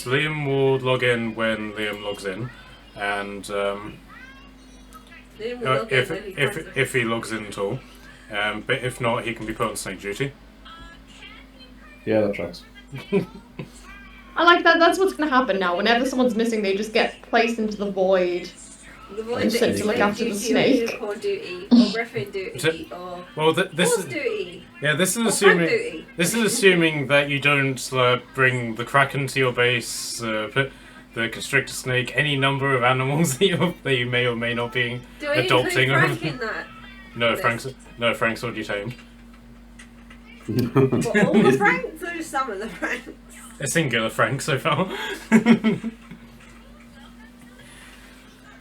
Liam will log in when Liam logs in, and if he logs in at all. But if not, he can be put on snake duty. Yeah, that tracks. I like that. That's what's going to happen now. Whenever someone's missing, they just get placed into the void. The void And sent to look after the snake. Or core duty, or griffin duty, or this is duty. Yeah, this is Or assuming frag duty. this is assuming that you don't bring the kraken to your base, put the constrictor snake, any number of animals that you may or may not be Do I adopting. include Frank in that? Frank's already tamed. What, all the Franks or just some of the Franks? A singular Frank so far.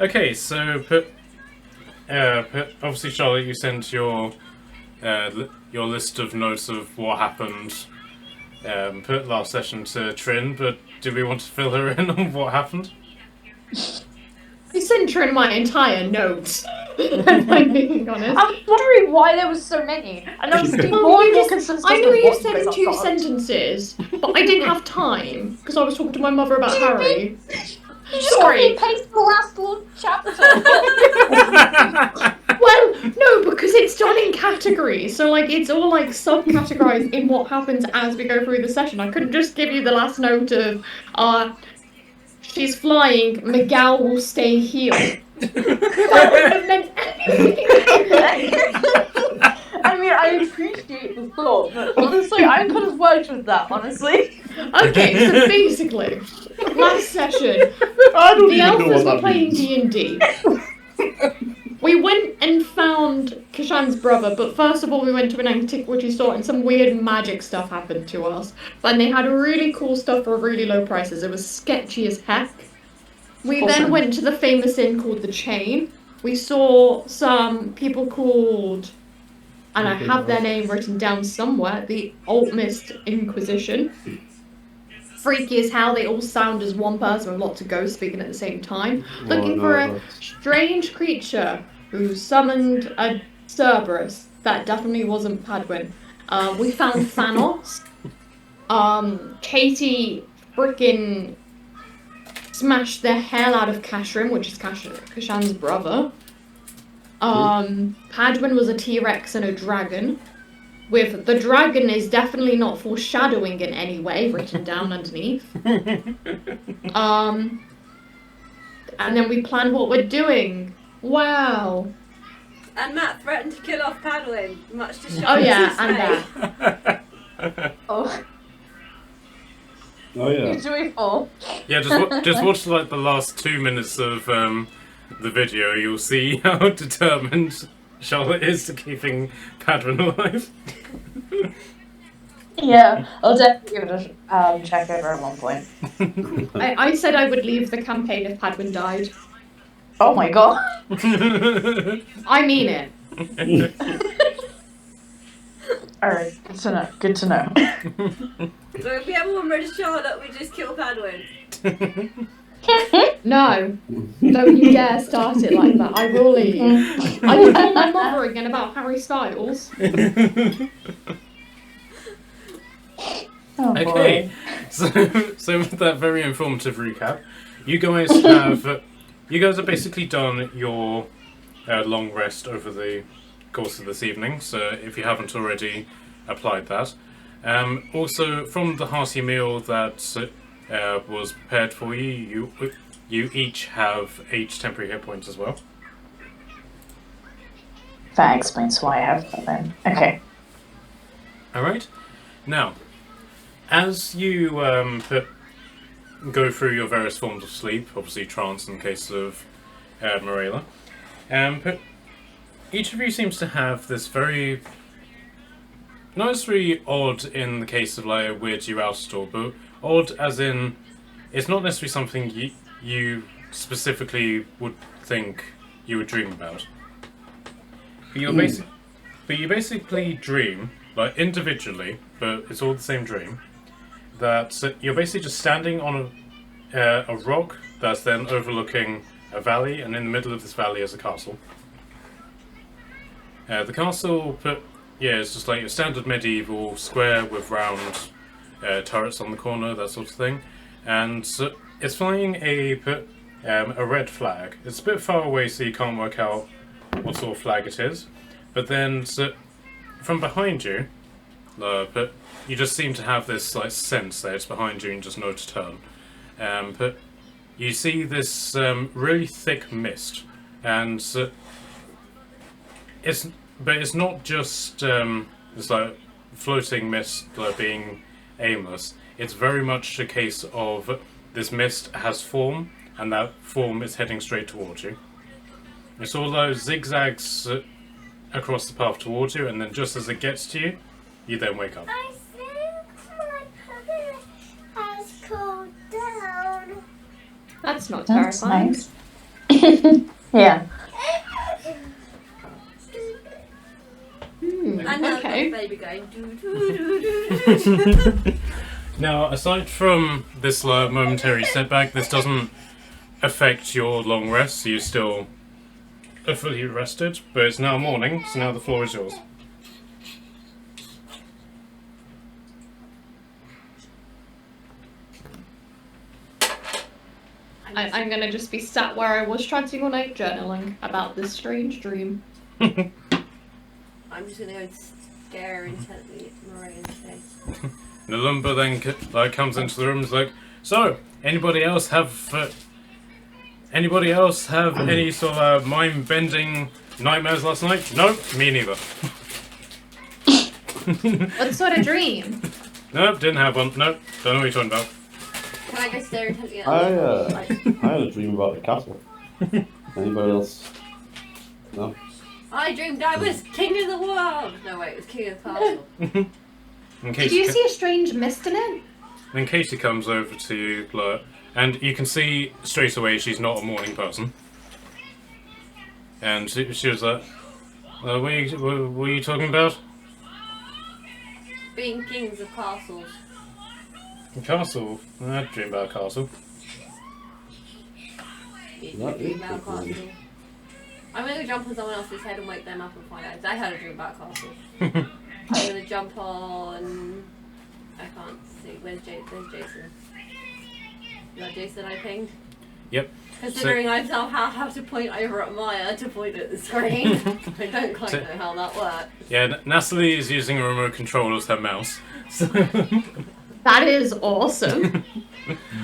Okay, so obviously, Charlotte, you sent your list of notes of what happened last session to Trin, but do we want to fill her in on what happened? I sent Trin my entire notes. If I'm being honest. I was wondering why there was so many, and I was getting Well, more and you more just- consistent. I know with you what said guys two have got. sentences, but I didn't have time because I was talking to my mother about Harry. You just Sorry. copy and paste the last little chapter. Well, no, because it's done in categories, so like it's all like subcategorized in what happens as we go through the session. I couldn't just give you the last note of, she's flying. Miguel will stay here. That wouldn't have meant anything. I mean, I appreciate the thought, but honestly, I could have worked with that, honestly. Okay, so basically, last session, I don't the even know Alphas what were that playing means. D&D. We went and found Kashan's brother, but first of all we went to an antiquity store and some weird magic stuff happened to us. And they had really cool stuff for really low prices. It was sketchy as heck. We then Awesome. went to the famous inn called The Chain. We saw some people called, and I have their name written down somewhere, the Altmist Inquisition. Freaky as hell, they all sound as one person with lots of ghosts speaking at the same time. Looking for a strange creature who summoned a Cerberus. That definitely wasn't Padwin. We found Thanos. Katie frickin' smashed the hell out of Kashrim, which is Kashan's brother. Padwin was a T-Rex and a dragon. With the dragon is definitely not foreshadowing in any way, written down underneath. And then we planned what we're doing. Wow. And Matt threatened to kill off Padwin, much to Oh yeah, and that. Oh, Oh yeah. you're doing all. Yeah, just watch like the last 2 minutes of the video. You'll see how determined Charlotte is to keeping Padwin alive. Yeah, I'll definitely give it a check over at one point. I said I would leave the campaign if Padwin died. Oh my god. I mean it. Alright, good to know. Good to know. So if we ever want rid of Charlotte, we just kill Padwin. No. Don't you dare start it like that. I will leave. I will tell my mother again about Harry Styles. Oh, Okay, boy. so with that very informative recap, you guys have basically done your long rest over the course of this evening. So if you haven't already applied that, also from the hearty meal that was prepared for you, you each have 8 temporary hit points as well. That explains why I have that then. Okay. All right. Now, as you go through your various forms of sleep, obviously trance in the case of Morella, each of you seems to have this very, not necessarily odd in the case of like a weird you out store, but odd as in it's not necessarily something you specifically would think you would dream about. But you basically dream, like individually, but it's all the same dream, that you're basically just standing on a rock that's then overlooking a valley, and in the middle of this valley is a castle. The castle, is just like your standard medieval square with round turrets on the corner, that sort of thing. and it's flying a red flag. It's a bit far away, so you can't work out what sort of flag it is. But then from behind you, but you just seem to have this like sense that it's behind you and just know to turn. But you see this really thick mist, and it's not just it's like floating mist being aimless. It's very much a case of this mist has form, and that form is heading straight towards you. It's all those zigzags across the path towards you, and then just as it gets to you, you then wake up. I think my puppy has cooled down. That's not That's terrifying. nice. Yeah. And now Okay. the baby going doo doo doo doo. Now, aside from this momentary setback, this doesn't affect your long rest, so you're still fully rested, but it's now morning, so now the floor is yours. I'm gonna just be sat where I was chatting all night, journaling about this strange dream. I'm just gonna go and stare intently at Maria's face. Nalumba then comes into the room and is like, so, anybody else have any sort of mind-bending nightmares last night? No, me neither. What sort of dream? Nope, didn't have one. Nope, don't know what you're talking about. Can I go stare intently at I, them? I had a dream about the castle. Anybody else? No? I dreamed I was king of the world! No wait, it was king of the castle. In Did case you see a strange mist in it? Then Katie comes over to you, and you can see straight away she's not a morning person. And she was like, what were you talking about? Being kings of castles. A castle? I dream about a castle. You That dream is about a pretty castle. I'm gonna jump on someone else's head and wake them up and find out. 'Cause I had a dream about a castle. I'm gonna jump on. I can't see. Where's Jason? Is that Jason I pinged? Yep. Considering I somehow have to point over at Maya to point at the screen. I don't quite know how that works. Yeah, Natalie is using a remote control as her mouse. So That is awesome.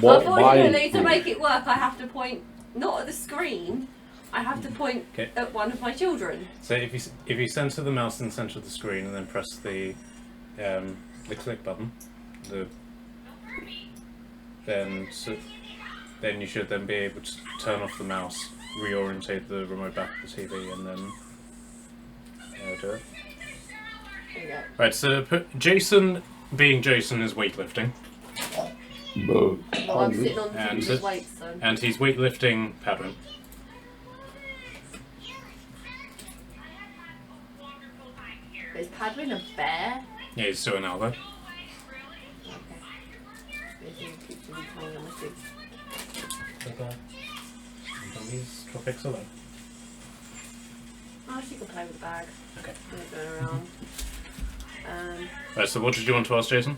Unfortunately, to make it work, I have to point not at the screen. I have to point Okay. at one of my children. So if you center the mouse in the center of the screen and then press the click button, then you should then be able to turn off the mouse, reorientate the remote back to the TV, and then do it. There you go. Right. So Jason, being Jason, is weightlifting, Boo. Well, I'm sitting on And people's it- weights, so. and he's weightlifting Padwin. Is Padwin a bear? Yeah, he's still an elbow. Okay. Maybe he keeps really tiny on my feet. These topics alone. Oh, she can play with the bag. Okay. Move it around. Right. So what did you want to ask Jason?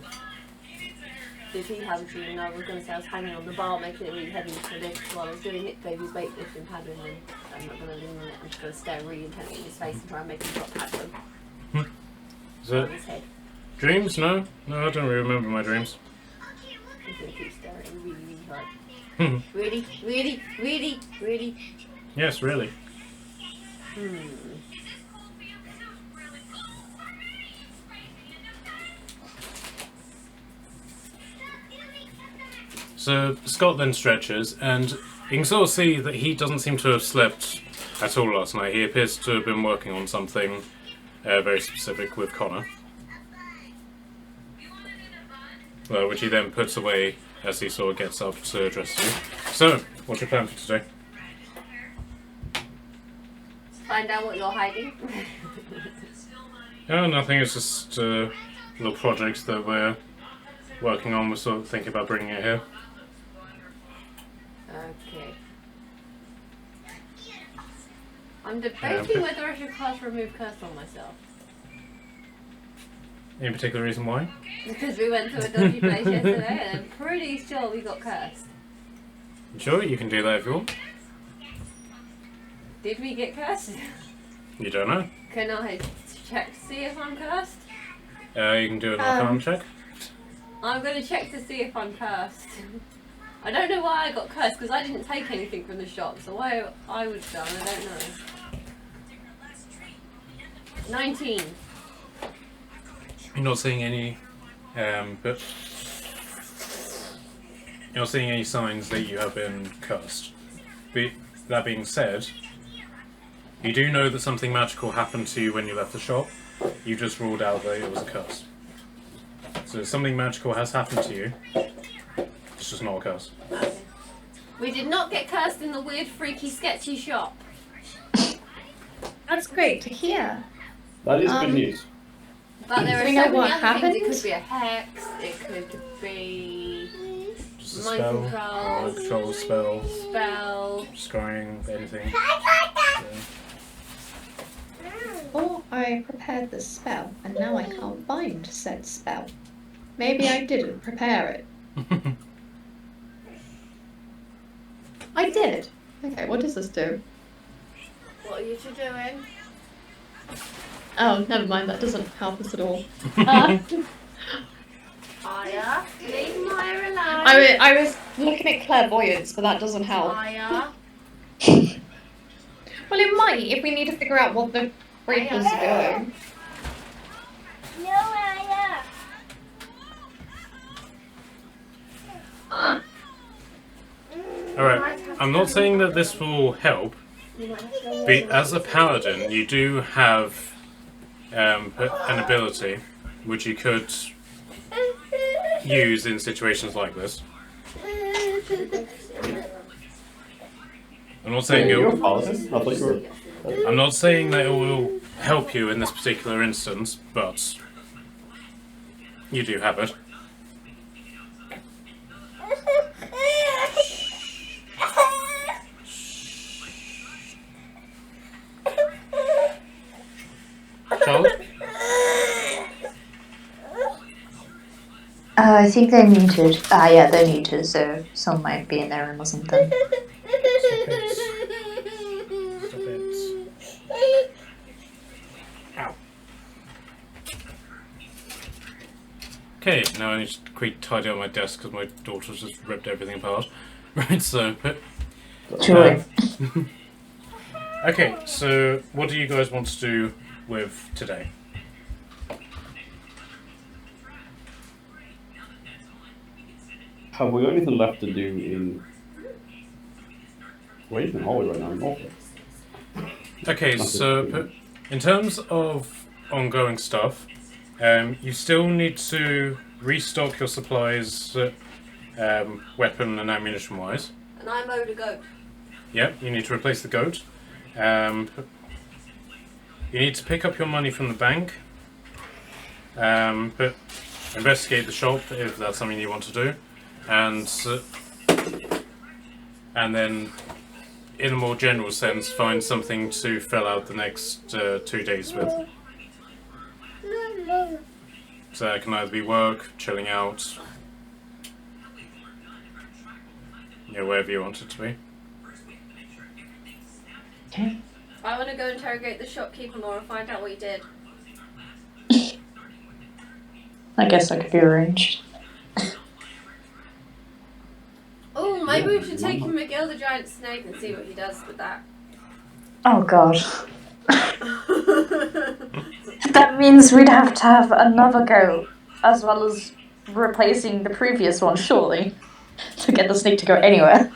Did he have a dream? No, I was going to say I was hanging on the bar making it really heavy to lift while I was doing it. Baby's weightlifting Padwin, and I'm not going to lean on it. I'm just going to stare really intently in his face and try and make him drop Padwin Is it on his head. dreams? No, I don't really remember my dreams. He's going to keep staring really, really hard. Really, really, really, really. Yes, really. So Scott then stretches, and you can sort of see that he doesn't seem to have slept at all last night. He appears to have been working on something very specific with Connor, which he then puts away as he sort of gets up to address you. So, what's your plan for today? Find out what you're hiding. Oh, nothing. It's just little projects that we're working on. We're sort of thinking about bringing it here. Okay. I'm debating whether I should cast Remove Curse on myself. Any particular reason why? Because we went to a dodgy place yesterday and I'm pretty sure we got cursed. Sure, you can do that if you want. Did we get cursed? You don't know. Can I check to see if I'm cursed? You can do an arcana check. I'm going to check to see if I'm cursed. I don't know why I got cursed because I didn't take anything from the shop, so why I would have done, I don't know. 19. You're not seeing any, but you're not seeing any signs that you have been cursed. But that being said, you do know that something magical happened to you when you left the shop. You just ruled out that it was a curse. So something magical has happened to you. It's just not a curse. Okay. We did not get cursed in the weird, freaky, sketchy shop. That's great to hear. That is good news. But there are Do we so know many what other happened? things. It could be a hex, it could be Just a mind spell, control, mind control spell, spell. scrying, anything. Yeah. Or I prepared the spell, and now I can't find said spell. Maybe I didn't prepare it. I did. Okay, what does this do? What are you two doing? Oh, never mind, that doesn't help us at all. Aya, leave Maya alone. I was looking at clairvoyance, but that doesn't help. Aya. Well, it might, if we need to figure out what the Reapers are doing. No, Aya. Alright, I'm not saying that this will help, but as a paladin, you do have an ability which you could use in situations like this. I'm not saying You're a it'll, paladin? I thought you were. I'm not saying that it will help you in this particular instance, but you do have it. Charles? I think they're muted. Ah, yeah, they're muted, so some might be in their room or something. Stop it. Ow. Okay, now I need to quick tidy up my desk because my daughter's just ripped everything apart. Right, so... Joy. Okay, so what do you guys want to do with today? Have we got anything left to do in... Where even are we right now? In Norfolk? Okay, so in terms of ongoing stuff, you still need to restock your supplies, weapon and ammunition wise. And I mowed a goat. Yep, you need to replace the goat. You need to pick up your money from the bank, but investigate the shop if that's something you want to do, and then, in a more general sense, find something to fill out the next 2 days with. So that can either be work, chilling out, wherever you want it to be. Okay. I want to go interrogate the shopkeeper more and find out what he did. I guess that could be arranged. Oh, maybe we should take him McGill the giant snake and see what he does with that. Oh god. That means we'd have to have another go, as well as replacing the previous one, surely, to get the snake to go anywhere.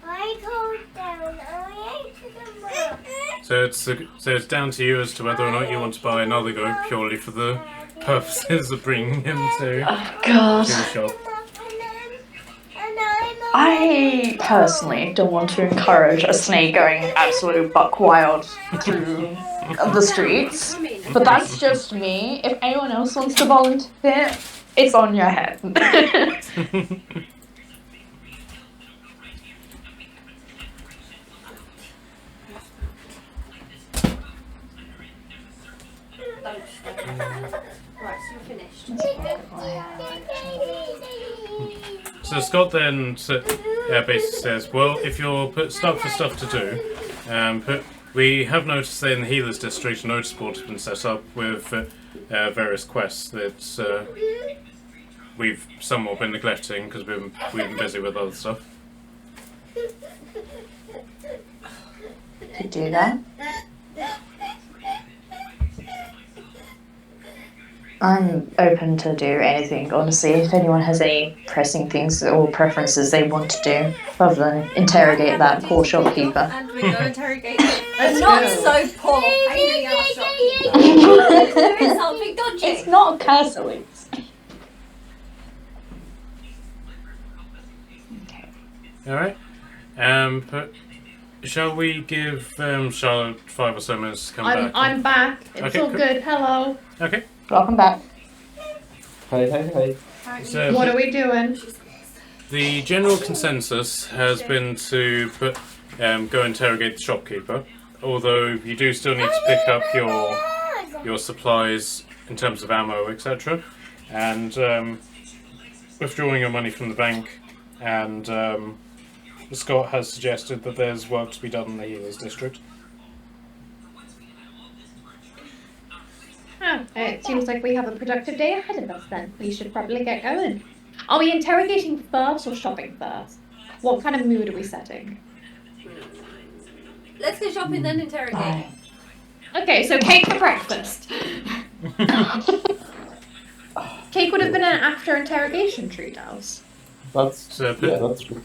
I go down. I ate the map. So it's down to you as to whether or not you want to buy another goat purely for the purposes of bringing him to Oh god. the shop. I personally don't want to encourage a snake going absolute buck wild through the streets, but that's just me. If anyone else wants to volunteer, it's on your head. Right. So Scott then basically says, well, if you're stuck for stuff to do, we have noticed that in the Healers District, a notice board has been set up with various quests that we've somewhat been neglecting because we've been busy with other stuff. Could do that. I'm open to do anything, honestly. If anyone has any pressing things or preferences they want to do, other than interrogate that poor shopkeeper. And we go interrogate a not so poor pain in the ass shopkeeper. Doing something dodgy. It's not Castlings. Okay. Alright. But shall we give Charlotte 5 or so minutes to come back? I'm back. It's Okay, all cool. good. Hello. Okay. Welcome back. Hey. So What are we doing? the general consensus has been to go interrogate the shopkeeper, although you do still need to pick up your supplies in terms of ammo, etc. And withdrawing your money from the bank. And Scott has suggested that there's work to be done in the Healers District. Oh, it seems like we have a productive day ahead of us then. We should probably get going. Are we interrogating first or shopping first? What kind of mood are we setting? Let's go shopping then interrogate. Okay, so cake for breakfast. Cake would have been an after interrogation treathouse. That's So, that's true.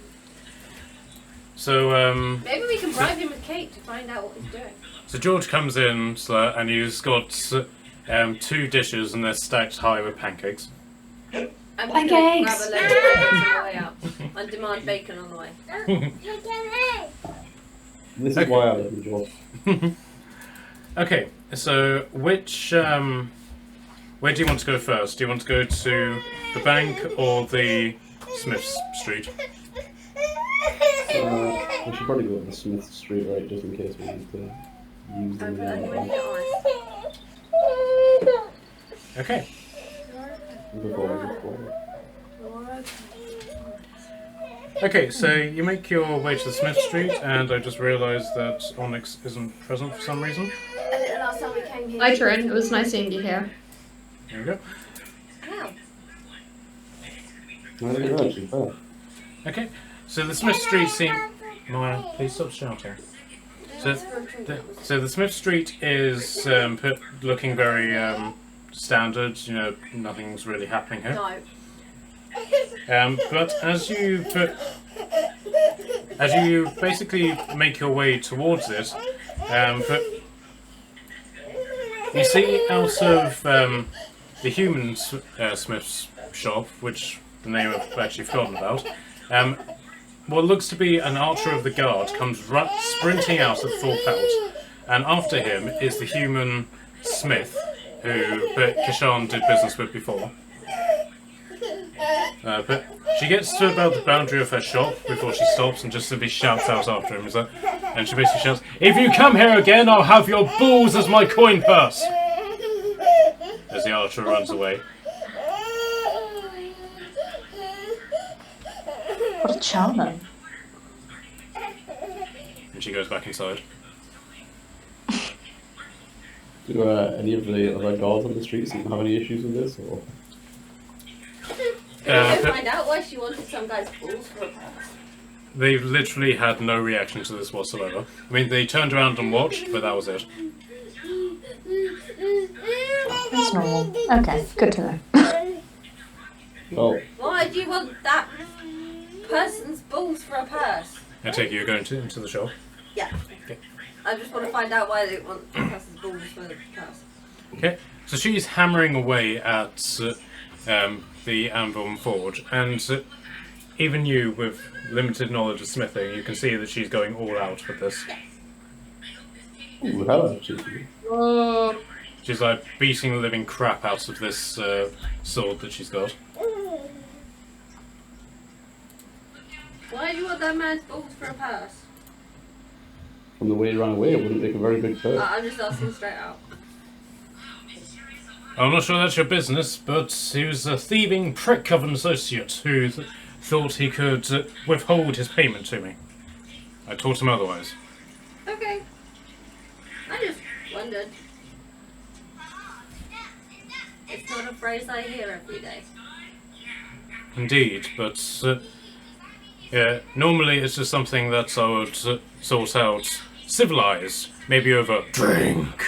So Maybe we can bribe him with cake to find out what he's doing. So George comes in, and he's got 2 dishes, and they're stacked high with pancakes. I'm just Pancakes. gonna grab a load of pancakes on the way out. And demand bacon on the way. This is why I live in George. Okay, so which where do you want to go first? Do you want to go to the bank or the Smith's Street? We should probably go to the Smith Street, right, just in case we need to use them. Okay. Okay, so you make your way to the Smith Street, and I just realised that Onyx isn't present for some reason. I think the last time we came here. Hi, Trin. It was nice seeing you here. There we go. Ow. No, you're actually fair. Okay, so the Smith Street seems... Maya, please stop shouting. So the Smith Street is looking very standard, you know, nothing's really happening here. No. But as you basically make your way towards it, you see out of the human smith's shop, which the name I've actually forgotten about, what looks to be an archer of the guard comes sprinting out at full pelt, and after him is the human smith who Kishan did business with before. But she gets to about the boundary of her shop before she stops and just simply shouts out after him. And she basically shouts, "If you come here again, I'll have your balls as my coin purse!" As the archer runs away. What a charmer. And she goes back inside. Do any of the other guards on the street seem to have any issues with this? Or? Can we find out why she wanted some guy's balls for a purse? They've literally had no reaction to this whatsoever. I mean, they turned around and watched, but that was it. That's normal. Okay, good to know. Oh, Why do you want that person's balls for a purse? I take it you're going into the shop. Yeah. Okay. I just want to find out why they want the person's balls for the purse. Okay, so she's hammering away at the anvil and forge, and even you, with limited knowledge of smithing, you can see that she's going all out with this. ooh, hello, cheeky. She's like beating the living crap out of this sword that she's got. Why do you want that man's balls for a purse? From the way he ran away, it wouldn't make a very big purse. I'm just asking straight out. I'm not sure that's your business, but he was a thieving prick of an associate who thought he could withhold his payment to me. I taught him otherwise. Okay. I just wondered. It's not a phrase I hear every day. Indeed, but yeah, normally it's just something that I would sort out civilized, maybe over drink.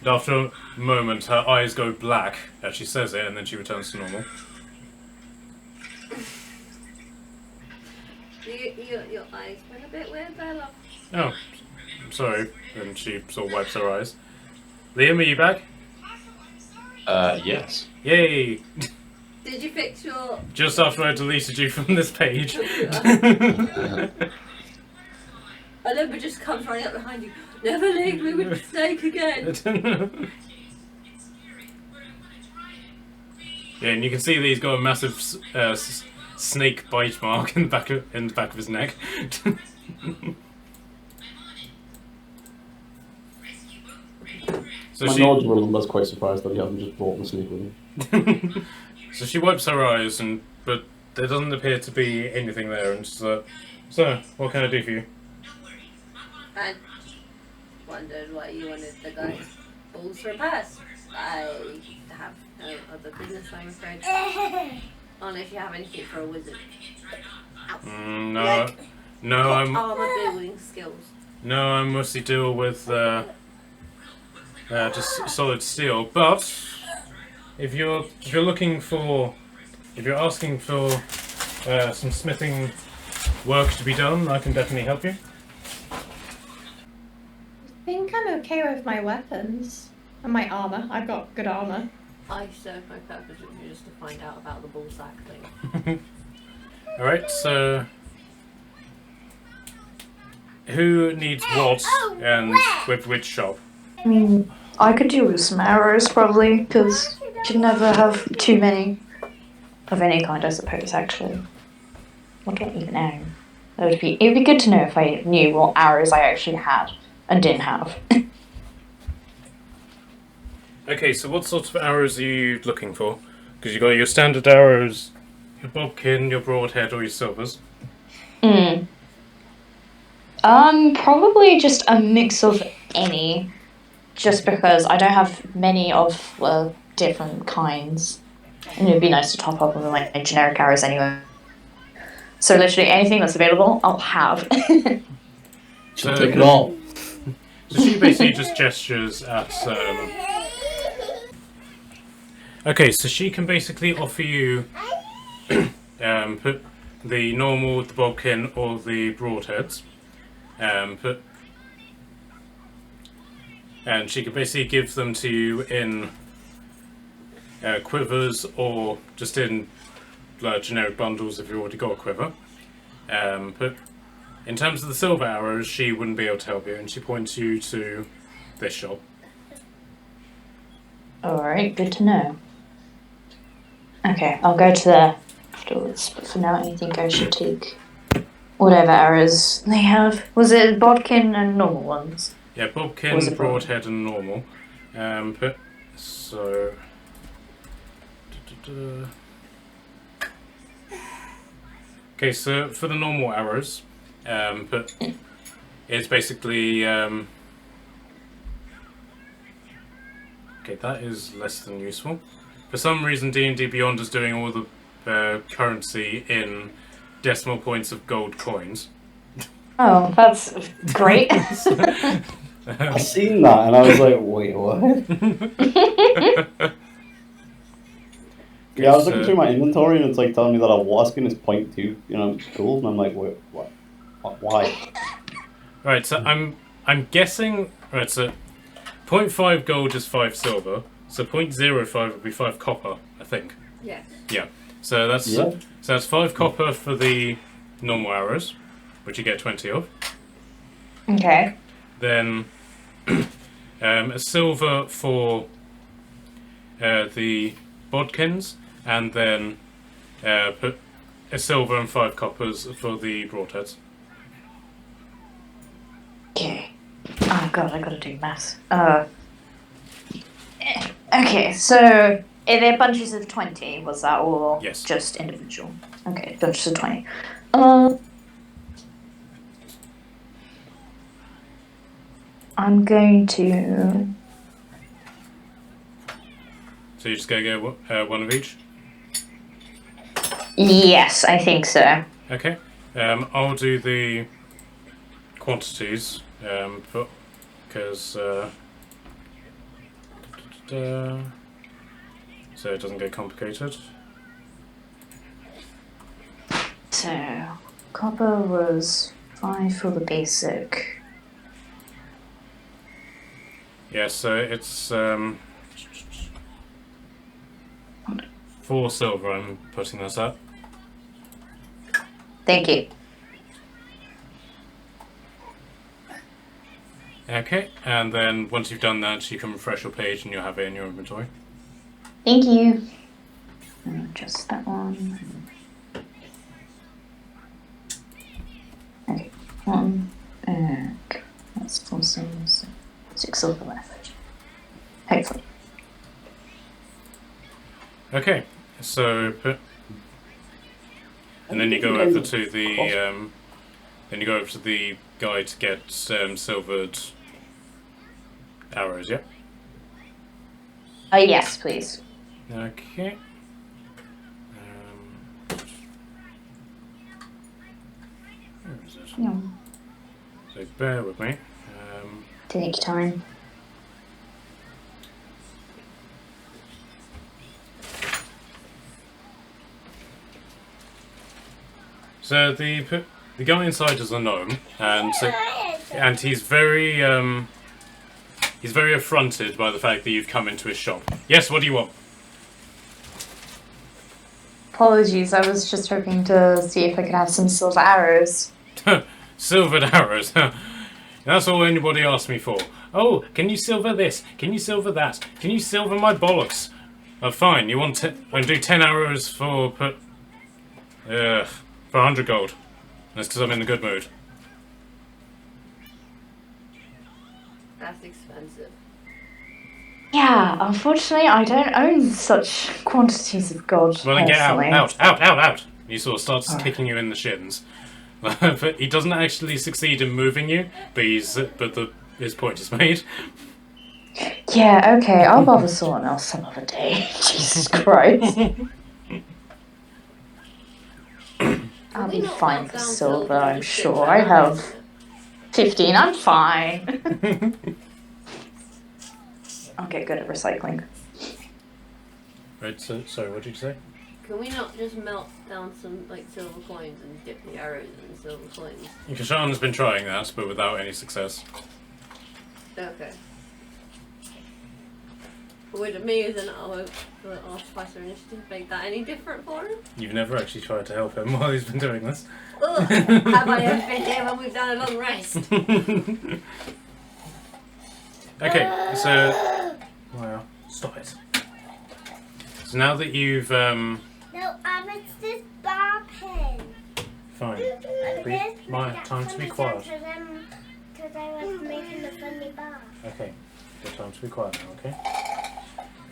And after a moment, her eyes go black as she says it, and then she returns to normal. Your eyes went a bit weird there, love. Oh, I'm sorry. And she sort of wipes her eyes. Liam, are you back? Yes. Yay! Did you fix your... Just after I deleted you from this page. Olimba just comes running up behind you. Never leave me with the snake again. Yeah, and you can see that he's got a massive snake bite mark in the back of his neck. So My knowledgeable Lumba's quite surprised that he hasn't just brought the snake with him. So she wipes her eyes, but there doesn't appear to be anything there, and she's like, "So, what can I do for you?" I wondered why you wanted the guy's balls for a purse. I have no other business, I'm afraid. Unless you have anything for a wizard. No, no, Armor building skills. No, I mostly deal with just solid steel. But if you're asking for some smithing work to be done, I can definitely help you. I think I'm okay with my weapons and my armor. I've got good armor. I serve my purpose just to find out about the ball sack thing. Alright, so who needs what and with which shop? I mean, I could do with some arrows probably, because you can never have too many of any kind, I suppose. Actually, I don't even know. It'd be good to know if I knew what arrows I actually had and didn't have. Okay, so what sort of arrows are you looking for? Because you got your standard arrows, your bobkin, your broadhead, or your silvers. Probably just a mix of any, just because I don't have many of different kinds, and it'd be nice to top up on my generic arrows anyway. So literally anything that's available, I'll have. So take it all. So she basically just gestures at. Okay, so she can basically offer you put the normal, the bobkin, or the broadheads. And she can basically give them to you in quivers or just in generic bundles if you already got a quiver. But in terms of the silver arrows, she wouldn't be able to help you, and she points you to this shop. Alright, good to know. Okay, I'll go to there afterwards, but for now I think I should take whatever arrows they have. Was it bodkin and normal ones? Yeah, bobkin, broadhead, and normal. But so. Okay, so for the normal arrows, but it's basically. Okay, that is less than useful. For some reason, D&D Beyond is doing all the currency in decimal points of gold coins. Oh, that's great. I seen that and I was like, wait, what? Yeah, I was looking through my inventory and it's like telling me that a water skin is 0.2, gold, and I'm like, wait, what? Why? Right, so I'm guessing. Right, so 0.5 gold is 5 silver, so 0.05 would be 5 copper, I think. Yes. Yeah. So that's 5 copper for the normal arrows, which you get 20 of. Okay. Then a silver for the bodkins, and then put a silver and 5 coppers for the broadheads. Okay. Oh god, I gotta do maths. Okay, so Are there bunches of 20? Was that or Yes. just individual? Okay, bunches of 20. I'm going to. So you're just going to go one of each? Yes, I think so. Okay. I'll do the quantities, because so it doesn't get complicated. So, copper was 5 for the basic. Yeah, so it's 4 silver I'm putting this at. Thank you. Okay, and then once you've done that, you can refresh your page and you'll have it in your inventory. Thank you. Just that one. Okay, 1 and that's 4 silver, 6 silver left. Hopefully. Okay, so and then you go over to the guy to get silvered arrows. Yeah. Oh yes, please. Okay. Where is it? No. So bear with me. Take your time. So the guy inside is a gnome, and he's very affronted by the fact that you've come into his shop. Yes, what do you want? Apologies, I was just hoping to see if I could have some silver arrows. Silvered arrows. That's all anybody asked me for. Oh, can you silver this? Can you silver that? Can you silver my bollocks? Oh, fine. You want I'll do 10 arrows for 100 gold. That's because I'm in a good mood. That's expensive. Yeah, unfortunately, I don't own such quantities of gold. Well, then get out, personally. out. He sort of starts kicking you in the shins. But he doesn't actually succeed in moving you, but his point is made. Yeah, okay, I'll bother someone else some other day. Jesus Christ. I'll be fine for silver, I'm sure. I have 15, I'm fine. I'll get good at recycling. Right, so, sorry, what did you say? Can we not just melt down some like silver coins and dip the arrows in silver coins? Kashan has been trying that, but without any success. Okay. Would me as an artificer initiative make that any different for him? You've never actually tried to help him while he's been doing this. Ugh, have I ever been here when we've done a long rest? Okay, so... Wow, stop it. So now that you've... No, it's this bar pen. Fine. This Time to be quiet. Because I was making a funny bar. Okay, good time to be quiet now, okay?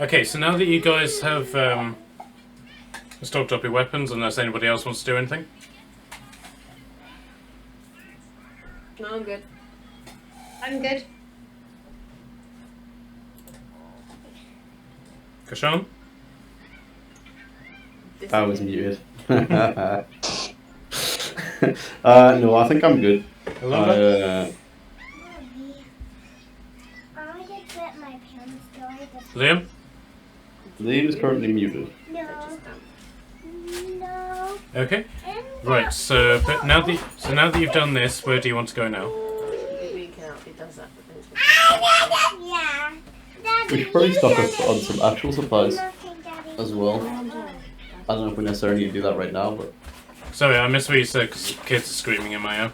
Okay, so now that you guys have stocked up your weapons, unless anybody else wants to do anything? No, I'm good. I'm good. Kashan? I was muted. No, I think I'm good. Hello? Liam? Liam is currently muted. No. No. Okay. Right, so now that you've done this, where do you want to go now? We can't. It does that. Yeah. We should probably stock up on some actual supplies as well. I don't know if we necessarily need to do that right now, but... Sorry, I missed what you said because the kids are screaming in my ear.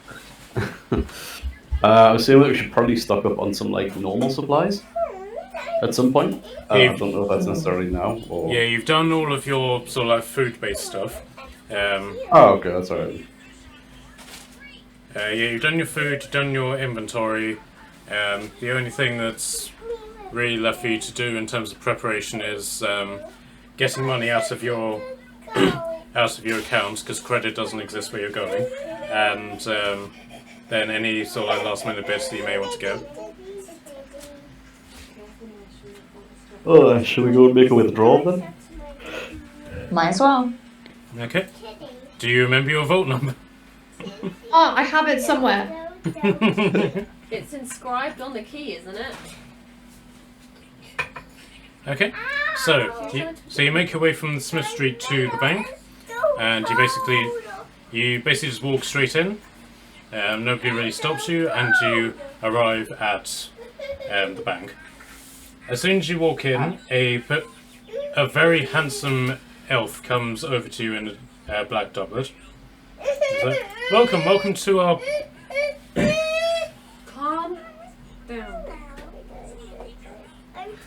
I was saying that we should probably stock up on some like normal supplies at some point. I don't know if that's necessarily now or... Yeah, you've done all of your sort of like food-based stuff. Oh, okay, that's alright. Yeah, you've done your food, you've done your inventory. The only thing that's really left for you to do in terms of preparation is getting money out of your accounts because credit doesn't exist where you're going, and then any sort of like last minute bits that you may want to get. Oh, should we go and make a withdrawal then? Might as well. Okay. Do you remember your vault number? Oh, I have it somewhere. It's inscribed on the key, isn't it? Okay. So you make your way from the Smith Street to the bank, and you basically just walk straight in. Nobody really stops you, and you arrive at the bank. As soon as you walk in, a very handsome elf comes over to you in a black doublet. Welcome to our. Calm down.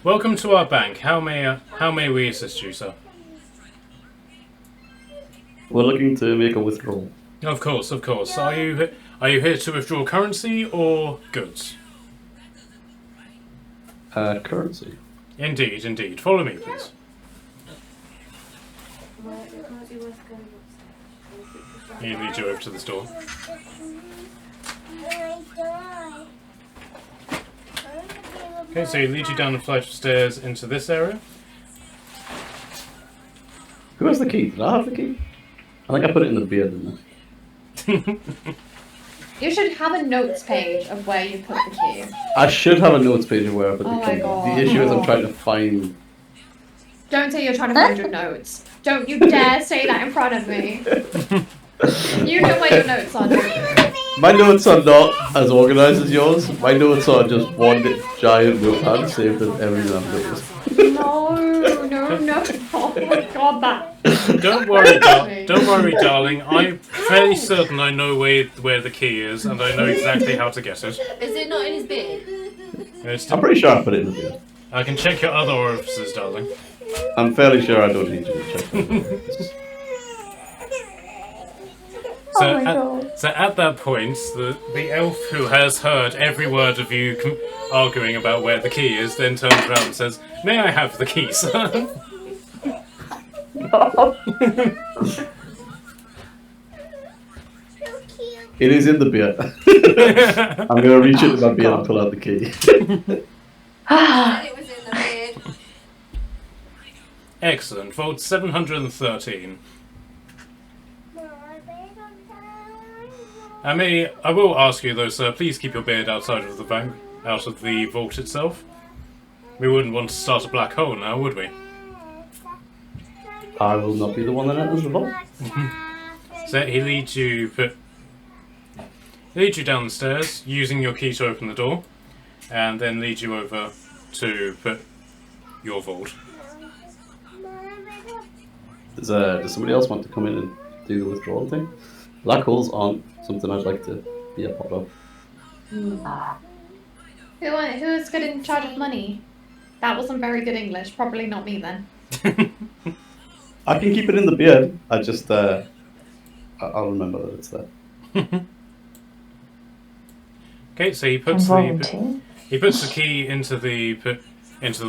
Welcome to our bank. How may we assist you, sir? We're looking to make a withdrawal. Of course. Are you here to withdraw currency or goods? Currency. Indeed. Follow me, please. He leads you over to the store. Okay, so he leads you down a flight of stairs into this area. Who has the key? Did I have the key? I think I put it in the beard, didn't I? You should have a notes page of where you put the key. I should have a notes page of where I put Oh the my key. God. The issue is I'm trying to find. Don't say you're trying to find your notes. Don't you dare say that in front of me. You know where your notes are, don't you? My notes are not as organised as yours. My notes are just one giant notepad saved with everything I've noticed. No. Oh my God, that. Don't worry, darling. I'm fairly certain I know where the key is, and I know exactly how to get it. Is it not in his beard? It's I'm pretty sure I put it in the beard. I can check your other orifices, darling. I'm fairly sure I don't need you to check that. So at that point, the elf who has heard every word of you arguing about where the key is then turns around and says, "May I have the key, sir?" It is in the beard. I'm going to reach into my beard and pull out the key. It was in the beard. Excellent. Vault 713. I will ask you though, sir, please keep your beard outside of the bank, out of the vault itself. We wouldn't want to start a black hole now, would we? I will not be the one that enters the vault. So he leads you down the stairs, using your key to open the door, and then leads you over to your vault. Does somebody else want to come in and do the withdrawal thing? Black holes aren't something I'd like to be a part of. Who's good in charge of money? That wasn't very good English. Probably not me then. I can keep it in the beard. I just I'll remember that it's there. Okay, so he puts the key into the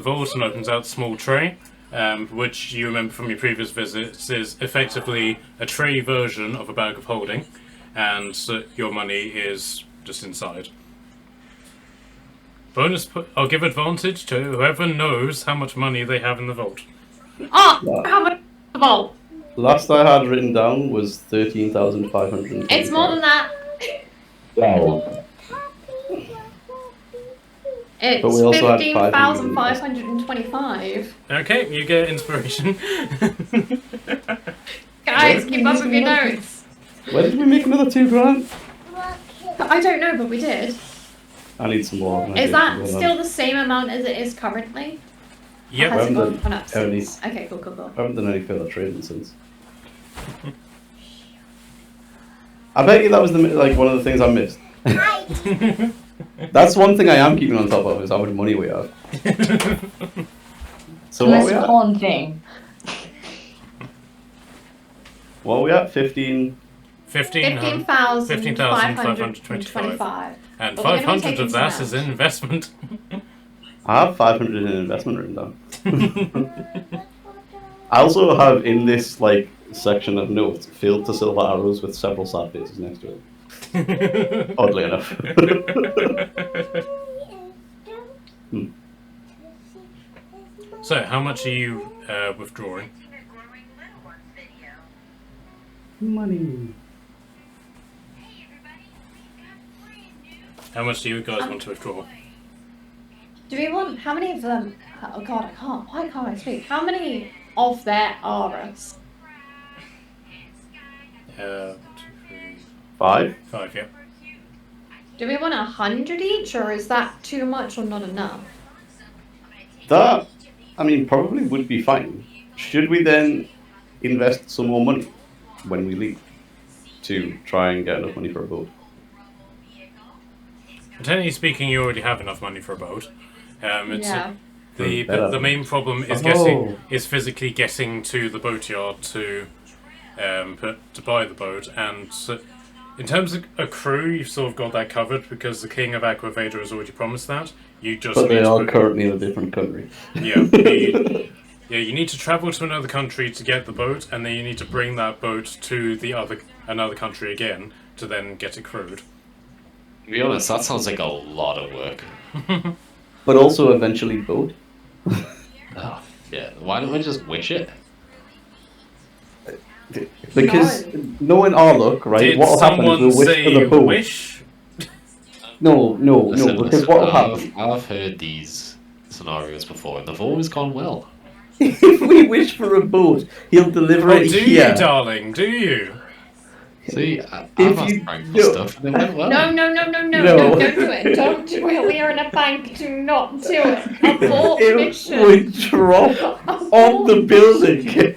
vault and opens out a small tray, which you remember from your previous visits is effectively a tray version of a bag of holding, and your money is just inside. I'll give advantage to whoever knows how much money they have in the vault. Oh, how much the vault? Last I had written down was 13,500. It's more than that. Wow. It's But we also had 15,525. Okay, you get inspiration. Guys, keep up with your notes. Where did we make another $2,000? I don't know, but we did. I need some more. Is that still the same amount as it is currently? Yep. Or has it Haven't gone up done any- since? Okay, cool. I haven't done any further trading since. I bet you that was one of the things I missed. That's one thing I am keeping on top of is how much money we have. So what are Most we at? important thing. What are we at? 15. 15,525. And But we're gonna be 500 taking of that some is out. in investment. I have 500 in investment written down. I also have in this like section of notes filled to silver arrows with several sad faces next to it. Oddly enough. So, how much are you withdrawing? Money. How much do you guys want to withdraw? Do we want, how many of them, oh god, why can't I speak? How many of there are us? 2, 3, 5? 5, yeah. Do we want 100 each, or is that too much or not enough? That, I mean, probably would be fine. Should we then invest some more money when we leave to try and get enough money for a boat? Technically speaking, you already have enough money for a boat. It's Yeah. the main problem is is physically getting to the boatyard to buy the boat, and in terms of a crew, you've sort of got that covered because the King of Aquavader has already promised that. You just But they need are to, currently in a different country. yeah, you need to travel to another country to get the boat, and then you need to bring that boat to another country again to then get it crewed. To be honest, that sounds like a lot of work. But also eventually boat. Oh, yeah. Why don't we just wish it? Because knowing our luck, right, Did what'll happen someone is we'll wish say for the boat. wish? No, Listen, because what'll happen I've heard these scenarios before, and they've always gone well. if we wish for a boat, he'll deliver Oh, it do here. you, darling? Do you? See, I've If asked you Frank for do- stuff, and it went well. No, No. don't do it. Don't do it. We are in a bank. Do not do it. Abort It mission. would drop on the building.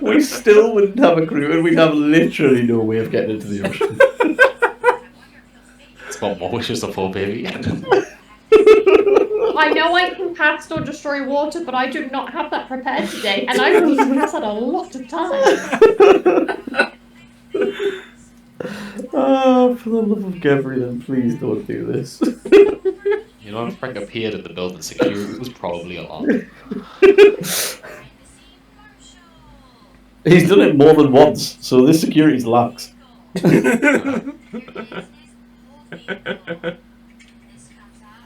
We still wouldn't have a crew, and we'd have literally no way of getting into the ocean. It's got more wishes for baby. I know I can cast or destroy water, but I do not have that prepared today, and I've been cast that a lot of times. Oh, for the love of Gabriel, please don't do this. You know, if Frank appeared at the building, security was probably alarmed. He's done it more than once, so this security's lax.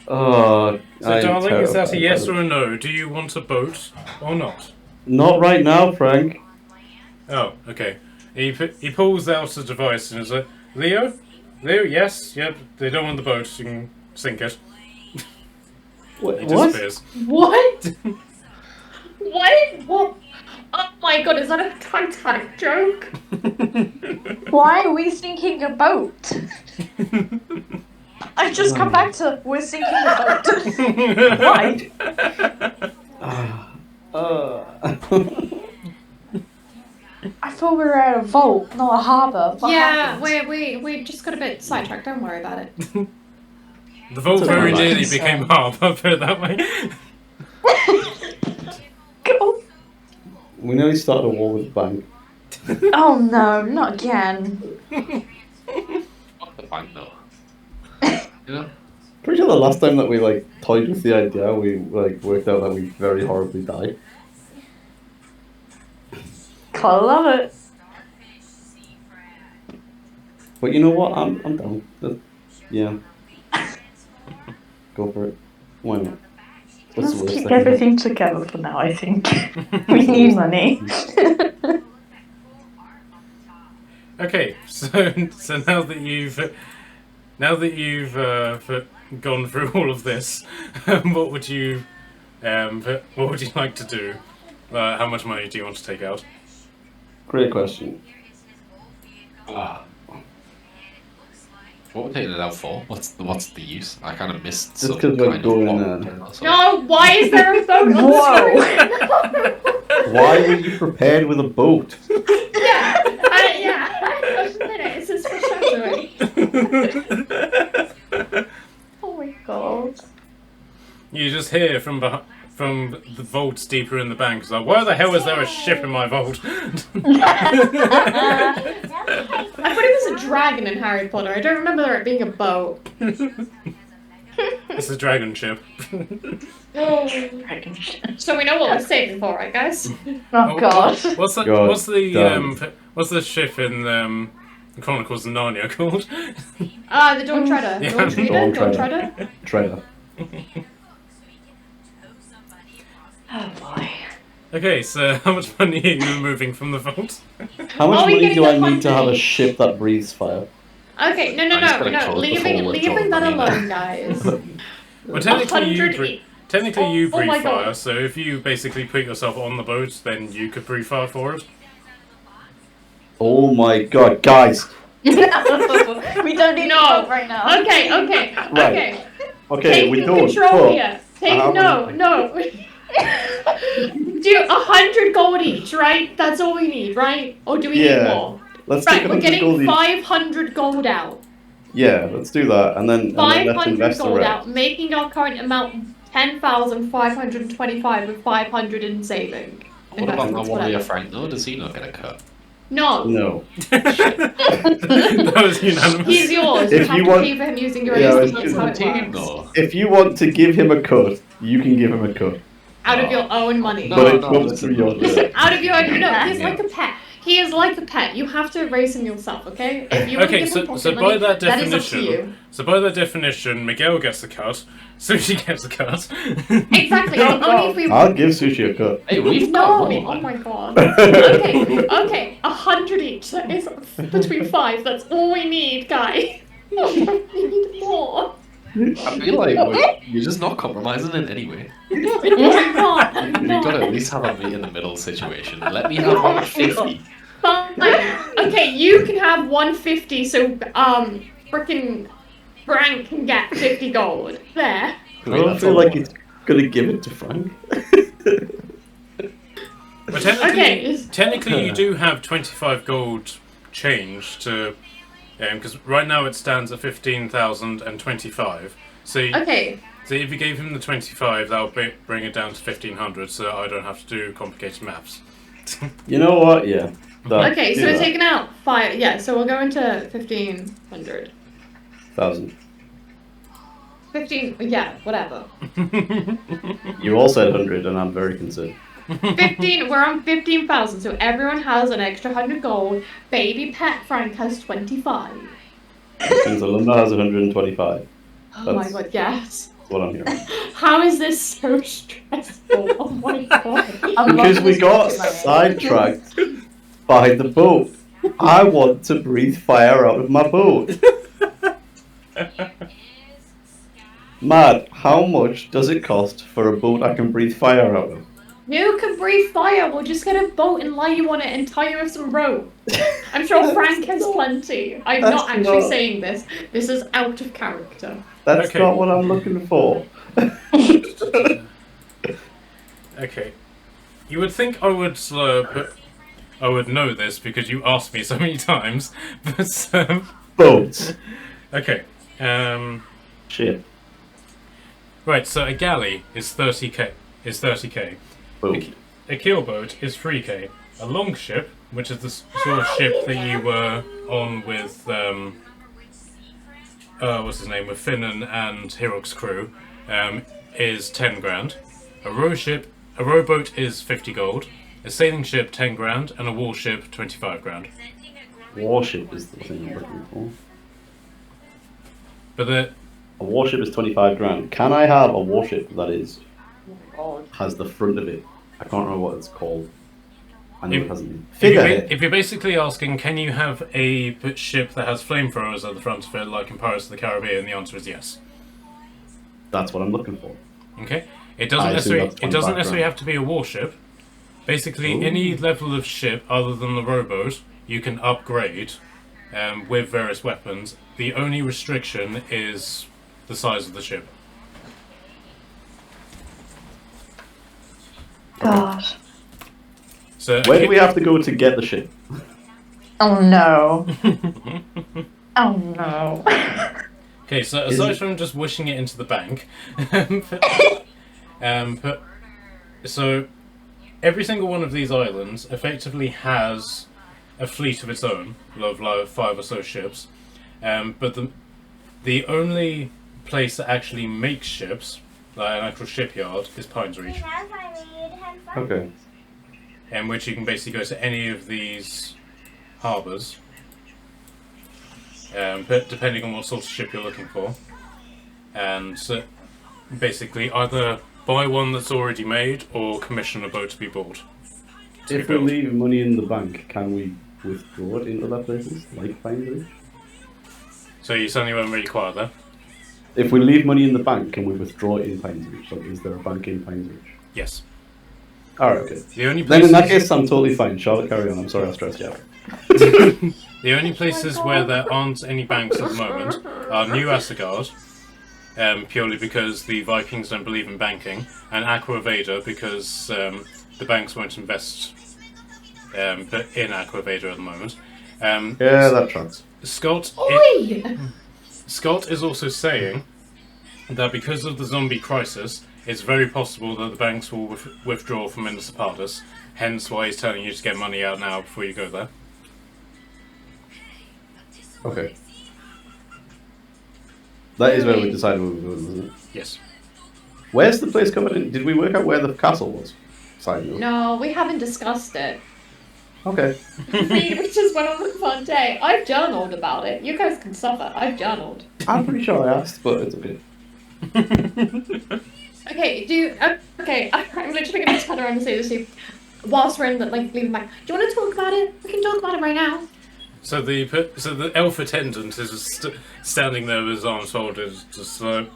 Oh, So, darling, is that a yes or a no? Do you want a boat or not? Not right now, Frank. Oh, okay. He pulls out a device and is like, Leo, yes, yep. They don't want the boat. You can sink it. What? He disappears. What? What? Oh my god, is that a Titanic joke? Why are we sinking a boat? I've just come back to we're sinking a boat. Why? I thought we were at a vault, not a harbour. What Yeah, happened? we just got a bit sidetracked. Don't worry about it. The vault It's very alright. nearly became harbour, put it that way. Go. We nearly started a war with the bank. Oh no, not again. Fuck the bank, though. You know? Pretty sure the last time that we like toyed with the idea, we like worked out that we very horribly died. I love it. But you know what? I'm down. Yeah. Go for it. Why not? What's the Let's worst keep that can happen? everything together for now, I think. We need money. Okay, so now that you've gone through all of this, what would you like to do? How much money do you want to take out? Great question. What we're taking it out for? What's the use? I kind of missed Just some 'cause we're kind going, of plot. No, why is there a boat on the Whoa. screen? Why are you prepared with a boat? Yeah, just a minute. It's just foreshadowing. Oh my god. You just hear from the vaults deeper in the bank. It's like, why the hell is there a ship in my vault? I thought it was a dragon in Harry Potter. I don't remember it being a boat. It's a dragon ship. So we know what we're saving for, right, guys? Oh god. What's the God what's the ship in Chronicles of Narnia called? The Dawn Treader. Yeah. Dawn Treader? Dawn Dawn Treader. Treader? Trailer. Oh boy. Okay, so how much money are you removing from the vault? How much Are we money getting do I the need to have a money? ship that breathes fire? Okay, no, I'm just gonna close leaving before we're drawing that money alone, guys. Well, technically you 100 breathe. Technically, you Oh breathe my fire. God. So if you basically put yourself on the boat, then you could breathe fire for it. Oh my god, guys! We don't need No. to talk right now. Okay. Okay, Take we don't. control but here. I No. haven't- Do 100 gold each, right? That's all we need, right? Or do we need Yeah. more? Let's Right, take we're 100 gold getting each. 500 gold out. Yeah, let's do that, and then let's 500 invest the gold rest. out, making our current amount 10,525 with 500 in saving. What about that Investments, warrior whatever. Frank though? Does he not get a cut? No, No. That was unanimous. he's yours. If You have you to want- pay for him using your Yeah, own it's That's just how The it team works. though. If you want to give him a cut, you can give him a cut. Out of your own money. No, But it no, comes listen. through your ship. Out of your own. No, he's Yeah. like a pet. He is like a pet. You have to raise him yourself, okay? If you want to Okay, give him so pocket by money, that that is up to definition, you. so by that definition, Miguel gets a cut, Sushi gets a cut. Exactly. But only if we. I'll give Sushi a cut. Hey, we've got No. money, Oh man. my god. Okay. 100 each. That is between 5. That's all we need, guy. We need more. I feel like you're just not compromising in any way. No, I'm not. You've got to at least have a meet in the middle situation. Let me have 150. Fine. Okay, you can have 150, so frickin' Frank can get 50 gold. There. I don't feel like he's gonna give it to Frank. But technically, Okay. technically you do have 25 gold change to, because right now it stands at 15,025. So, Okay. so if you gave him the 25, that'll bring it down to 1,500. So I don't have to do complicated maths. You know what? Yeah. That- Okay, do so we're that. taking out 5. Yeah, so we'll go into 1,500. 1,000. 15. Yeah, whatever. You all said 100, and I'm very concerned. 15. We're on 15,000, so everyone has an extra 100 gold. Baby pet Frank has 25. Since Alumna has 125. Oh my That's- god, yes. That's what I'm hearing. How is this so stressful? Oh my god. I'm Because loving we this got pocket money. sidetracked by the boat. I want to breathe fire out of my boat. Matt, how much does it cost for a boat I can breathe fire out of? You can breathe fire. We'll just get a boat and light you on it and tie you with some rope. I'm sure Frank has plenty. I'm That's not actually not- saying this. This is out of character. That's Okay. not what I'm looking for. Okay. You would think I would I would know this because you asked me so many times. But Boats. okay. Shit. Right. So a galley is 30k. Boat. A keelboat is 3k. A longship, which is the sort of ship that you were on with what's his name, with Finnan and Hirok's crew, is 10 grand. A rowboat is 50 gold. A sailing ship 10 grand, and a warship 25 grand. Warship is the thing I'm looking for. But the A warship is 25 grand. Can I have a warship that is Oh has the front of it? I can't remember what it's called. I know If- it has a name. if you're, Figurehead. if you're basically asking, can you have a ship that has flamethrowers at the front of it, like in Pirates of the Caribbean? The answer is yes. That's what I'm looking for. Okay. It I doesn't assume necessarily that's it doesn't 25 necessarily grand. have to be a warship. Basically, Ooh. any level of ship other than the rowboat, you can upgrade with various weapons. The only restriction is the size of the ship. God. So Where do we have to go to get the ship? Oh no. Oh no. Okay, so Is aside it- from just wishing it into the bank, but so every single one of these islands effectively has a fleet of its own, of like 5 or so ships. But the only place that actually makes ships like an actual shipyard, is Pines Reach, Okay. in which you can basically go to any of these harbours, but depending on what sort of ship you're looking for, and basically either buy one that's already made or commission a boat to be bought. If we leave money in the bank, can we withdraw it into other places, like Pines Reach? So you suddenly went really quiet there. If we leave money in the bank, can we withdraw it in Pines Reach? Like, is there a bank in Pines Reach? Yes. Alright, okay. The only Then in that places, case, I'm totally fine. Charlotte, carry on. I'm sorry I stressed you out. the only places where there aren't any banks at the moment are New Asgard, purely because the Vikings don't believe in banking, and Aqua Veda because the banks won't invest in Aqua Veda at the moment. Yeah, that tracks. Scott is also saying that because of the zombie crisis, it's very possible that the banks will withdraw from Municipalitas, hence why he's telling you to get money out now before you go there. Okay. That is where we decided we were going, isn't it? Yes. Where's the place covered in? Did we work out where the castle was? Side note. No, we haven't discussed it. Okay. We just went on a fun day. I've journaled about it. You guys can suffer. I've journaled. I'm pretty sure I asked, but it's okay. Okay, I'm literally going to turn around and say this to you. Whilst we're in the, leaving back. Do you want to talk about it? We can talk about it right now. So the elf attendant is just standing there with his arms folded, just like,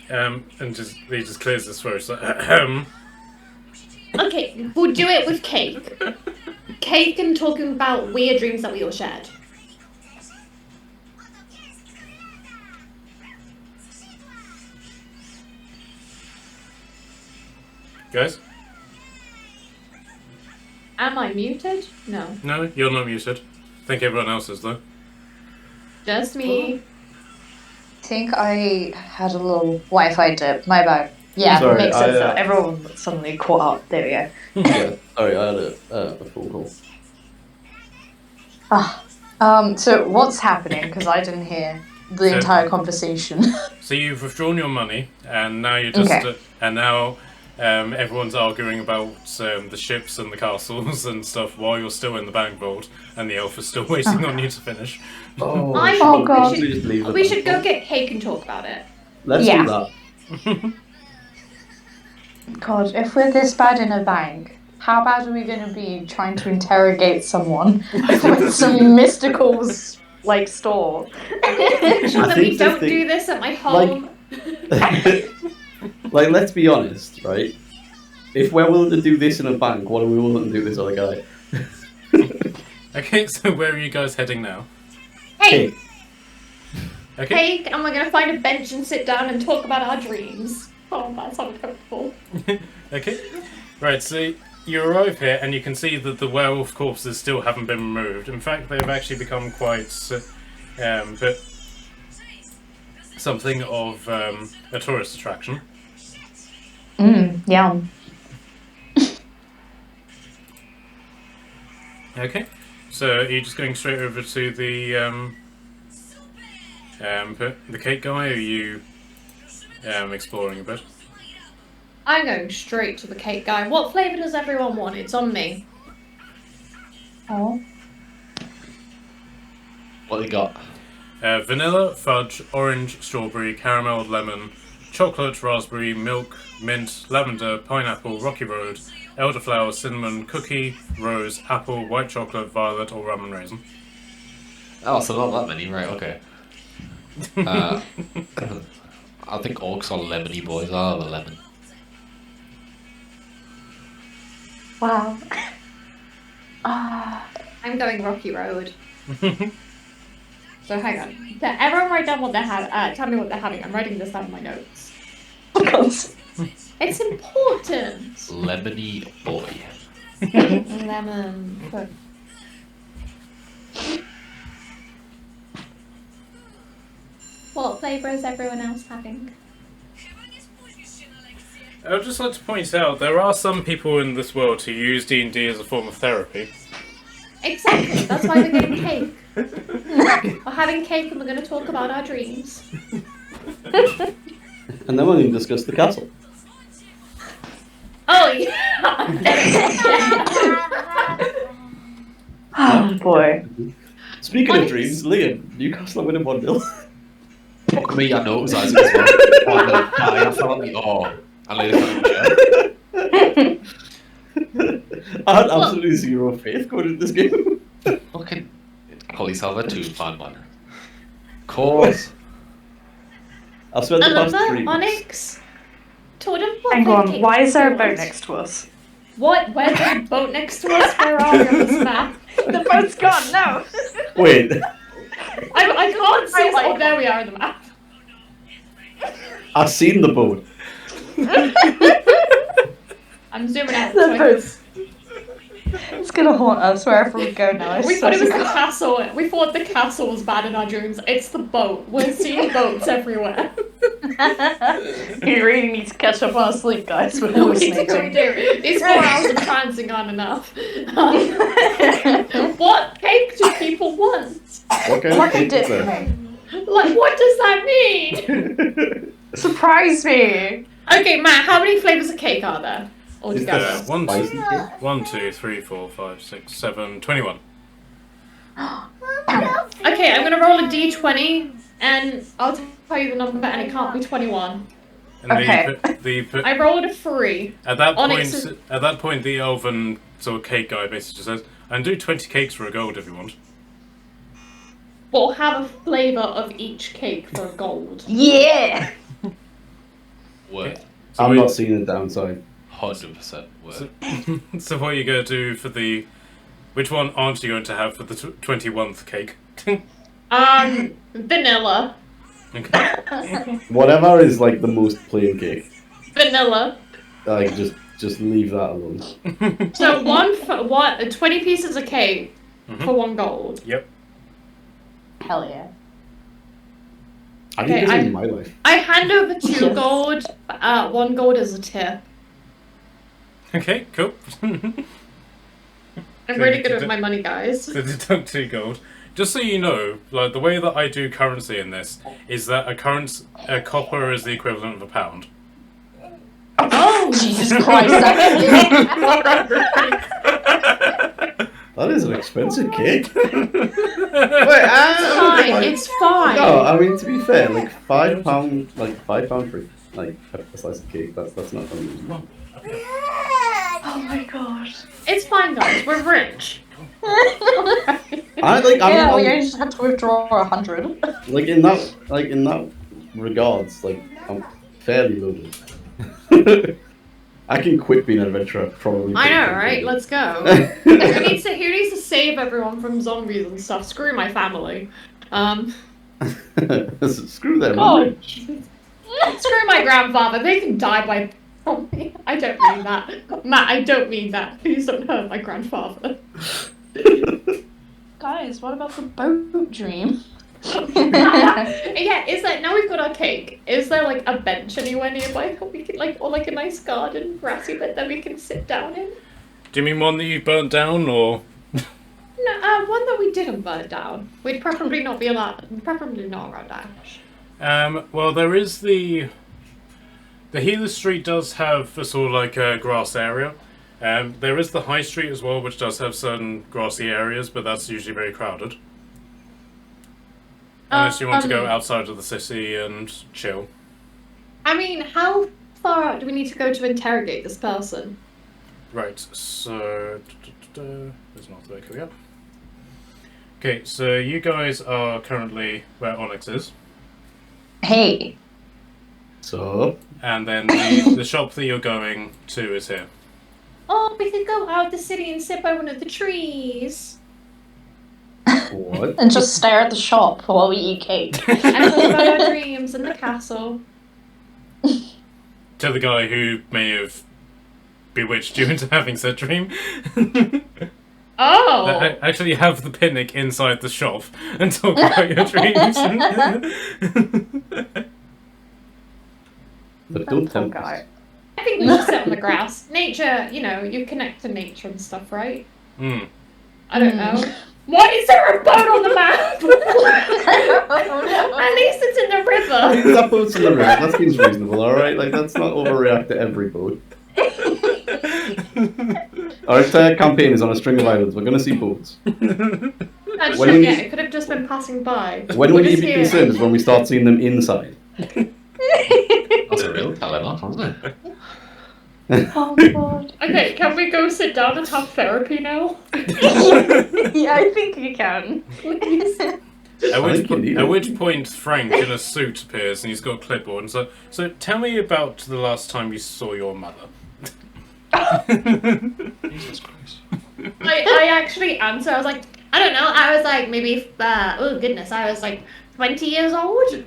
and he just clears his throat. Like, Okay, we'll do it with Cake. Cake and talking about weird dreams that we all shared. Guys? Am I muted? No. No, you're not muted. I think everyone else is though. Just me. I think I had a little Wi-Fi dip. My bad. Yeah, Sorry, makes sense. I, Everyone suddenly caught up. There we go. Yeah, sorry, I had a phone call. So what's happening? Because I didn't hear the So- entire conversation. So you've withdrawn your money, and now you're just Okay. and now everyone's arguing about the ships and the castles and stuff while you're still in the bank vault, and the elf is still waiting on you to finish. Oh, Oh, God. We should leave it We there. should go get Cake and talk about it. Let's Yeah. do that. God, if we're this bad in a bank, how bad are we going to be trying to interrogate someone with some mystical, store? Sure that we think don't this do thing- this at my home. Like, let's be honest, right? If we're willing to do this in a bank, what are we willing to do this other guy? Okay, so where are you guys heading now? Hey, Okay. Cake, and we're gonna find a bench and sit down and talk about our dreams. Oh, that's uncomfortable. Okay. Right, so you arrive here and you can see that the werewolf corpses still haven't been removed. In fact, they've actually become quite but something of a tourist attraction. Yum. Okay. So are you just going straight over to the cake guy, or are you exploring a bit? I'm going straight to the cake guy. What flavour does everyone want? It's on me. Oh. What they got? Vanilla, fudge, orange, strawberry, caramel, lemon, chocolate, raspberry, milk, mint, lavender, pineapple, rocky road, elderflower, cinnamon, cookie, rose, apple, white chocolate, violet, or rum and raisin. Oh, so not that many, right? Okay. I think orcs are lemony boys. I'll have a lemon. Wow. I'm going Rocky Road. So hang on. Everyone write down what they're having. Tell me what they're having. I'm writing this down in my notes. It's important. Lemony boy. Lemon. What flavour is everyone else having? I would just like to point out there are some people in this world who use D&D as a form of therapy. Exactly. That's why we're getting cake. We're having cake and we're going to talk about our dreams. And then we can discuss the castle. Oh yeah. Oh boy. Speaking of dreams, Liam, Newcastle are winning 1-0. Fuck me, I know it was Isaac as well. Oh, no, I fell on the I laid it on the I had absolutely zero faith going into this game. Fucking call yourself a two-fan man. Of course. I've spent the past 3 Another weeks. Onyx. Totem. What Hang on, cake why is there a do you boat want? next to us? What? Where's the boat next to us? Where are we on this map? The boat's gone, no! Wait, I can't see. like- Oh, there we are on the map. I've seen the boat. I'm zooming out. The so I can- boat's... It's gonna haunt us wherever we go now. I We swear thought it was to the God. castle. We thought the castle was bad in our dreams. It's the boat. We're seeing boats everywhere. You really need to catch up on sleep, guys. We're We need to go hallucinating. do. These 4 hours of trancing aren't enough. What cake do people want? What kind of What cake did is there? Like, what does that mean? Surprise me! Okay, Matt, how many flavors of cake are there Is there altogether? One, spicy cake? 1, 2, 3, 4, 5, 6, 7, 21. Okay, I'm gonna roll a d20 and I'll tell you the number and it can't be 21. And Okay. I rolled a 3. at that Onyx point, is- at that point, the elven sort of cake guy basically just says, "And do 20 cakes for a gold if you want." We'll have a flavor of each cake for gold. Yeah! Word. So I'm we- not seeing the downside. 100% word. So what are you going to do for the? Which one aren't you going to have for the 21st cake? Vanilla. Okay. Whatever is like the most plain cake, Vanilla. like just leave that alone. So 20 pieces of cake for 1 gold. Yep. Hell yeah. I Okay, need this I- in my life. I hand over 2 Yes. gold, 1 gold as a tip. Okay. Cool. I'm really good with my money, guys. So deduct 2 gold. Just so you know, like the way that I do currency in this is that a copper is the equivalent of a pound. Oh! Jesus Christ, That is an expensive cake. Wait, Fine, it's fine. No, I mean to be fair, like £5, £5 for like a slice of cake. That's not unreasonable. Oh my god. It's fine, guys. We're rich. I'm We just had to withdraw 100. like in that regards, like I'm fairly loaded. I can quit being an adventurer probably. I know, right? Let's go. Who needs to save everyone from zombies and stuff? Screw my family. Screw them. Oh. I'm rich. Screw my grandfather. They can die by zombie. I don't mean that. Matt, I don't mean that. Please don't hurt my grandfather. Guys, what about the boat dream? Yeah, is that now we've got our cake? Is there like a bench anywhere nearby that we can or like a nice garden, grassy bit that we can sit down in? Do you mean one that you burnt down, or? No, one that we didn't burn down. We'd preferably not be allowed. Preferably not around Ash. Well, there is the Healer Street does have a sort of like a grass area. There is the High Street as well, which does have certain grassy areas, but that's usually very crowded. Unless you want to go outside of the city and chill. I mean, how far out do we need to go to interrogate this person? Right, so... There's North Lake, here we go. Okay, so you guys are currently where Onyx is. Hey. So And then the shop that you're going to is here. Oh, we could go out the city and sit by one of the trees. what? And just stare at the shop while we eat cake. And talk about our dreams in the castle. To the guy who may have bewitched you into having said dream. Oh! Actually have the picnic inside the shop and talk about your dreams. But don't Poor tempt us. guy. I think we should sit on the grass. Nature, you connect to nature and stuff, right? Hmm. I don't know. Why is there a boat on the map? At least it's in the river. river. That boat's in the river. That seems reasonable, alright? Like, let's not overreact to every boat. Our entire campaign is on a string of islands. We're gonna see boats. That's When true, we- yeah, it could have just been passing by. When We're we need just to be here. concerned is when we start seeing them inside. That's a real telling off, wasn't it? Oh god. Okay, can we go sit down and have therapy now? Yeah, I think you can. Please. At which point Frank in a suit appears and he's got a clipboard and so tell me about the last time you saw your mother. Jesus Christ. I actually answered. I was like, I don't know. I was like maybe. Oh goodness, I was like 20 years old.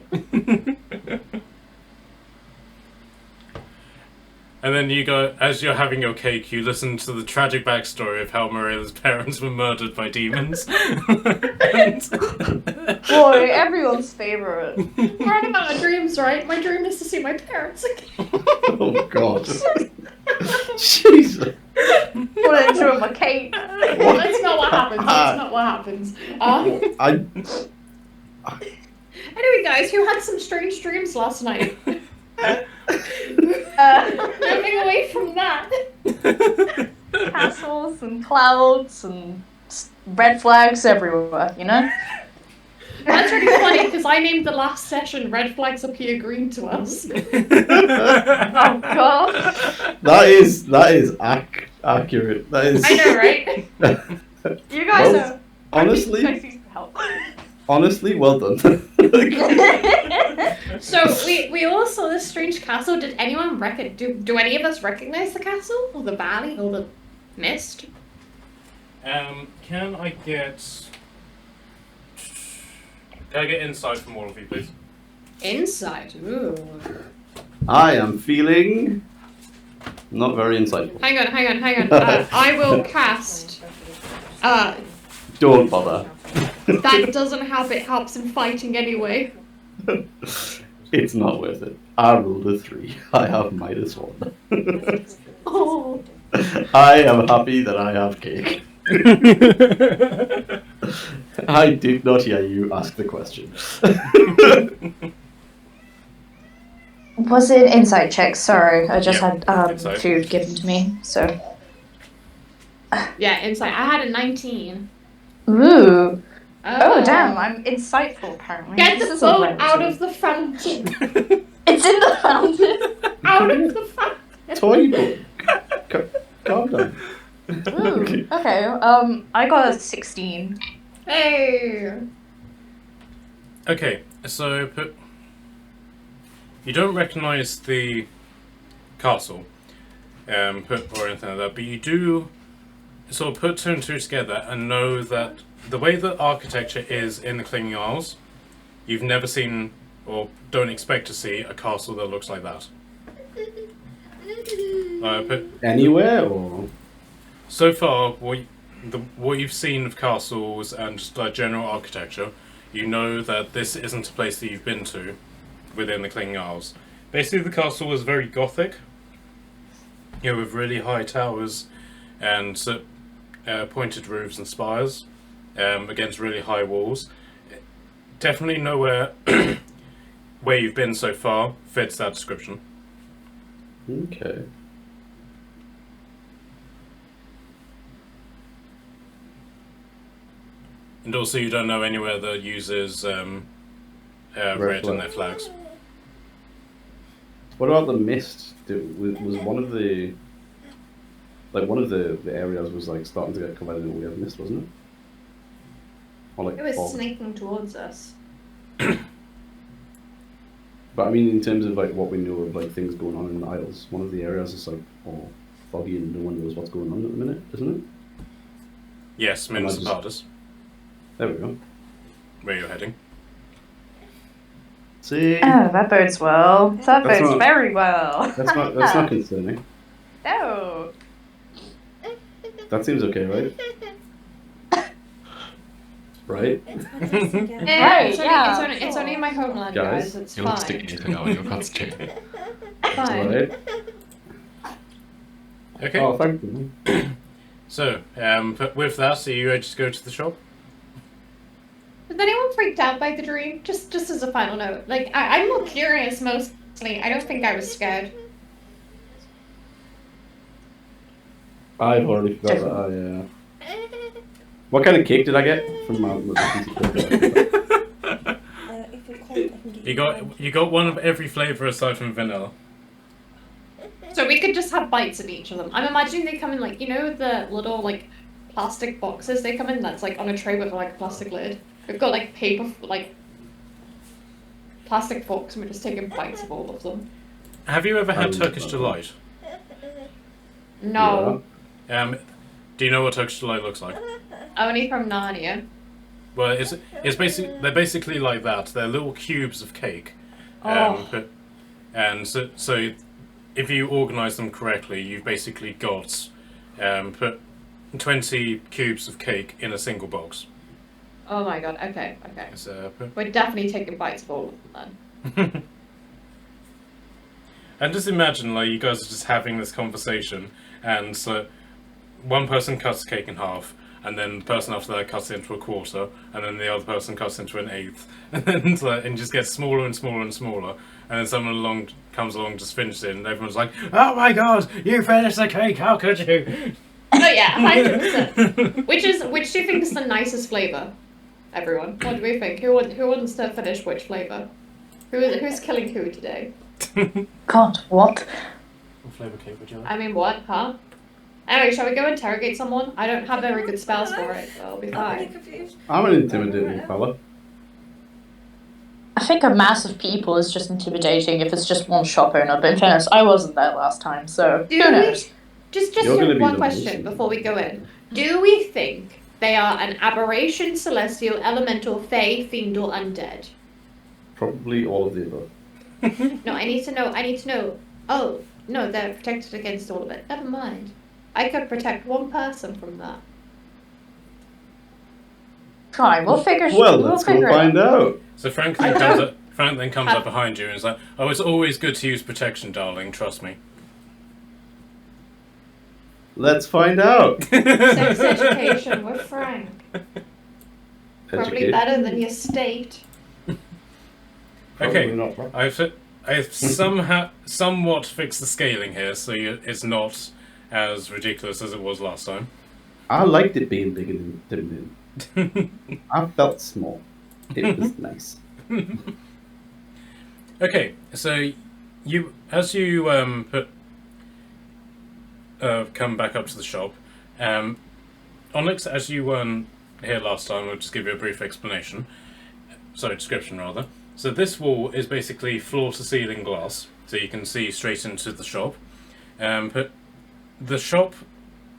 And then you go, as you're having your cake, you listen to the tragic backstory of how Marilla's parents were murdered by demons. Boy, everyone's favorite. We're about our dreams, right? My dream is to see my parents again. Oh god. Jesus. Put it into my cake. That's not what happens. That's not what happens. Anyway, guys, who had some strange dreams last night? Moving away from that. Castles and clouds and red flags everywhere, you know? That's really funny because I named the last session "Red Flags Appear Green to Us." Oh god. That is accurate. That is. I know, right? You guys Well, are. honestly- You guys need help. Honestly, well done. So we all saw this strange castle. Did anyone do any of us recognize the castle or the valley or the mist? Can I get insight from all of you, please? Insight. Ooh. I am feeling not very insightful. Hang on. I will cast. Don't bother. That doesn't help. It helps in fighting anyway. It's not worth it. I rolled a 3. I have -1. Oh. I am happy that I have cake. I did not hear you ask the question. Was it insight check? Sorry, I just Yeah, had insight. food given to me, so. Yeah, insight. I had a 19. Ooh. Oh, damn, I'm insightful apparently. Get This the is a boat rarity. out of the fountain. It's in the fountain. Out of the fountain. Toy book. Calm down. Ooh. Okay. I got a 16. Hey. Okay, so you don't recognise the castle, or anything like that, but you do sort of put 2 and 2 together and know that the way that architecture is in the Clinging Isles, you've never seen or don't expect to see a castle that looks like that. Anywhere or? So far, what you've seen of castles and just general architecture, you know that this isn't a place that you've been to within the Clinging Isles. Basically, the castle was very gothic, with really high towers and pointed roofs and spires against really high walls. Definitely nowhere where you've been so far fits that description. Okay. And also, you don't know anywhere that uses red in their flags. What about the mist? Was one of the areas was like starting to get covered in a weird mist, wasn't it? Or like It was fog. snaking towards us. But I mean, in terms of like what we know of like things going on in the Isles, one of the areas is like all foggy and no one knows what's going on at the minute, isn't it? Yes, Minas Tirith, There we go. where you're heading. See, Oh, that bodes well. That That's bodes not- very well. that's not concerning. No. That seems okay, right? Right? Right, yeah. It's only my homeland, Guys, guys. It's You're not fine. sticking anything out when you're concentrating. Fine. Right? Okay. Oh, thank you. So, but with that, are you ready to go to the shop? Was anyone freaked out by the dream? Just as a final note. Like, I'm more curious mostly. I don't think I was scared. I've already forgot that. What kind of cake did I get from my You got one of every flavour aside from vanilla. So we could just have bites of each of them. I'm imagining they come in like, you know, the little like plastic boxes they come in that's like on a tray with like a plastic lid. We've got like paper, like plastic forks, and we're just taking bites of all of them. Have you ever had Turkish Delight? No. Do you know what Turkish Delight looks like? Only from Narnia. Well, they're basically like that. They're little cubes of cake. Oh. And so if you organise them correctly, you've basically got put 20 cubes of cake in a single box. Oh my god, okay. So, We're definitely taking bites of all of them then. and just imagine, like, you guys are just having this conversation, and so one person cuts cake in half, and then the person after that cuts it into a quarter, and then the other person cuts into an eighth, and then and just gets smaller and smaller and smaller, and then someone comes along, just finishes it, and everyone's like, "Oh my god, you finished the cake! How could you?" Oh yeah, 100%. Which do you think is the nicest flavour? Everyone, what do we think? Who wants to finish which flavour? Who's killing who today? God, what? What flavour cake would you like? I mean, what, huh? Anyway, shall we go interrogate someone? I don't have very good spells for it, so I'll be fine. I'm an intimidating fella. I think a mass of people is just intimidating if it's just one shop owner, but in fairness, I wasn't there last time, so who knows? Just You're gonna be one the question most- before we go in. Do we think they are an aberration, celestial, elemental, fey, fiend, or undead? Probably all of the above. No, I need to know. Oh, no, they're protected against all of it. Never mind. I could protect one person from that. Fine, we'll figure Well, we'll let's go figure it find out. So Frank then comes up behind you and is like, "Oh, it's always good to use protection, darling. Trust me." Let's find out. Sex education with Frank. Probably Education. better than your state. Probably Okay, not. I've somewhat fixed the scaling here, so it's not as ridiculous as it was last time. I liked it being big and intimidating. I felt small. It was nice. Okay, so as you come back up to the shop, Onyx, as you weren't here last time, I'll just give you a brief explanation. Sorry, description rather. So this wall is basically floor-to-ceiling glass, so you can see straight into the shop. But the shop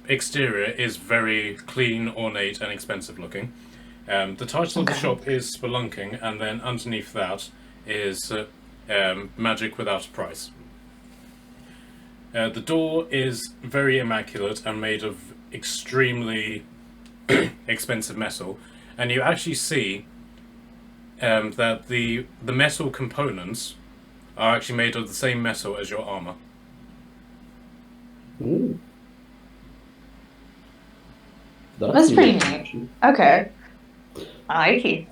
exterior is very clean, ornate, and expensive looking. The title of the shop is Spelunking, and then underneath that is Magic Without a Price. The door is very immaculate and made of extremely expensive metal, and you actually see that the metal components are actually made of the same metal as your armor. Ooh. That's pretty neat. Okay. I like it.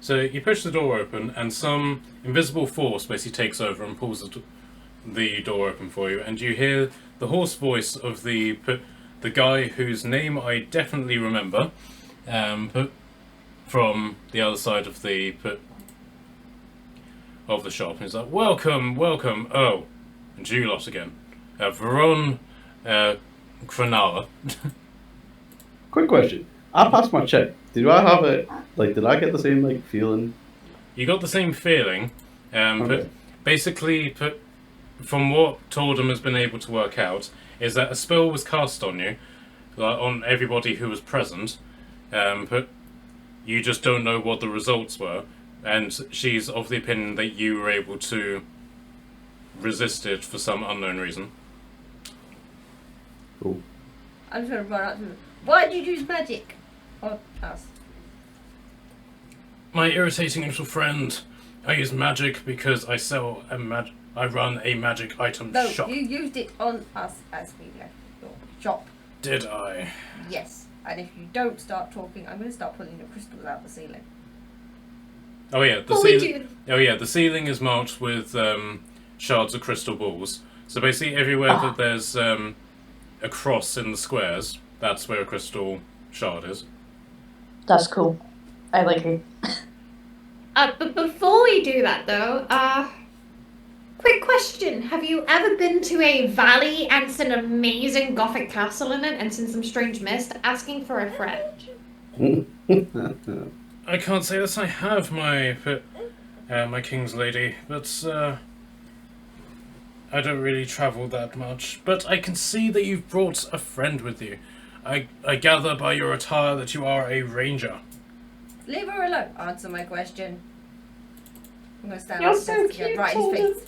So you push the door open, and some invisible force basically takes over and pulls the door open for you, and you hear the hoarse voice of the guy whose name I definitely remember, from the other side of the shop. And he's like, "Welcome, welcome. Oh, and you lot again. Veron Kranala." Quick question. I passed my check. Did I have it? Like, did I get the same feeling? You got the same feeling, Okay. but basically, from what Tordum has been able to work out, is that a spell was cast on you, on everybody who was present, but you just don't know what the results were, and she's of the opinion that you were able to resist it for some unknown reason. Cool. I'm just gonna run up to him. Why did you use magic on us? My irritating little friend, I use magic because I run a magic item No, shop. you used it on us as we left your shop. Did I? Yes. And if you don't start talking, I'm going to start pulling your crystals out the ceiling. Oh yeah, the What we ceiling. do? Oh yeah, the ceiling is marked with shards of crystal balls. So basically, everywhere that there's a cross in the squares, that's where a crystal shard is. That's cool. I like it. But before we do that, though, quick question: have you ever been to a valley and seen an amazing Gothic castle in it, and seen some strange mist, asking for a friend? I can't say that I have, my king's lady, but I don't really travel that much. But I can see that you've brought a friend with you. I gather by your attire that you are a ranger. Leave her alone. Answer my question. I'm gonna stand You're up so and cute, right in his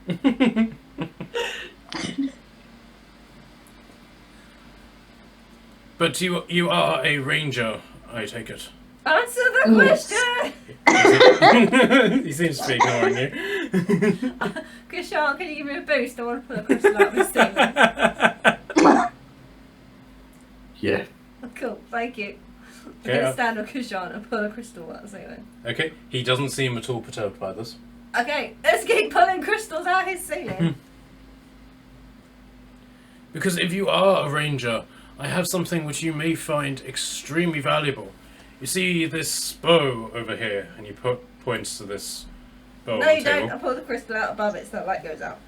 Holden. face. But you are a ranger, I take it. Answer the question! He seems to be ignoring you. Kishan, can you give me a boost? I want to pull a crystal out of his ceiling. Yeah. Cool, thank you. I'm Okay, gonna stand with Kishan and pull a crystal out of the ceiling. Okay, he doesn't seem at all perturbed by this. Okay, let's keep pulling crystals out of his ceiling. Because if you are a ranger, I have something which you may find extremely valuable. You see this bow over here, and you points to this bow No, on the you don't. I table. pull the crystal out above it so the light goes out.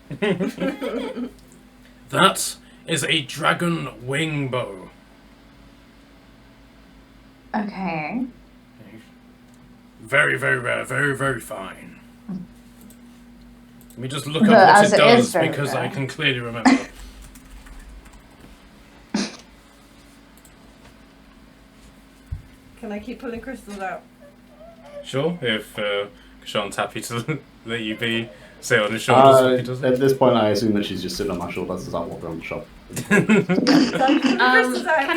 That is a dragon wing bow. Okay. Very, very rare, very, very fine. Let me just look But up what as it it is does very because I rare. can clearly remember. Can I keep pulling crystals out? Sure, if Kashan's happy to let you sit on his shoulders when he does At it. this point, I assume that she's just sitting on my shoulders as I walk around the shop. Can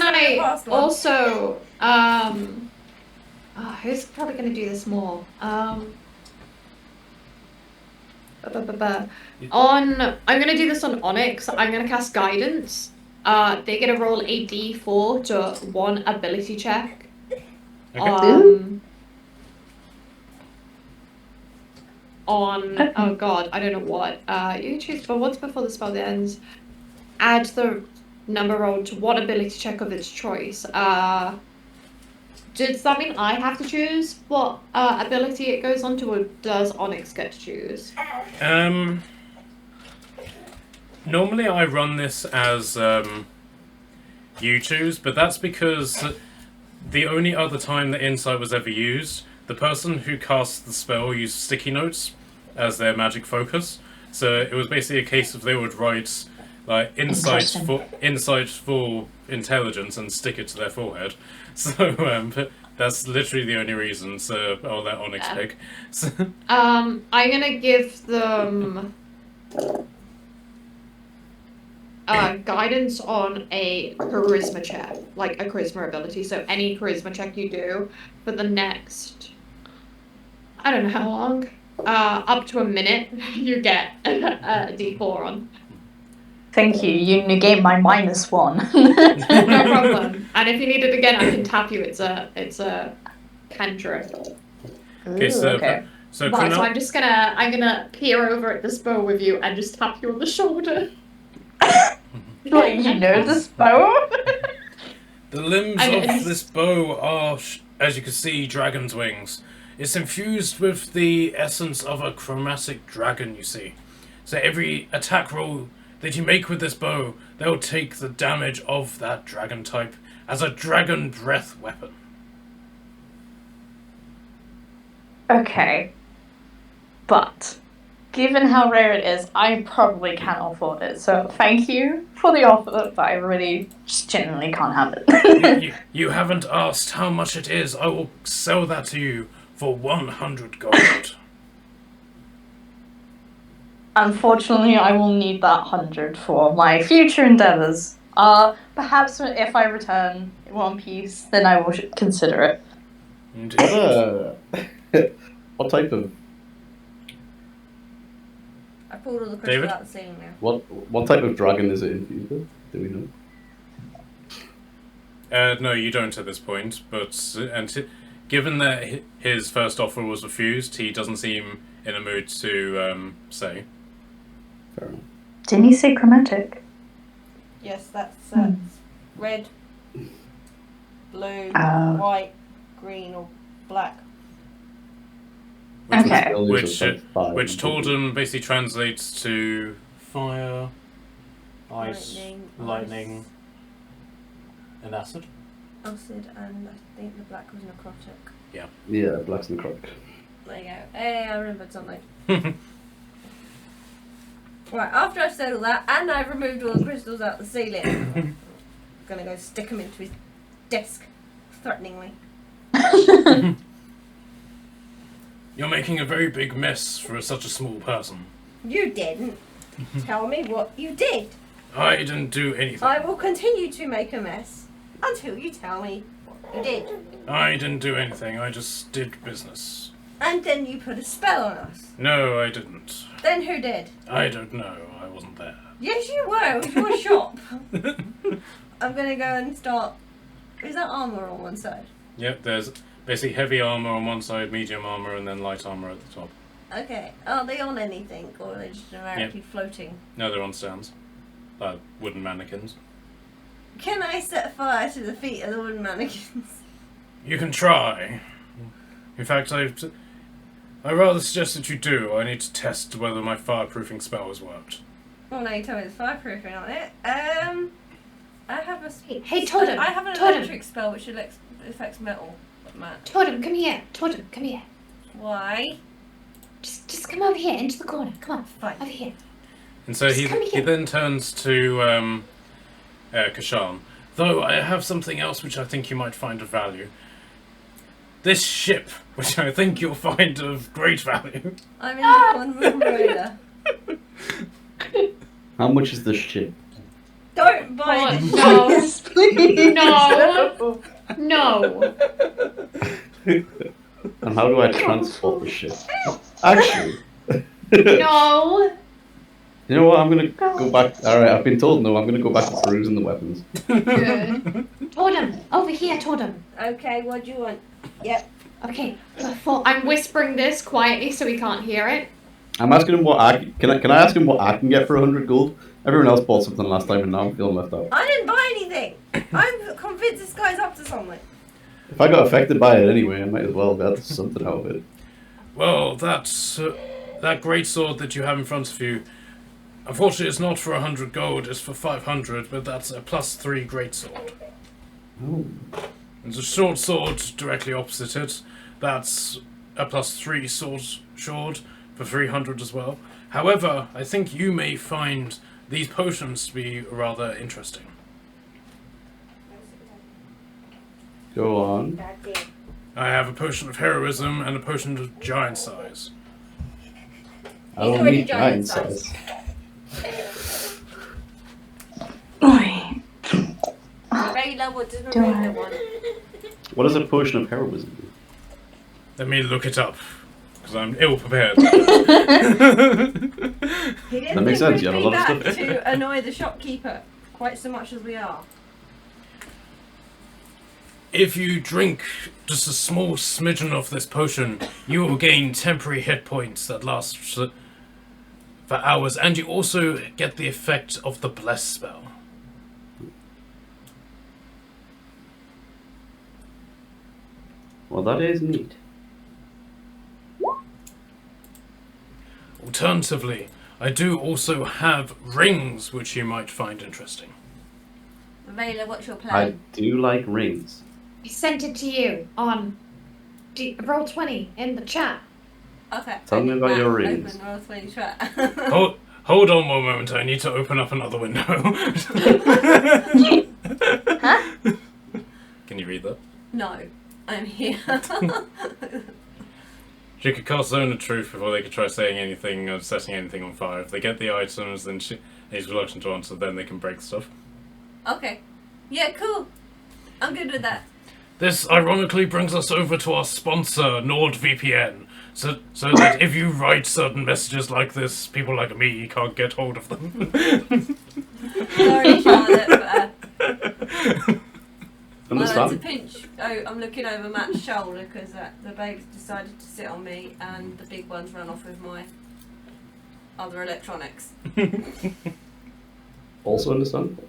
I also who's probably going to do this more? I'm going to do this on Onyx. I'm going to cast Guidance. They're going to roll a D4 to 1 ability check. Okay. On oh god, I don't know what. You can choose for once before the spell ends. Add the number rolled to 1 ability check of its choice. Does that mean I have to choose what ability it goes on to, or does Onyx get to choose? Normally I run this as you choose, but that's because the only other time that Insight was ever used, the person who cast the spell used sticky notes as their magic focus. So it was basically a case of they would write like insight for intelligence and stick it to their forehead. So that's literally the only reason. So I'll let Onyx pick. So, I'm gonna give them guidance on a charisma check, like a charisma ability. So any charisma check you do for the next, I don't know how long, up to a minute, you get a D4 on. Thank you. You negate my -1. No problem. And if you need it again, I can tap you. It's a cantrip. okay, so okay. so Right, so Chrono- I'm gonna peer over at this bow with you and just tap you on the shoulder. Like, you know this bow? the limbs And of this bow are, as you can see, dragon's wings. It's infused with the essence of a chromatic dragon, you see. So every attack roll that you make with this bow, they'll take the damage of that dragon type as a dragon breath weapon. Okay. But, given how rare it is, I probably can't afford it. So thank you for the offer, but I really just genuinely can't have it. You haven't asked how much it is. I will sell that to you for 100 gold. Unfortunately, I will need that 100 for my future endeavors. Perhaps if I return in one piece, then I will consider it. Indeed. What type of I pulled all the crystal David? out of the ceiling now. what type of dragon is it infused with? Do we know? No, you don't at this point, but given that his first offer was refused, he doesn't seem in a mood to say. Fair enough. Didn't he say chromatic? Yes, that's Hmm. red, blue, Oh. white, green, or black. Which is Okay. still Which, usually like 5. Which Tordon basically translates to fire, ice, lightning, and acid. Acid, and I think the black was necrotic. Yeah, black's necrotic. There you go. Hey, I remembered something. Right, after I've said all that, and I've removed all the crystals out the ceiling, I'm gonna go stick them into his desk, threateningly. You're making a very big mess for such a small person. You didn't. Tell me what you did. I didn't do anything. I will continue to make a mess until you tell me what you did. I didn't do anything. I just did business. And then you put a spell on us. No, I didn't. Then who did? I don't know. I wasn't there. Yes, you were. It was your shop. I'm gonna go and start. Is that armor on one side? Yep, there's basically heavy armor on one side, medium armor, and then light armor at the top. Okay. Are they on anything, or are they just generically floating? No, they're on stands. Wooden mannequins. Can I set fire to the feet of the wooden mannequins? You can try. In fact, I rather suggest that you do. I need to test whether my fireproofing spell has worked. Well, now you tell me there's fireproofing on it. I have a. Hey, Totem. I have an Totem. electric spell which affects metal. Matt. Totem, come here. Totem, come here. Why? Just come over here into the corner. Come on, Fine. over here. And so Just come he here. then turns to Kashan. Though I have something else which I think you might find of value. This ship, which I think you'll find of great value. I'm in the one room radar. How much is this shit? Don't buy Oh, this. no. Yes, please. No. No. And how do I transport the ship? Actually, No. you know what? I'm gonna go back. Alright, I've been told no. I'm gonna go back to perusing the weapons. Good. Totem, over here, Totem. Okay, what do you want? Yep. Okay, before I'm whispering this quietly so we can't hear it. I'm asking him what I can I ask him what I can get for 100 gold? Everyone else bought something last time, and now I'm feeling left out. I didn't buy anything. I'm convinced this guy's up to something. If I got affected by it anyway, I might as well get something out of it. Well, that great sword that you have in front of you, unfortunately it's not for 100 gold, it's for 500, but that's a +3 great sword. Oh. There's a short sword directly opposite it, that's a +3 sword for 300 as well. However, I think you may find these potions to be rather interesting. Go on. I have a potion of heroism and a potion of giant size. I don't already need giant giant size. Oi. Regular, what does Do regular I- one? What does a potion of heroism do? Let me look it up, because I'm ill prepared. He didn't That makes think sense, you we'd have a be lot of back stuff. to annoy the shopkeeper quite so much as we are. If you drink just a small smidgen of this potion, you will gain temporary hit points that last for hours, and you also get the effect of the Bless spell. Well, that is neat. Alternatively, I do also have rings which you might find interesting. Vela, what's your I plan? do like rings. I sent it to you on Roll20 in the chat. Okay. Tell me about your rings. Open roll 20 chat. Hold on one moment, I need to open up another window. Huh? Can you read that? No, I'm here. She could cast Zone of Truth before they could try saying anything or setting anything on fire. If they get the items, then he's reluctant to answer, then they can break stuff. Okay. Yeah, cool. I'm good with that. This ironically brings us over to our sponsor, NordVPN. So that if you write certain messages like this, people like me can't get hold of them. Sorry, Charlotte, but Understand to Sam? pinch. Oh, I'm looking over Matt's shoulder because the babe's decided to sit on me, and the big one's run off with my other electronics. Also understandable.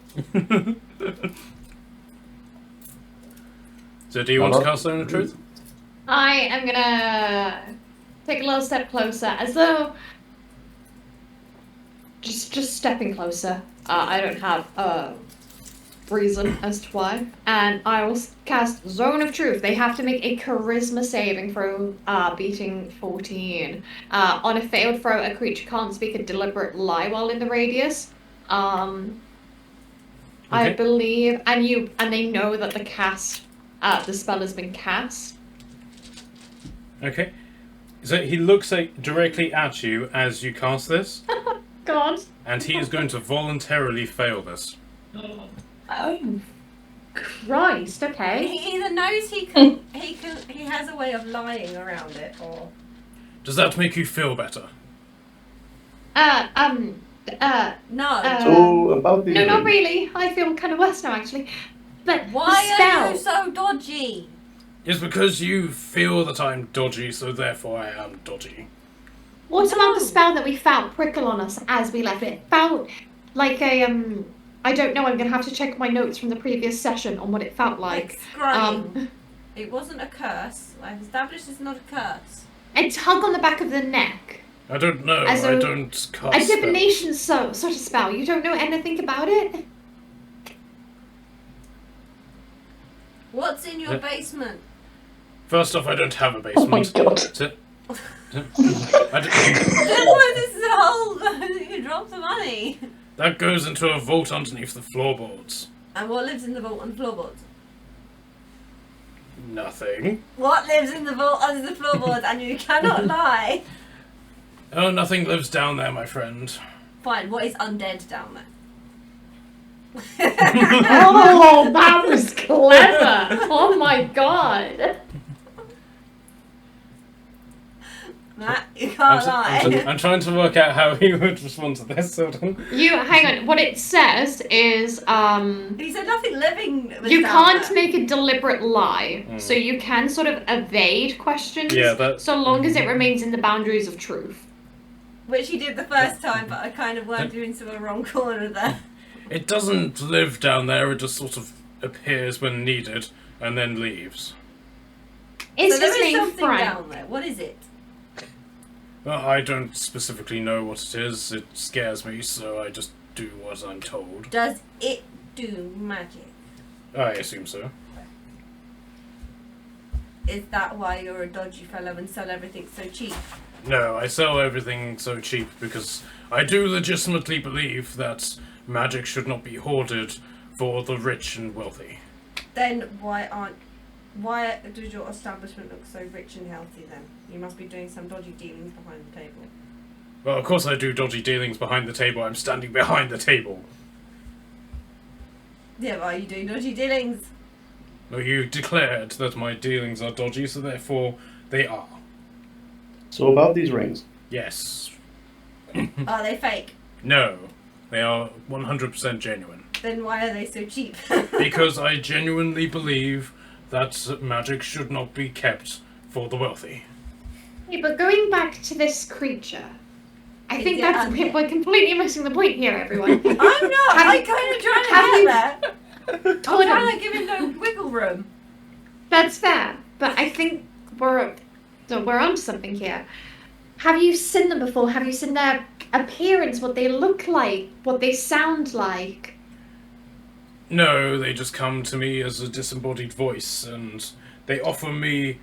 So do you want to Hello? cast Zone of Truth? I am gonna take a little step closer, as though just stepping closer. I don't have a reason as to why, and I will cast Zone of Truth. They have to make a Charisma saving throw, beating 14. On a failed throw, a creature can't speak a deliberate lie while in the radius. I Okay. believe, and they know that the spell has been cast. Okay. So he looks directly at you as you cast this, God. and he is going to voluntarily fail this. Oh, Christ. Okay. He either knows he has a way of lying around it, or Does that make you feel better? no. So about these No, not rings. really. I feel kind of worse now, actually. But Why the spell. are you so dodgy? It's because you feel that I'm dodgy, so therefore I am dodgy. What about the No. spell that we found prickle on us as we left it? Felt like a I don't know. I'm gonna have to check my notes from the previous session on what it felt like. Scrying. It wasn't a curse. I've established it's not a curse. A tug on the back of the neck. I don't know. As I a- don't cast A spells. divination sort of spell. You don't know anything about it? What's in your Yeah. basement? First off, I don't have a Oh my basement. god. So- I don't- What is the whole? You dropped the money. that goes into a vault underneath the floorboards. And what lives in the vault on the floorboards? Nothing. What lives in the vault under the floorboards? And you cannot lie. Oh, nothing lives down there, my friend. Fine. What is undead down there? Oh, that was clever! Oh my god! Matt, you can't lie. I'm trying to work out how he would respond to this. Hold on. Hang on. What it says is He said nothing living. Was you down can't there. make a deliberate lie, so you can sort of evade questions. Yeah, that- so long as it remains in the boundaries of truth. Which he did the first time, but I kind of worked you into a wrong corner there. It doesn't live down there, it just sort of appears when needed and then leaves. Is So there his is name something Frank? down there. What is it? Well, I don't specifically know what it is. It scares me, so I just do what I'm told. Does it do magic? I assume so. Is that why you're a dodgy fellow and sell everything so cheap? No, I sell everything so cheap because I do legitimately believe that magic should not be hoarded for the rich and wealthy. Then why does your establishment look so rich and healthy then? You must be doing some dodgy dealings behind the table. Well, of course I do dodgy dealings behind the table. I'm standing behind the table. Yeah, why are you doing dodgy dealings? Well, you declared that my dealings are dodgy, so therefore they are. So about these rings. Yes. Are they fake? No. They are 100% genuine. Then why are they so cheap? Because I genuinely believe that magic should not be kept for the wealthy. Hey, but going back to this creature, I Is think it that's undead? we're completely missing the point here, everyone. I'm not! Have I'm you- kind of trying to have you- get there! I'm Hold trying on. to give him no wiggle room. That's fair, but I think we're onto something here. Have you seen them before? Have you seen their appearance, what they look like, what they sound like? No, they just come to me as a disembodied voice, and they offer me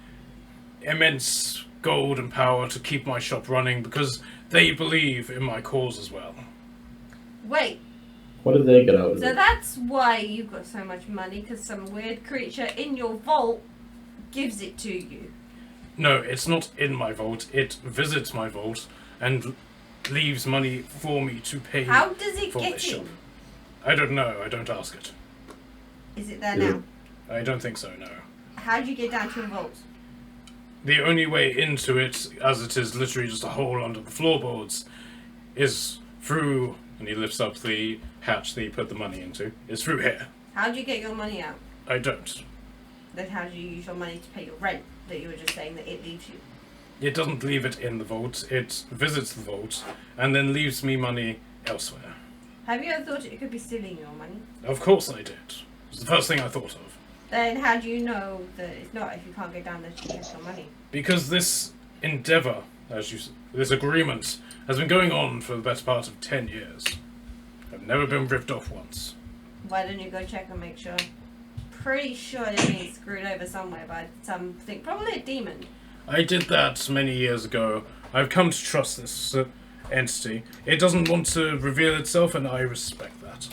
immense gold and power to keep my shop running because they believe in my cause as well. Wait, What did they get out of so it? that's why you've got so much money, because some weird creature in your vault gives it to you. No, it's not in my vault. It visits my vault and leaves money for me to pay How does it for get this shop. in? I don't know. I don't ask it. Is it there Yeah. now? I don't think so, no. How do you get down to your vault? The only way into it, as it is literally just a hole under the floorboards, is through, and he lifts up the hatch that he put the money into, is through here. How do you get your money out? I don't. Then how do you use your money to pay your rent that you were just saying that it leaves you? It doesn't leave it in the vault, it visits the vault, and then leaves me money elsewhere. Have you ever thought it could be stealing your money? Of course I did. It was the first thing I thought of. Then how do you know that it's not if you can't go down there to get your money? Because this endeavour, this agreement, has been going on for the better part of 10 years. I've never been ripped off once. Why don't you go check and make sure? Pretty sure they're being screwed over somewhere by something, probably a demon. I did that many years ago. I've come to trust this entity. It doesn't want to reveal itself, and I respect that.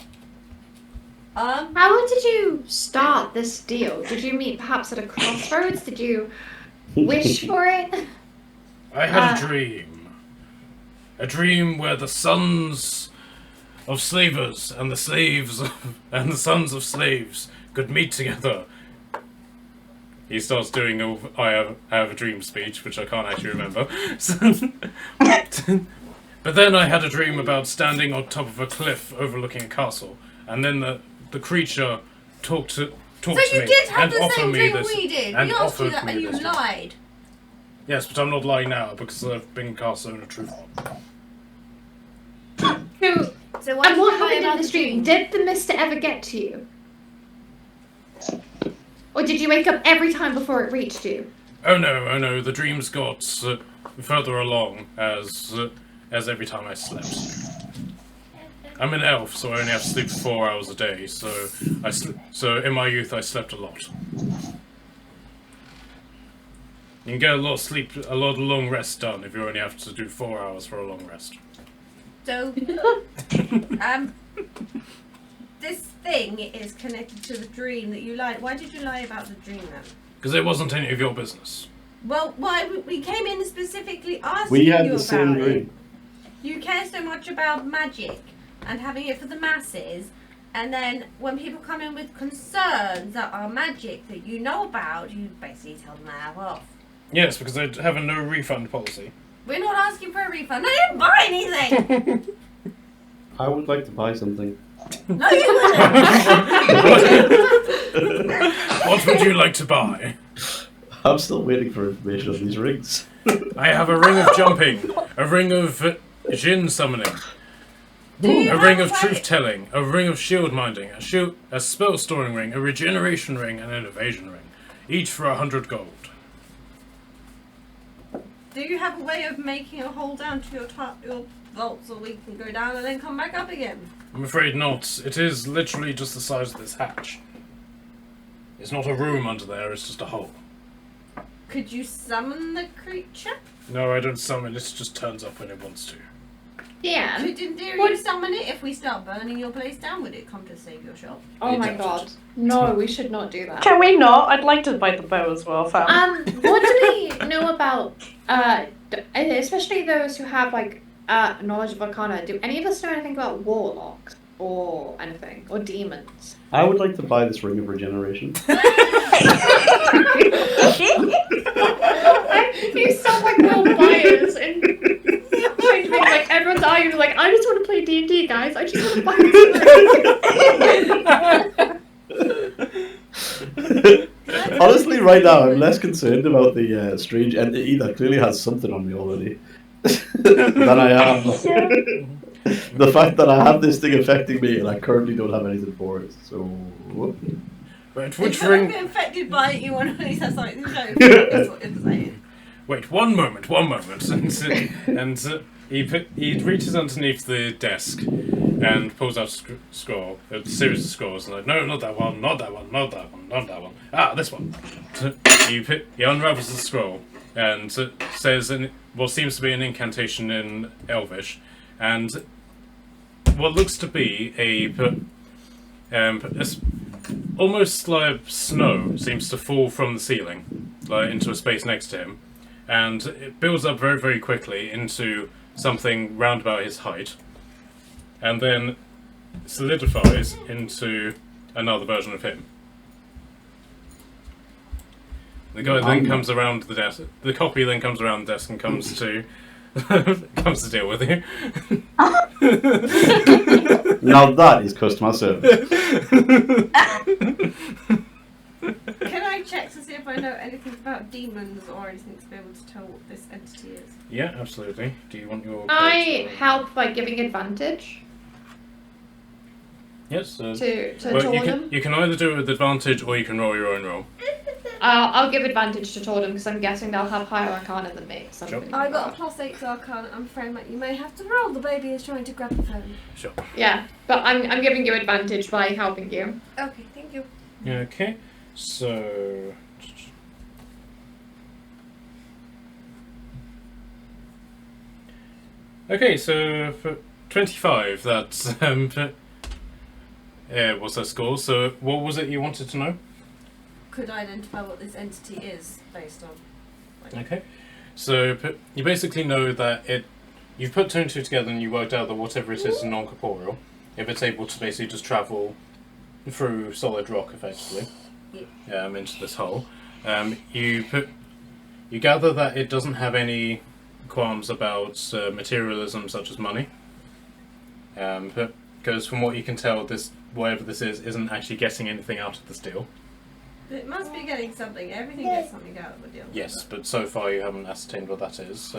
How did you start this deal? Did you meet perhaps at a crossroads? Did you wish for it? I had a dream. A dream where the sons of slavers and the slaves and the sons of slaves could meet together. He starts doing a I have a dream speech, which I can't actually remember. But then I had a dream about standing on top of a cliff overlooking a castle, and then the creature talked to me So you did have and the offered same me dream this we did. and We asked you offered that me and you this. lied. Yes, but I'm not lying now because I've been cast on a truth bomb. Who? So why And did what you lie happened in about this the dream? Did the mister ever get to you? Or did you wake up every time before it reached you? Oh no, the dreams got further along as every time I slept. I'm an elf, so I only have to sleep 4 hours a day, so so in my youth I slept a lot. You can get a lot of sleep, a lot of long rest done if you only have to do 4 hours for a long rest. So, this thing is connected to the dream that you lied. Why did you lie about the dream then? Because it wasn't any of your business. Well, why we came in specifically asking We had you the about same it. dream. You care so much about magic and having it for the masses, and then when people come in with concerns that are magic that you know about, you basically tell them to have off. Yes, because I have a no refund policy. We're not asking for a refund. I didn't buy anything. I would like to buy something. No, you wouldn't. What would you like to buy? I'm still waiting for information on these rings. I have a ring of jumping, a ring of Jinn summoning, a ring of truth telling, a ring of shield minding, a spell storing ring, a regeneration ring, and an evasion ring, each for 100 gold. Do you have a way of making a hole down to your vault so we can go down and then come back up again? I'm afraid not. It is literally just the size of this hatch. It's not a room under there, it's just a hole. Could you summon the creature? No, I don't summon it, it just turns up when it wants to. Yeah. Could in theory summon it if we start burning your place down? Would it come to save your shop? Oh my god. No, we should not do that. Can we not? I'd like to bite the bow as well, fam. What do we know about, especially those who have, like, knowledge of Arcana? Do any of us know anything about warlocks? Or anything? Or demons? I would like to buy this ring of regeneration. You sound like Will Byers and things like everyone's arguing like, I just want to play D&D, guys. I just want to buy this. Honestly, right now, I'm less concerned about the strange entity that clearly has something on me already than I am the fact that I have this thing affecting me and I currently don't have anything for it. So, Wait, If which you're ring? infected by it, you want to at least have something to show. That's what you're saying. Wait, one moment. And he reaches underneath the desk and pulls out a scroll, a series of scrolls, and like, no, not that one, not that one, not that one, not that one. Ah, this one. He unravels the scroll and says what seems to be an incantation in Elvish, and what looks to be almost like snow seems to fall from the ceiling, like into a space next to him, and it builds up very, very quickly into something round about his height, and then solidifies into another version of him. The guy then comes around the desk. The copy then comes around the desk and comes to comes to deal with you. now that is customer service. Can I check to see if I know anything about demons or anything to be able to tell what this entity is? Yeah, absolutely. Do you want your... I help by giving advantage Yes. to Well, Tordem. you can either do it with advantage or you can roll your own roll. I'll give advantage to Tordem because I'm guessing they'll have higher arcana than me. Sure. I got a +8 to Arcana. I'm afraid Matt, you may have to roll. The baby is trying to grab the phone. Sure. Yeah, but I'm giving you advantage by helping you. Okay, thank you. Okay, so... Okay, so for 25, that's... what's that score? So what was it you wanted to know? Could I identify what this entity is based on? Okay, so you basically know that you've put two and two together and you worked out that whatever it is non-corporeal. If it's able to basically just travel through solid rock, effectively, into this hole, you gather that it doesn't have any qualms about materialism such as money. Because from what you can tell, whatever this is, isn't actually getting anything out of this deal. It must be getting something. Everything gets something out of the deal. Yes, but so far you haven't ascertained what that is.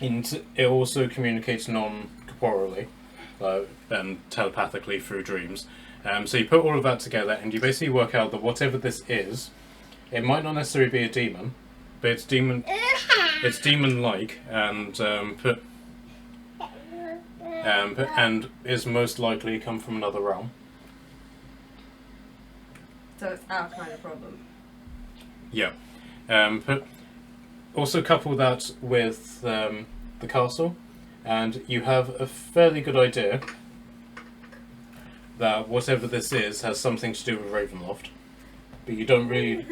And it also communicates non-corporeally and telepathically through dreams. So you put all of that together and you basically work out that whatever this is, it might not necessarily be a demon, but it's demon-like and is most likely come from another realm. So it's our kind of problem. Yeah. But also couple that with the castle, and you have a fairly good idea that whatever this is has something to do with Ravenloft. But you don't really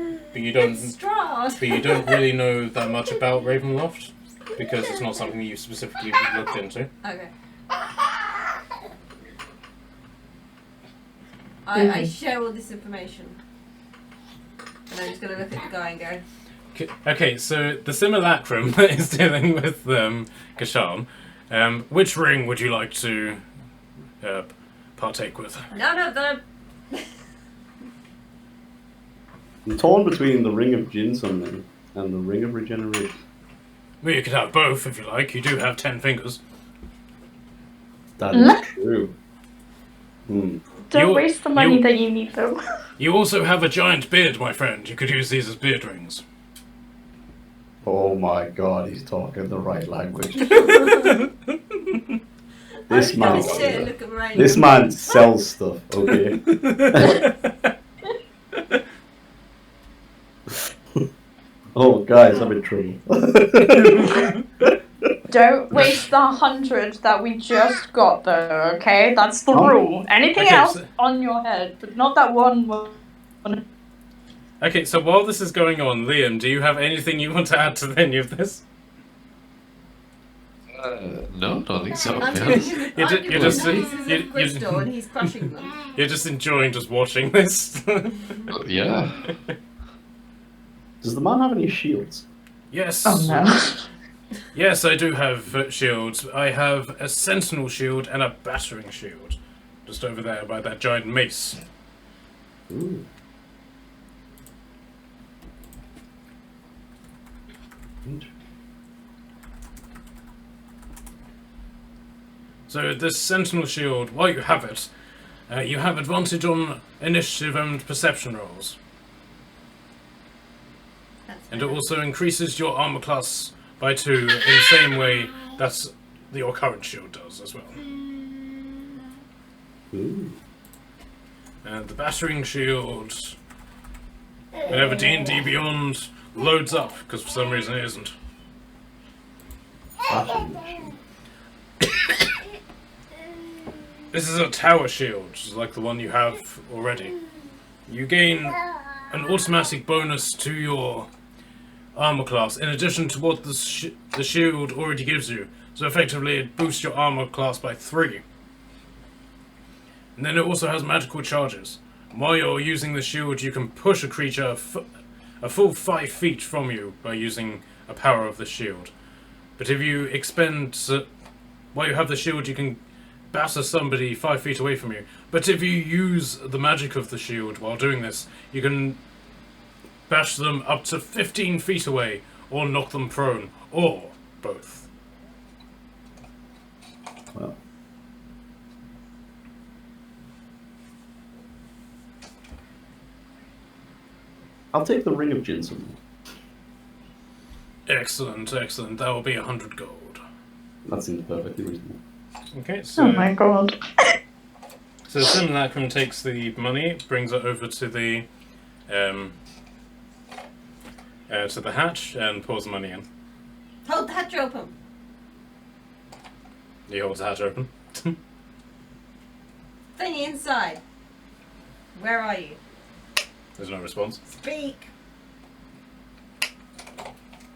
know that much about Ravenloft because it's not something you specifically looked into. Okay. I share all this information. And I'm just going to look at the guy and go... Okay, so the simulacrum that is dealing with Kashan, which ring would you like to partake with? None of them! I'm torn between the ring of ginseng and the ring of regeneration. Well, you could have both if you like. You do have 10 fingers. That is true. Don't waste the money that you need, though. You also have a giant beard, my friend. You could use these as beard rings. Oh my god, he's talking the right language. This man sells stuff, okay? Oh, guys, I'm in trouble. Don't waste the 100 that we just got, though, okay? That's the rule. Anything else on your head, but not that one. Okay, so while this is going on, Liam, do you have anything you want to add to any of this? No, don't think so. You're just enjoying just watching this. Yeah. Does the man have any shields? Yes. Oh no. Yes, I do have shields. I have a sentinel shield and a battering shield. Just over there by that giant mace. Ooh. So this sentinel shield, while you have it, you have advantage on initiative and perception rolls. And it also increases your armor class by 2 in the same way that your current shield does as well. Ooh. And the battering shield, whenever D&D Beyond loads up, because for some reason it isn't. This is a tower shield, just like the one you have already. You gain an automatic bonus to your armor class, in addition to what the shield already gives you. So effectively it boosts your armor class by 3. And then it also has magical charges. While you're using the shield, you can push a creature a full 5 feet from you by using a power of the shield. But if you expend... while you have the shield, you can batter somebody 5 feet away from you. But if you use the magic of the shield while doing this, you can bash them up to 15 feet away, or knock them prone, or both. Well. I'll take the ring of ginseng. Excellent, excellent. That will be 100 gold. That seems perfectly reasonable. Okay, so Oh my god. so Simulacrum takes the money, brings it over to the hatch, and pours the money in. Hold the hatch open. He holds the hatch open. Thingy inside. Where are you? There's no response. Speak.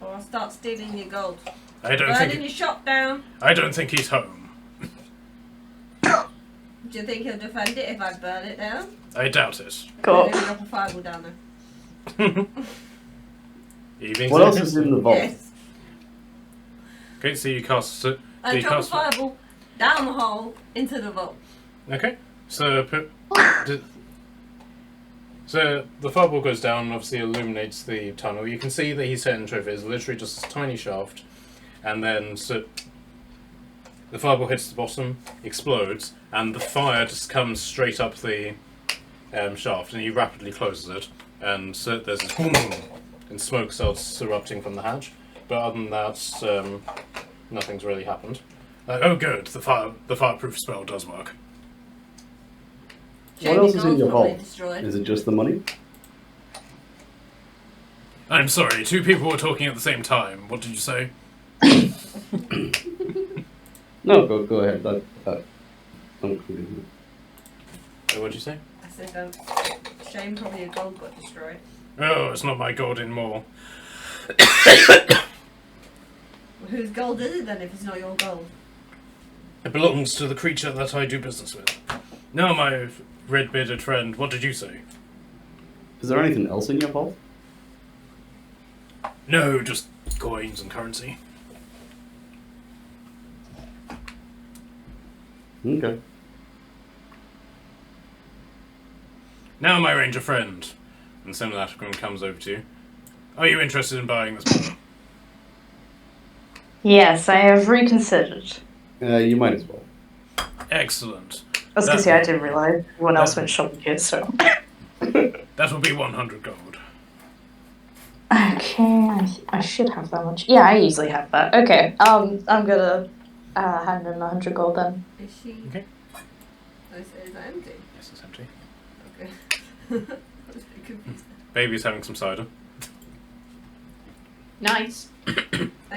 Or I'll start stealing your gold. I don't Burning think. your shop down. I don't think he's home. Do you think he'll defend it if I burn it down? I doubt it. Cool. Maybe drop a fireball down there. Evening. What else is in the vault? Yes. Okay, so you cast it. And you drop a cast. fireball down the hole into the vault. Okay, so so the fireball goes down and obviously illuminates the tunnel. You can see that he's set into it. It's literally just a tiny shaft, and then so the fireball hits the bottom, explodes, and the fire just comes straight up the shaft, and he rapidly closes it, and so there's this boom, and smoke starts erupting from the hatch. But other than that, nothing's really happened. Oh, good. The fireproof spell does work. What else is in Gold's your probably vault? destroyed. Is it just the money? I'm sorry, 2 people were talking at the same time. What did you say? No, go ahead. I'm including What did you say? I said, shame probably your gold got destroyed. Oh, it's not my gold anymore. Well, whose gold is it then if it's not your gold? It belongs to the creature that I do business with. Now, my red-bearded friend, what did you say? Is there anything else in your vault? No, just coins and currency. Okay. Now, my ranger friend. And Simulacrum comes over to you. Are you interested in buying this book? Yes, I have reconsidered. You might as well. Excellent. I was gonna say I didn't realise everyone else went shopping here, so. That will be 100 gold. Okay, I should have that much. Yeah, I usually have that. Okay, I'm gonna hand in 100 gold then. Is she? Okay. Is that empty? Yes, it's empty. Okay. I was a bit confused. Baby's having some cider. Nice.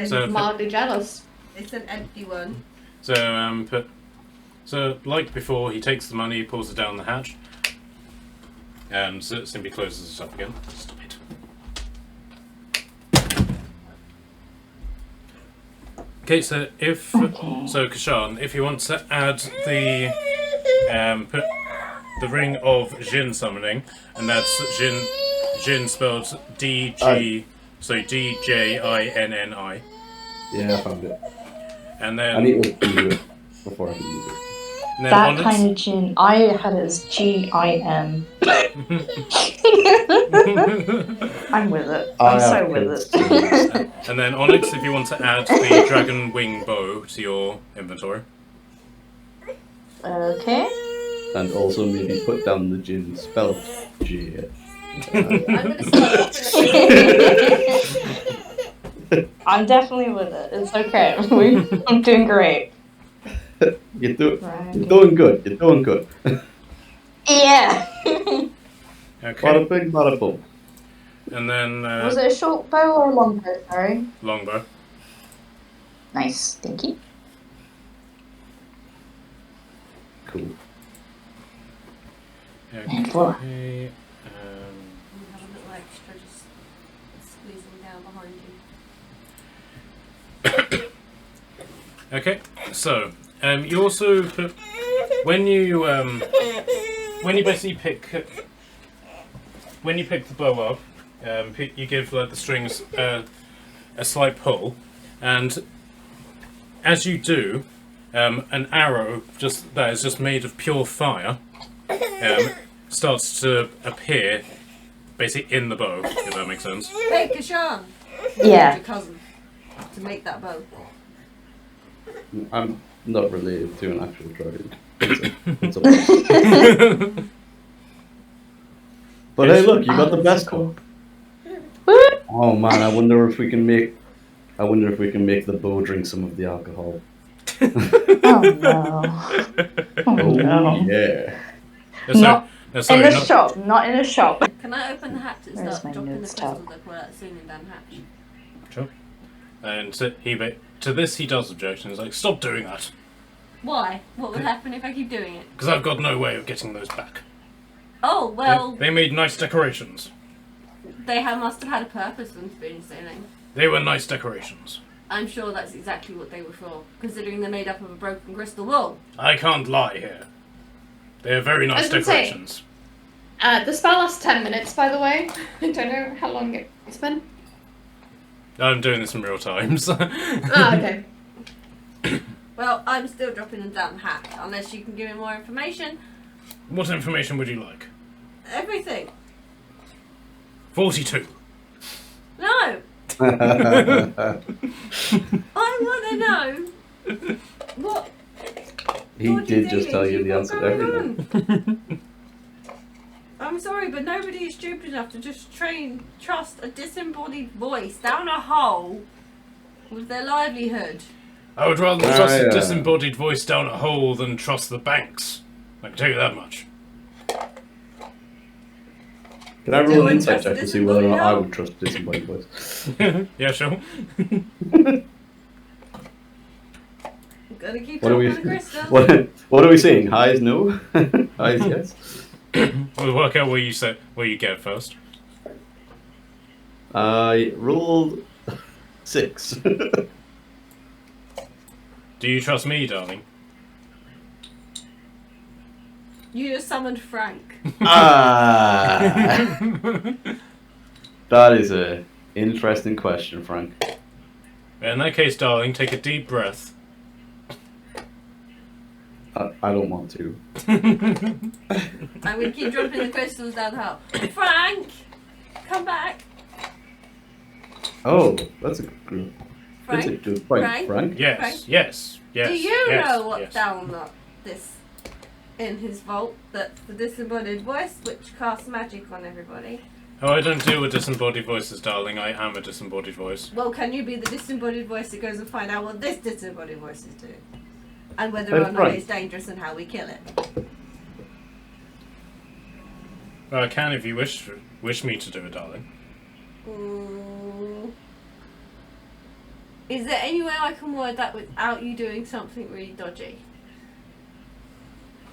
So- I'm mildly jealous. It's an empty one. So, like before, he takes the money, pulls it down the hatch, and simply closes it up again. Stop it. Okay, so so Kashan, if you want to add the put the ring of Jin summoning, and that's Jin spelled D-G, so D-J-I-N-N-I. Yeah, I found it. And I then, need to do it before I can use it. and then That on kind of gin, I had it as G-I-M. I'm with it. I I'm so have with kids, it. And then Onyx, if you want to add the dragon wing bow to your inventory. Okay. And also maybe put down the gin spelled G. I'm gonna start I'm definitely with it. It's okay. I'm doing great. You're doing Right. good. You're doing good. Yeah. Okay. Bada bing, bada boom. And then Was it a short bow or a long bow? Sorry. longbow. Nice. Thank you. Cool. Voila. Okay. You have a little extra just squeezing down behind you. Okay. So, you also put when you basically pick the bow up, you give like the strings a slight pull, and as you do, an arrow that is just made of pure fire starts to appear basically in the bow, if that makes sense. Hey, Kashan! Yeah. Your cousin. To make that bow. I'm not related to an actual dragon. It's a But hey, look, you got the best cool. one. Oh man, I wonder if we can make the bow drink some of the alcohol. Oh no. Oh no. Yeah. Not sorry, in a shop, not in a shop. Can I open the hatch and Where's start my dropping the notes crystals tab? like we're at ceiling down the hatch? Sure. And to this he does object and he's like, stop doing that. Why? What would happen if I keep doing it? Because I've got no way of getting those back. Oh, well, They made nice decorations. must have had a purpose for them to be in ceiling. They were nice decorations. I'm sure that's exactly what they were for, considering they're made up of a broken crystal wall. I can't lie here. They are very nice I was gonna say- decorations. The spell lasts 10 minutes, by the way. I don't know how long it's been. I'm doing this in real time, so... Ah, okay. Well, I'm still dropping them down the hatch, unless you can give me more information. What information would you like? Everything. 42. No! I want to know what. He did just tell you the answer to everything. I'm sorry, but nobody is stupid enough to just trust a disembodied voice down a hole with their livelihood. I would rather trust a disembodied voice down a hole than trust the banks. I can tell you that much. Can I roll an insight check to see whether or not I disembodied would trust disembodied voice? Yeah, sure. Gotta keep What are we? dropping the crystals. What are we saying? Highs no, highs yes. We'll work out where you get first. I rolled 6. Do you trust me, darling? You just summoned Frank. Ah, that is a interesting question, Frank. In that case, darling, take a deep breath. I don't want to. I'm gonna keep dropping the crystals down the hole. Frank! Come back! Oh, that's a good. That's a Frank? good point, Frank? Frank. Yes, Frank? yes, yes. Do you yes, know what's yes. down this in his vault? That's the disembodied voice which casts magic on everybody. Oh, I don't deal with disembodied voices, darling. I am a disembodied voice. Well, can you be the disembodied voice that goes and find out what this disembodied voice is doing? And whether or not Frank. it's dangerous and how we kill it. Well, I can if you wish me to do it, darling. Is there any way I can word that without you doing something really dodgy?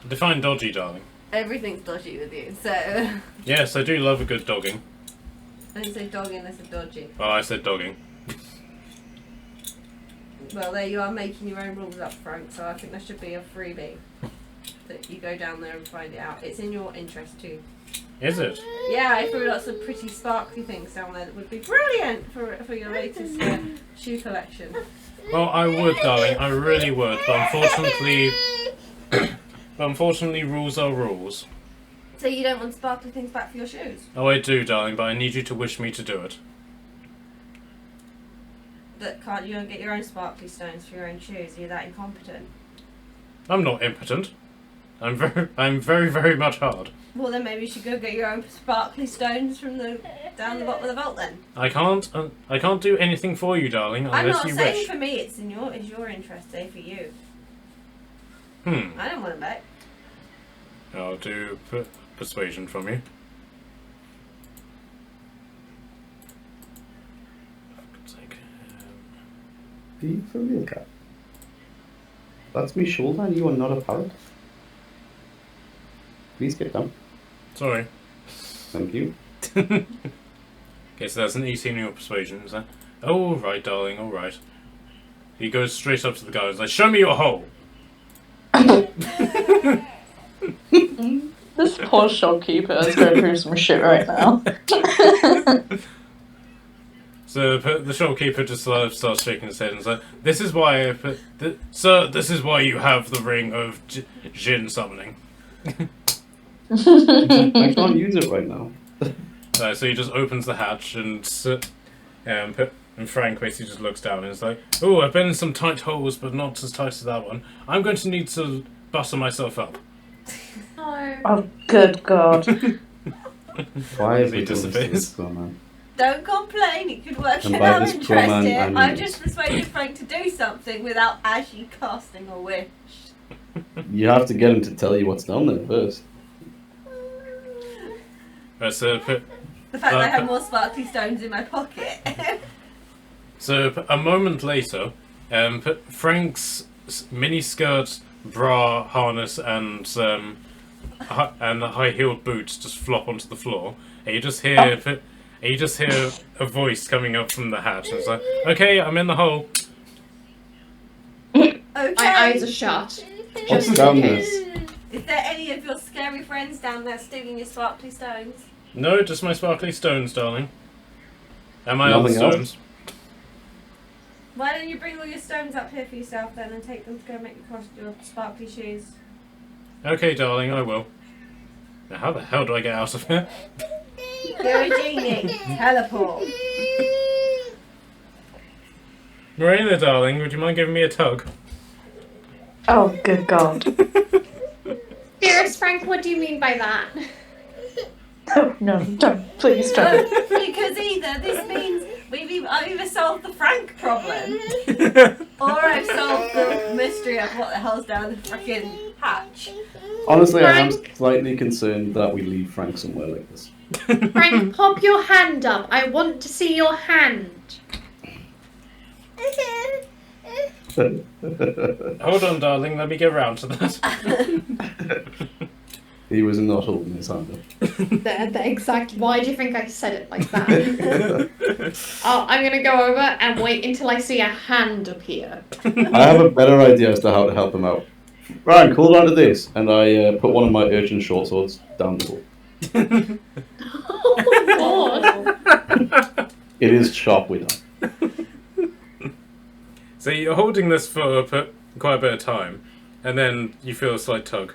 Define dodgy, darling. Everything's dodgy with you, so... Yes, I do love a good dogging. I didn't say dogging, I said dodgy. Well, I said dogging. Well, there you are making your own rules up, Frank, so I think that should be a freebie. That you go down there and find it out. It's in your interest too. Is it? Yeah, I threw lots of pretty sparkly things down there that would be brilliant for your latest shoe collection. Well, I would, darling. I really would. But unfortunately, rules are rules. So you don't want sparkly things back for your shoes? Oh, I do, darling, but I need you to wish me to do it. That can't you don't get your own sparkly stones for your own shoes? Are you that incompetent? I'm not impotent. I'm very, very much hard. Well, then maybe you should go get your own sparkly stones from down the bottom of the vault. Then I can't do anything for you, darling, I'm unless not you saying wish. for me. It's your interest. Say for you. Hmm. I don't want them back. I'll do persuasion from you. For God's sake. Are you for real, cat? That's me shoulder and you are not a parrot. Please get down. Sorry. Thank you. Okay, so that's an 18 in your persuasion, is that? Oh, all right, darling, all right. He goes straight up to the guy and is like, show me your hole! This poor shopkeeper is going through some shit right now. So the shopkeeper just sort of starts shaking his head and says, "This is why, sir. This is why you have the ring of Jin summoning." I can't use it right now. So he just opens the hatch and Frank basically just looks down and is like, "Oh, I've been in some tight holes, but not as tight as that one. I'm going to need to bustle myself up." No. Oh, good God. Why is He he doing this to disappears. this poor man? Don't complain, it could work And in by our this interest poor man, here. I mean I've this. just persuaded Frank to do something without actually casting a wish. You have to get him to tell you what's down there first. So The fact that I have more sparkly stones in my pocket. So a moment later, Frank's mini skirt, bra, harness, and high-heeled boots just flop onto the floor, and you just hear a voice coming up from the hatch, and it's like, "Okay, I'm in the hole." Okay. My eyes are shut. What's Just down in there? case. Is there any of your scary friends down there stealing your sparkly stones? No, just my sparkly stones, darling. And my Nothing other else? stones. Why don't you bring all your stones up here for yourself then and take them to go make your sparkly shoes? Okay, darling, I will. Now, how the hell do I get out of here? You're a genie. Teleport. Marina, darling, would you mind giving me a tug? Oh, good God. Dearest Frank, what do you mean by that? Oh, no, don't. Please don't. Because either this means I've either solved the Frank problem, or I've solved the mystery of what the hell's down the frickin' hatch. Honestly, I am Frank? slightly concerned that we leave Frank somewhere like this. Frank, pop your hand up. I want to see your hand. Hold on, darling, let me get round to that. He was not holding his hand up. The exact. Why do you think I said it like that? I'm gonna go over and wait until I see a hand appear. I have a better idea as to how to help him out. Frank, hold on to this, and I put one of my urchin short swords down the hole. Oh God! It is sharp with that. So you're holding this for quite a bit of time, and then you feel a slight tug.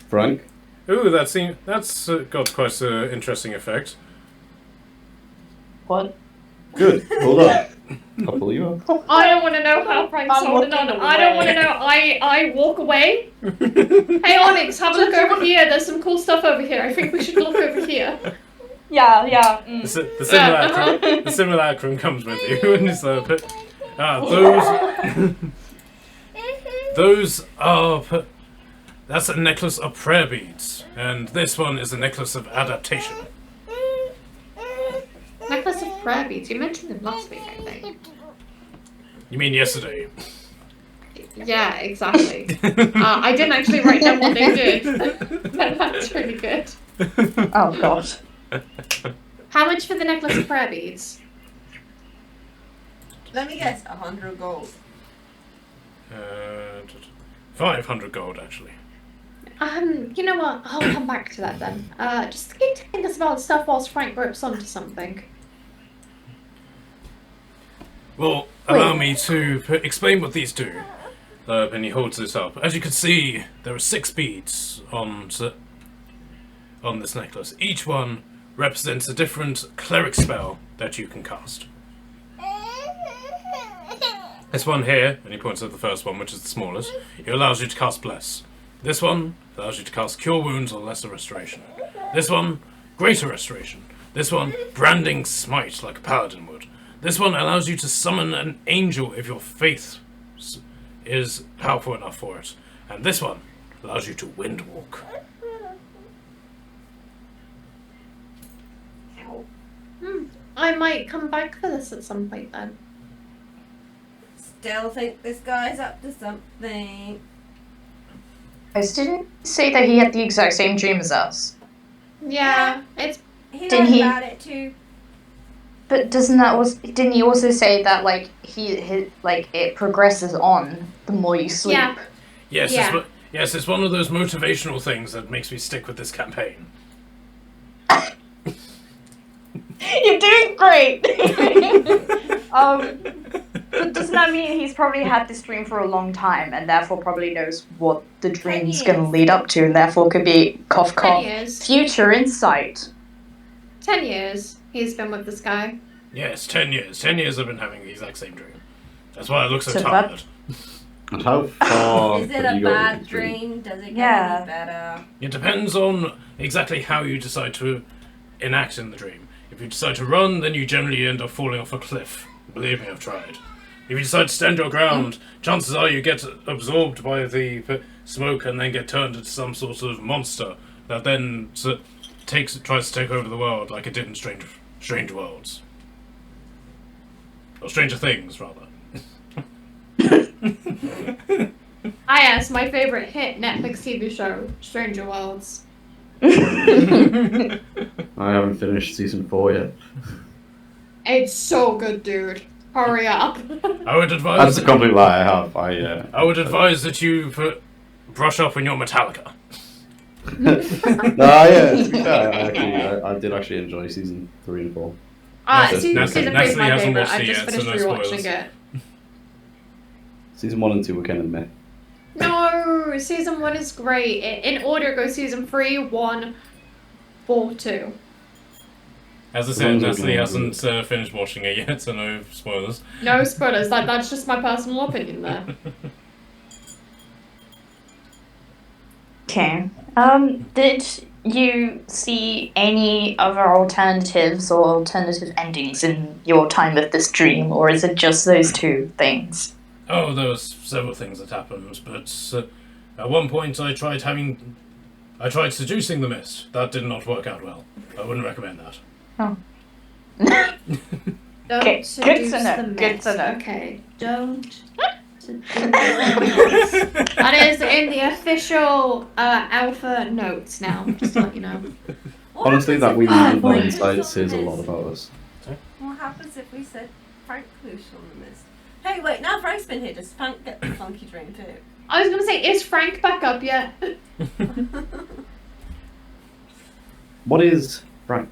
Frank? Ooh, that's got quite an interesting effect. What? Good. Hold on. I'll pull you up. I don't want to know how Frank's I'm holding on. looking I don't away. want to know. I walk away. Hey Onyx, have a look over here. There's some cool stuff over here. I think we should look over here. Yeah. The simulacrum comes with you, and it's those are. That's a necklace of prayer beads, and this one is a necklace of adaptation. Necklace of prayer beads. You mentioned them last week, I think. You mean yesterday? Yeah, exactly. I didn't actually write down what they did. But that's really good. Oh, God. How much for the necklace of prayer beads? Let me guess, 100 gold. 500 gold, actually. You know what? I'll come back to that then. Just keep telling us about stuff whilst Frank grips onto something. Well, allow me to explain what these do. And he holds this up. As you can see, there are 6 beads on this necklace. Each one represents a different cleric spell that you can cast. This one here, and he points at the first one, which is the smallest, it allows you to cast Bless. This one allows you to cast Cure Wounds or Lesser Restoration. This one, Greater Restoration. This one, Branding Smite, like a paladin would. This one allows you to summon an angel if your faith is powerful enough for it. And this one allows you to wind walk. I might come back for this at some point then. Still think this guy's up to something. I didn't say that he had the exact same dream as us. Yeah, it's He Didn't knows he- about it too. But didn't he also say that like it progresses on the more you sleep? yeah. Yes, Yeah. it's one of those motivational things that makes me stick with this campaign. You're doing great. But doesn't that mean he's probably had this dream for a long time and therefore probably knows what the dream's going to lead up to and therefore could be cough 10 cough years. future insight? 10 years he's been with this guy. Yes, 10 years. 10 years I've been having the exact same dream. That's why I look so So tired. And how far Is it have a you got bad with the dream? dream? Does it get Yeah. any better? It depends on exactly how you decide to enact in the dream. If you decide to run, then you generally end up falling off a cliff. Believe me, I've tried. If you decide to stand your ground, chances are you get absorbed by the smoke and then get turned into some sort of monster that then tries to take over the world like it did in Strange Worlds. Or Stranger Things, rather. Ah yes, my favourite hit Netflix TV show, Stranger Worlds. I haven't finished season 4 yet. It's so good, dude. Hurry up. I would advise. That's a complete lie. I have. I would advise that you brush up on your Metallica. I did actually enjoy season 3 and 4. Season Natalie 3 is my hasn't favourite. watched I it just yet, finished so no rewatching spoilers. it. Season 1 and 2 were kind of meh. No, season 1 is great. In order, go season 3, 1, 4, 2. As I said, Natalie hasn't finished watching it yet, so no spoilers. No spoilers. That's just my personal opinion there. Okay. Did you see any other alternatives or alternative endings in your time with this dream, or is it just those two things? Oh, there was several things that happened, but at one point I tried seducing the mist. That did not work out well. I wouldn't recommend that. Don't Okay, good seduce to know, the good mist. to know. Okay, don't seduce the mist. That is in the official alpha notes now, just to let you know. What Honestly, happens that if we said leave Frank our Clush insight on says a the lot mist? about us. What happens if we said Frank Clush on the mist? Hey, wait, now Frank's been here. Does Frank get the funky dream too? I was gonna say, is Frank back up yet? What is Frank?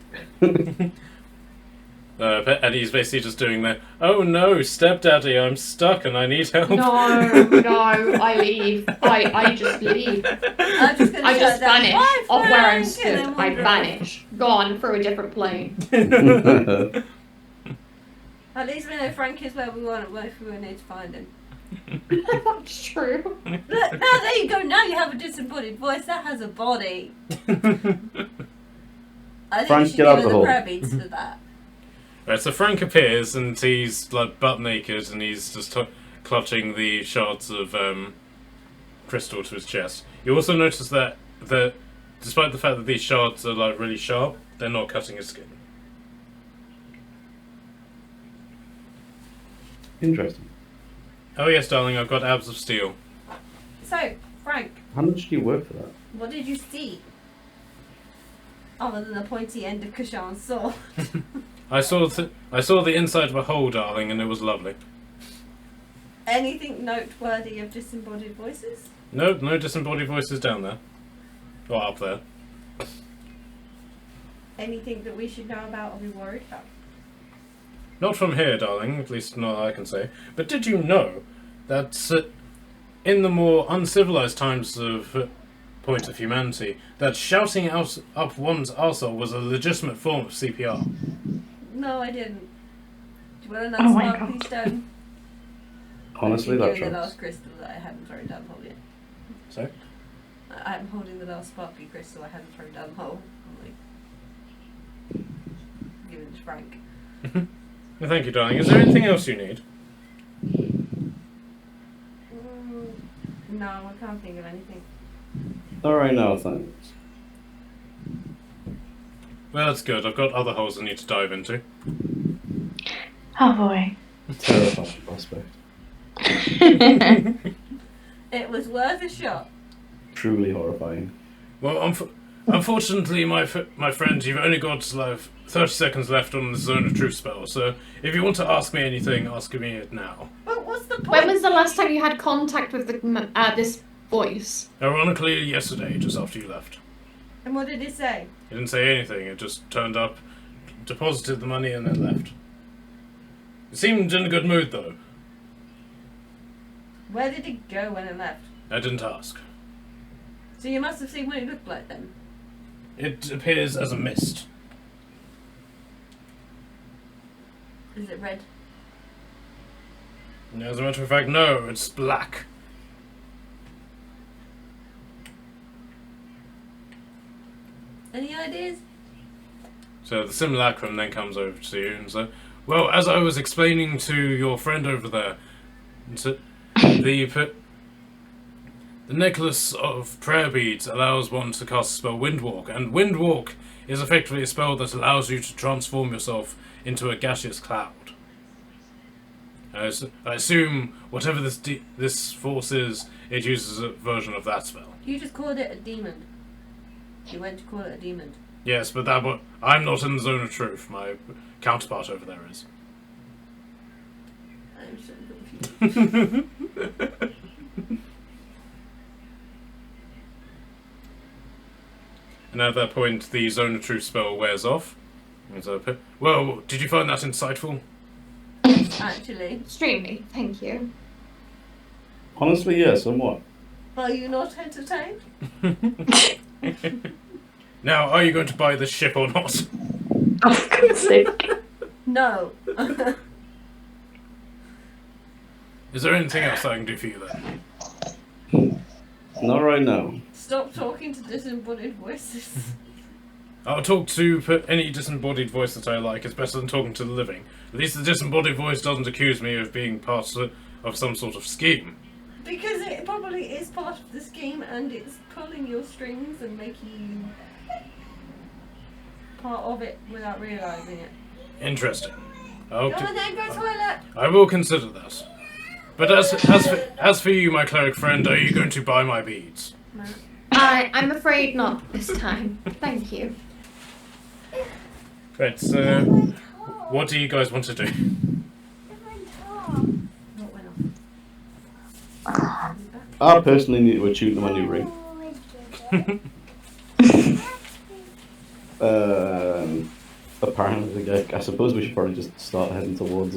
And he's basically just doing the, oh no, stepdaddy, I'm stuck and I need help. No, I leave. I just leave. I'm just gonna I just shut down. vanish Bye, off where I'm Frank, stood. and then I wander off. vanish. Gone through a different plane. At least we know Frank is where we want if we need to find him. That's true. Look, now there you go. Now you have a disembodied voice that has a body. I think Frank, we should get out give the her the hole. prebeats for that. Right, so Frank appears and he's like butt naked and he's just clutching the shards of crystal to his chest. You also notice that despite the fact that these shards are like really sharp, they're not cutting his skin. Interesting. Oh yes, darling, I've got abs of steel. So, Frank, How much do you work for that? what did you see? Other than the pointy end of Kashan's sword. I saw the inside of a hole, darling, and it was lovely. Anything noteworthy of disembodied voices? No disembodied voices down there. Or up there. Anything that we should know about or be worried about? Not from here, darling, at least not I can say. But did you know that in the more uncivilized times of point of humanity, that shouting out up one's arsehole was a legitimate form of CPR? No, I didn't. Do you want Oh my another sparkly God. stone? Honestly, I'm that giving the tracks. last crystal that I haven't thrown down the hole yet. So? I'm holding the last sparkly crystal I haven't thrown down the hole. I'm like, giving it to Frank. Well, thank you, darling. Is there anything else you need? No, I can't think of anything. Alright, now thanks. Well, that's good. I've got other holes I need to dive into. Oh boy. Terrifying prospect. It was worth a shot. Truly horrifying. Well, unfortunately, my friend, you've only got like 30 seconds left on the Zone of Truth spell, so if you want to ask me anything, ask me it now. But what's the point? When was the last time you had contact with this voice? Ironically, yesterday, just after you left. And what did it say? It didn't say anything, it just turned up, deposited the money and then left. It seemed in a good mood, though. Where did it go when it left? I didn't ask. So you must have seen what it looked like then. It appears as a mist. Is it red? As a matter of fact, no, it's black. Any ideas? So the simulacrum then comes over to you and says, well, as I was explaining to your friend over there, the necklace of prayer beads allows one to cast the spell Windwalk, and Windwalk is effectively a spell that allows you to transform yourself into a gaseous cloud. I assume whatever this force is, it uses a version of that spell. You just called it a demon. You went to call it a demon. Yes, but I'm not in the zone of truth. My counterpart over there is. I'm so confused. And at that point, the zone of truth spell wears off. And so, well, did you find that insightful? Actually. Extremely, thank you. Honestly, yeah, somewhat. Are you not entertained? Now, are you going to buy this ship or not? Oh, for God's sake. No. Is there anything else I can do for you then? Not right now. Stop talking to disembodied voices. I'll talk to any disembodied voice that I like. It's better than talking to the living. At least the disembodied voice doesn't accuse me of being part of some sort of scheme. Because it probably is part of the scheme and it's pulling your strings and making you part of it without realising it. Interesting. Go and then go toilet! I will consider that. But as for you, my cleric friend, are you going to buy my beads? No. I'm afraid not this time. Thank you. Right, so what do you guys want to do? What went off? I personally need to attune to my new ring. Apparently, I suppose we should probably just start heading towards.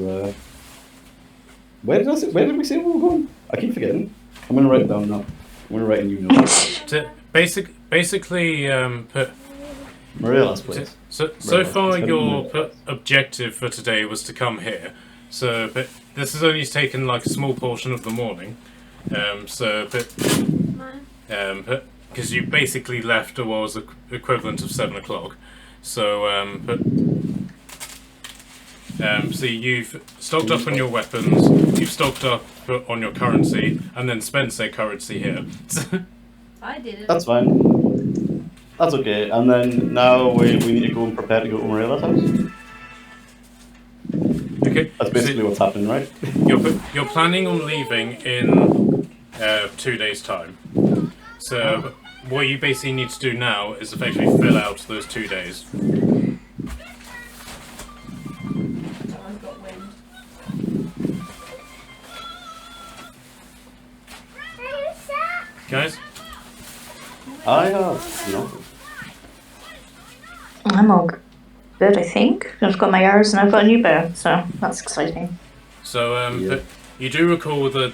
Where did we say we were going? I keep forgetting. I'm gonna write it down now. I'm gonna write a new note. Basically, Mariela's place. so far your objective for today was to come here. So, but this has only taken like a small portion of the morning. Because you basically left what was the equivalent of 7 o'clock. So, so you've stocked up on your weapons, you've stocked up on your currency, and then spent say currency here. I did it. That's fine. That's okay. And then now we need to go and prepare to go to Mariela's house. Okay. That's basically what's happening, right? You're planning on leaving in 2 days' time. So what you basically need to do now is effectively fill out those 2 days. I've got wind. Guys? I have nothing. I'm all good, I think. I've got my arrows and I've got a new bow, so that's exciting. So, Yeah. you do recall that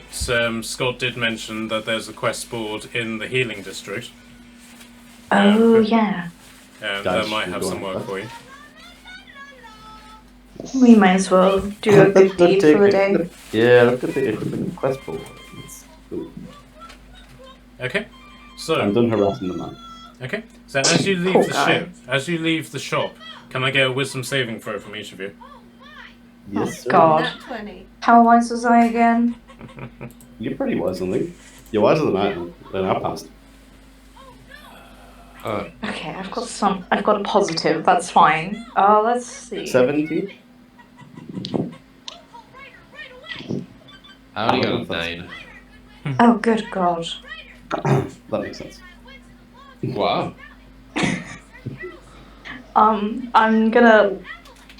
Scott did mention that there's a quest board in the healing district. Oh, yeah. That Guys, might we're have going some work for you. We might as well do a good deed for the day. Yeah, look at the quest board. It's cool. Okay. I'm So, done harassing the man. okay. So as you leave Poor the guy. ship, as you leave the shop, can I get a wisdom saving throw from each of you? Yes, sir. God. Nat 20. How wise was I again? You're pretty wise, I think. You're wiser than I am. Then I passed. Okay, I've got a positive, that's fine. Let's see. 17? I only got a 9. Oh, good God. That makes sense. Wow. I'm gonna,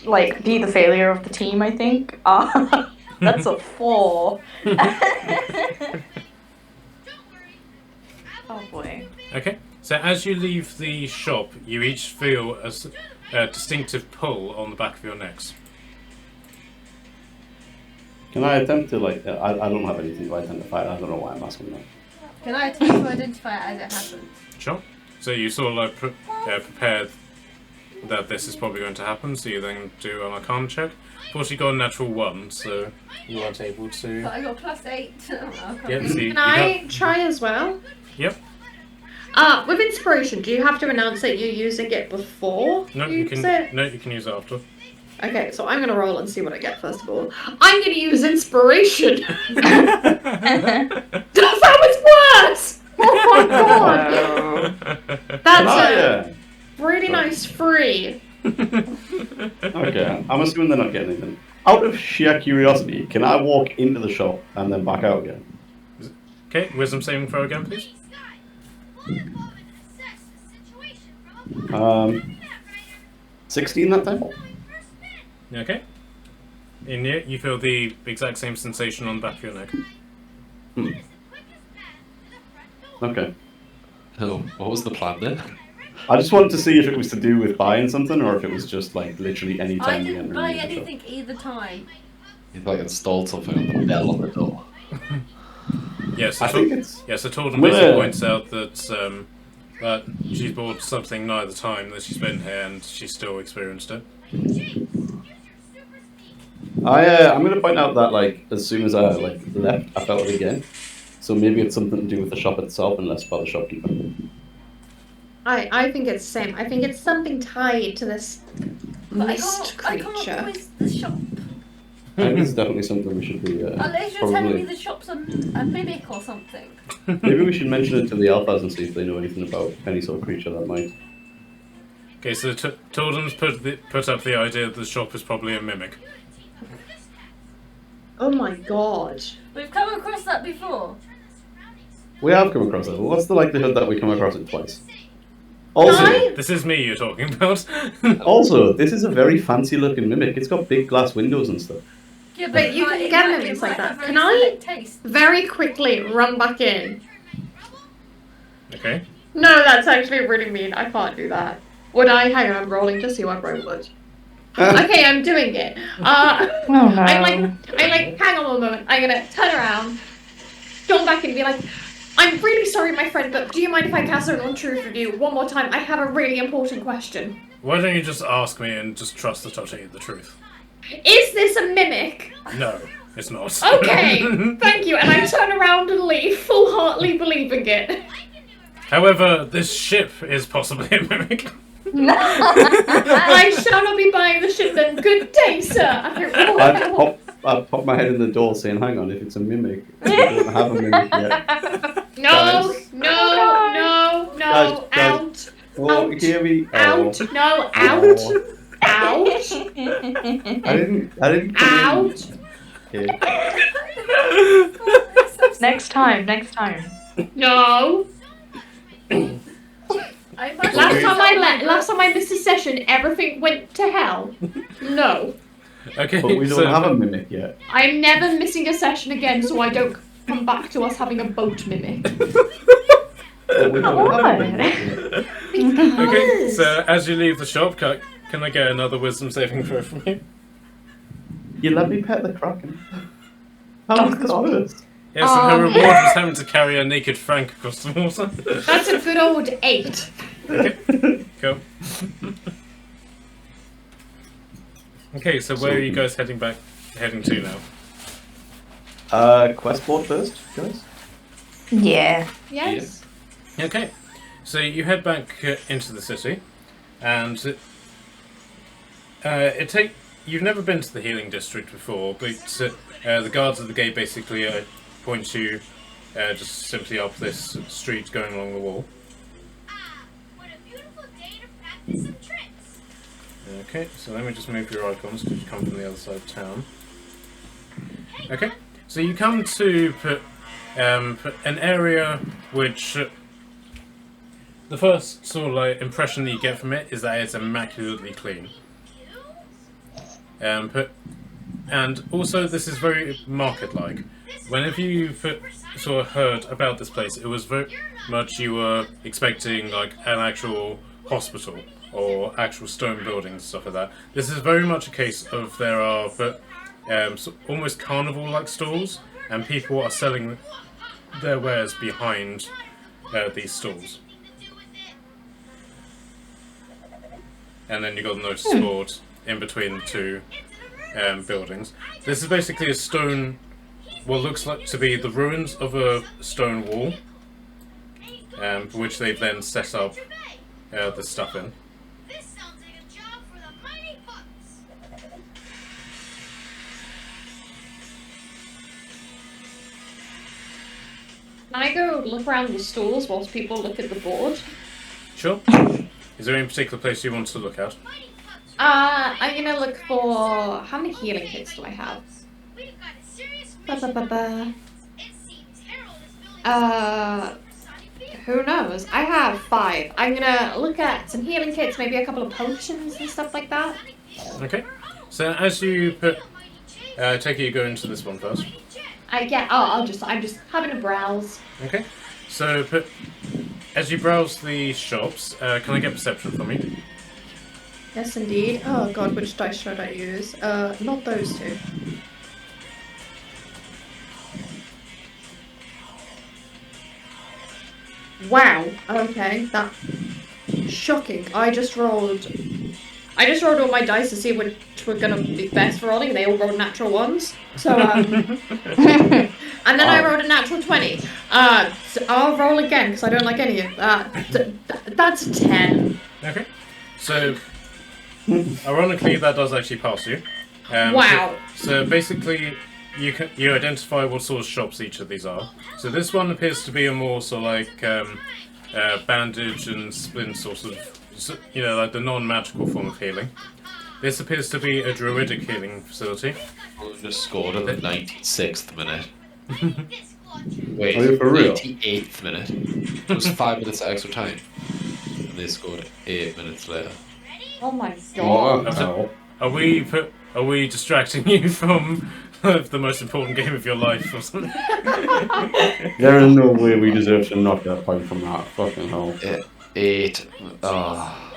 like, be the failure of the team, I think. That's a 4. Oh boy. Okay. So as you leave the shop, you each feel a distinctive pull on the back of your necks. Can I attempt to, like, I don't have anything to identify it. I don't know why I'm asking that. Can I attempt to identify it as it happens? Sure. So you sort of like prepared that this is probably going to happen, so you then do an Arcana check. Of course, you got a natural 1, so you weren't able to. But I got +8. Yep, so Can I try as well? Yep. With inspiration, do you have to announce that you're using it before No, you you use can. it? No, you can use it after. Okay, so I'm gonna roll and see what I get first of all. I'm gonna use inspiration. That was worse. Oh my god. That's a really nice 3. Okay, I'm assuming they're not getting anything. Out of sheer curiosity, can I walk into the shop and then back out again? Okay, wisdom saving throw again, please. 16 that time? Okay. In it, you feel the exact same sensation on the back of your neck. Okay. Oh, what was the plan there? I just wanted to see if it was to do with buying something or if it was just like literally any I time we didn't enter buy the shop. anything either time. You'd like installed something on the bell on the door. Yes, I think it's Yes, Torden Well, basically points out that she's bought something neither time that she's been here and she's still experienced it. I'm going to point out that like as soon as I left, I felt it again. So maybe it's something to do with the shop itself and less about the shopkeeper. I think it's the same. I think it's something tied to this But mist I can't creature. quiz the shop. I think it's definitely something we should be Unless you're telling me probably. the shop's a mimic or something. Maybe we should mention it to the alphas and see if they know anything about any sort of creature that might. Okay, so Torden's put up the idea that the shop is probably a mimic. Oh my god. We've come across that before. We have come across it. But what's the likelihood that we come across it twice? Also, This is me you're talking about. also, this is a very fancy-looking mimic. It's got big glass windows and stuff. Yeah, But you can get mimics like that. Can I very quickly run back in? Okay. No, that's actually really mean. I can't do that. Would I? Hang on, I'm rolling to see what I would. Okay, I'm doing it. Oh no. I'm like, hang on one moment. I'm gonna turn around, go back and be like, I'm really sorry, my friend, but do you mind if I cast an untruth review one more time? I have a really important question. Why don't you just ask me and just trust that I'll tell you the truth? Is this a mimic? No, it's not. Okay, thank you. And I turn around and leave, full-heartedly believing it. However, this ship is possibly a mimic. I shall not be buying the ship then. Good day, sir. I pop my head in the door saying, hang on, if it's a mimic, we don't have a mimic yet. No, Guys. no, Guys. out. Oh, Out. hear me? Out, Oh. no, out, Oh. out, I didn't come out. in. Okay. Next time. No. Last time I missed a session, everything went to hell. No. Okay, But we so don't have a mimic yet. I'm never missing a session again, so I don't come back to us having a boat mimic. But we don't have a Why? mimic yet. Okay, so as you leave the shop, can I get another wisdom saving throw from you? You let me pet the kraken. How is this worse? Yes, and her reward was having to carry a naked Frank across the water. That's a good old 8. Cool. Okay, so where are you guys heading to now? Quest board first, guys. Yeah. Yes. Okay, so you head back into the city, and you've never been to the healing district before, but the guards at the gate basically point you just simply up this street going along the wall. What a beautiful day to practice some tricks. Okay, so let me just move your icons because you come from the other side of town. Okay, so you come to an area which the first sort of like impression that you get from it is that it's immaculately clean. And also this is very market-like. Whenever you sort of heard about this place, it was very much you were expecting like an actual hospital or actual stone buildings, stuff like that. This is very much a case of there are almost carnival-like stalls, and people are selling their wares behind these stalls. And then you've got the notice board in between the two buildings. This is basically a stone, what looks like to be the ruins of a stone wall, which they've then set up the stuff in. Can I go look around the stalls whilst people look at the board? Sure. Is there any particular place you want to look at? I'm gonna look for... How many healing kits do I have? Who knows? I have 5. I'm gonna look at some healing kits, maybe a couple of potions and stuff like that. Okay. So as you put... take it you go into this one first. I'm just having a browse. Okay. So as you browse the shops, can I get perception from you? Yes, indeed. Oh god, which dice should I use? Not those two. Wow. Okay, that shocking. I just rolled all my dice to see which were gonna be best for rolling, and they all rolled natural ones. So and then I rolled a natural 20. So I'll roll again because I don't like any of that. That's a 10. Okay. So ironically, that does actually pass you. Wow. So basically, you identify what sort of shops each of these are. So this one appears to be a more sort of like bandage and splint sort of, like the non-magical form of healing. This appears to be a druidic healing facility. I just scored at the 96th minute. Wait, Are you for real? 88th minute. It was 5 minutes extra time. And they scored 8 minutes later. Oh my god. Oh, Are we distracting you from the most important game of your life or something? there is no way we deserve to knock that point from that. Fucking hell. 8. Oh.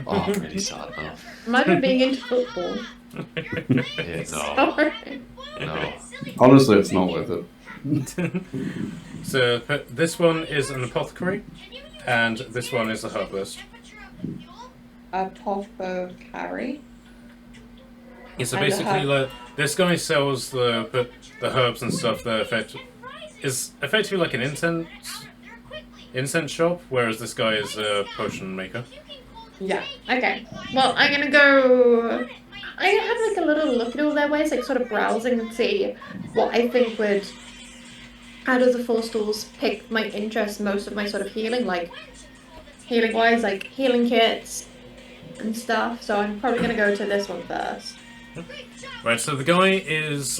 Oh, I'm really sad now. Imagine being into football. Yeah, no. Sorry. No. Honestly, it's not worth it. So this one is an apothecary, and this one is a herbalist. Apothecary. Yeah, so And a basically, herb. like this guy sells the herbs and stuff that is effectively like an incense shop, whereas this guy is a potion maker. Yeah. Okay. Well, I'm gonna go. I have like a little look at all their ways, like sort of browsing and see what I think would, out of the 4 stalls, pick my interest most of my sort of healing, like healing wise, like healing kits and stuff. So I'm probably gonna go to this one first. Right. So the guy is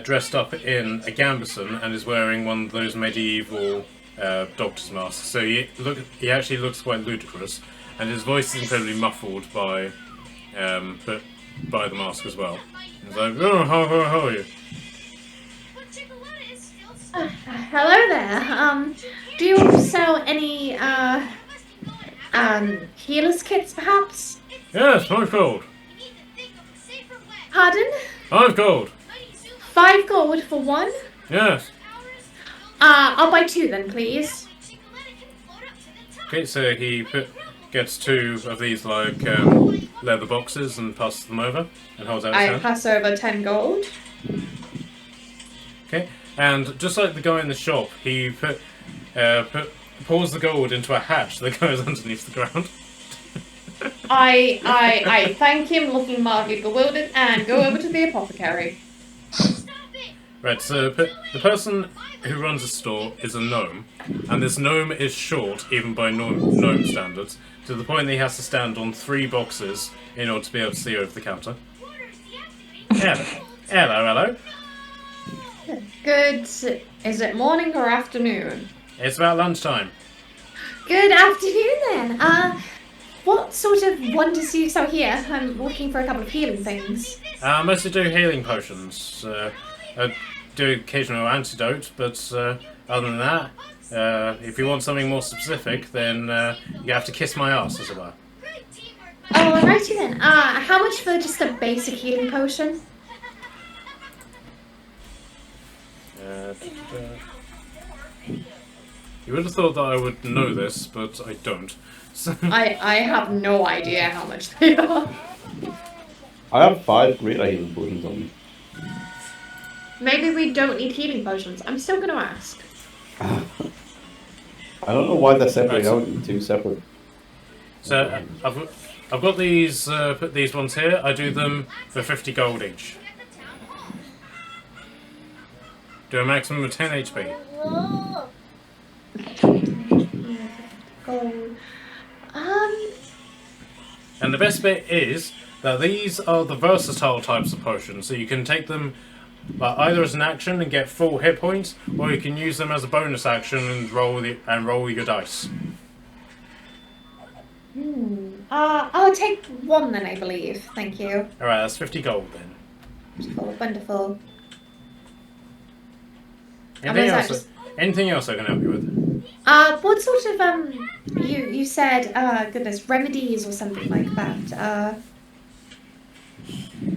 dressed up in a gambeson and is wearing one of those medieval doctor's masks. So he actually looks quite ludicrous, and his voice is incredibly muffled by the mask as well. He's like, "Oh, how are you?" Hello there. Do you sell any healers kits, perhaps? Yes, 5 gold. Pardon? 5 gold. 5 gold for one? Yes. I'll buy 2 then, please. Okay, so he gets 2 of these like leather boxes and passes them over and holds out his I hand. pass over 10 gold. Okay, and just like the guy in the shop, he pours the gold into a hatch that goes underneath the ground. I thank him, looking mildly bewildered, and go over to the apothecary. Right, so the person who runs the store is a gnome, and this gnome is short, even by gnome standards, to the point that he has to stand on 3 boxes in order to be able to see over the counter. Hello. Good. Is it morning or afternoon? It's about lunchtime. Good afternoon then. What sort of wonders do you sell here? I'm looking for a couple of healing things. I mostly do healing potions. I do occasional antidote, but other than that, if you want something more specific, then you have to kiss my ass, as it were. Oh, alrighty then. How much for just a basic healing potion? You would have thought that I would know this, but I don't. So, I have no idea how much they are. I have 5 greater healing potions on me. Maybe we don't need healing potions. I'm still gonna ask. I don't know why they're separated Right. out into 2 separate. so I've got these put these ones here. I do them for 50 gold each. Do a maximum of 10 HP. Whoa. Gold. And the best bit is that these are the versatile types of potions, so you can take them either as an action and get full hit points, or you can use them as a bonus action and roll your dice. I'll take one then, I believe. Thank you. Alright, that's 50 gold then. Wonderful, wonderful. Anything else I can help you with? What sort of you said goodness, remedies or something like that.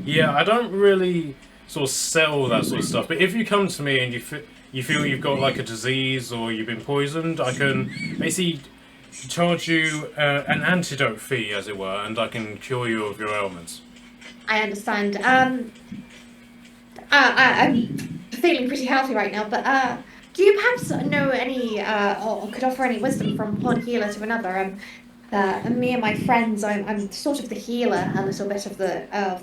Yeah, I don't really sort of sell that sort of stuff, but if you come to me and you feel you've got like a disease or you've been poisoned, I can basically charge you an antidote fee, as it were, and I can cure you of your ailments. I understand. I'm feeling pretty healthy right now, but do you perhaps know any or could offer any wisdom from one healer to another? Me and my friends, I'm sort of the healer a little bit of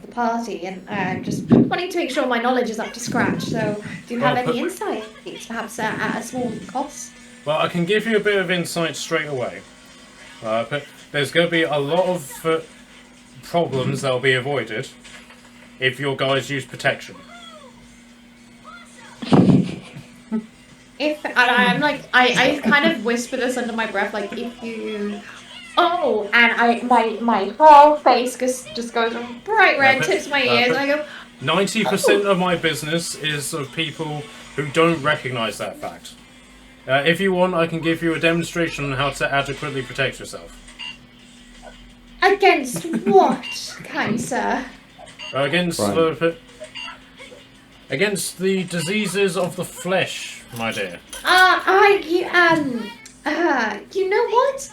the party, and I'm just wanting to make sure my knowledge is up to scratch. So, do you have any insights, perhaps at a small cost? Well, I can give you a bit of insight straight away. But there's going to be a lot of problems that will be avoided if your guys use protection. I'm like, I kind of whisper this under my breath, like, if you... Oh, and my whole face just goes bright red, tips my ears, and I go... 90% of my business is of people who don't recognise that fact. If you want, I can give you a demonstration on how to adequately protect yourself. Against what, kind sir? Against the diseases of the flesh, my dear. You know what?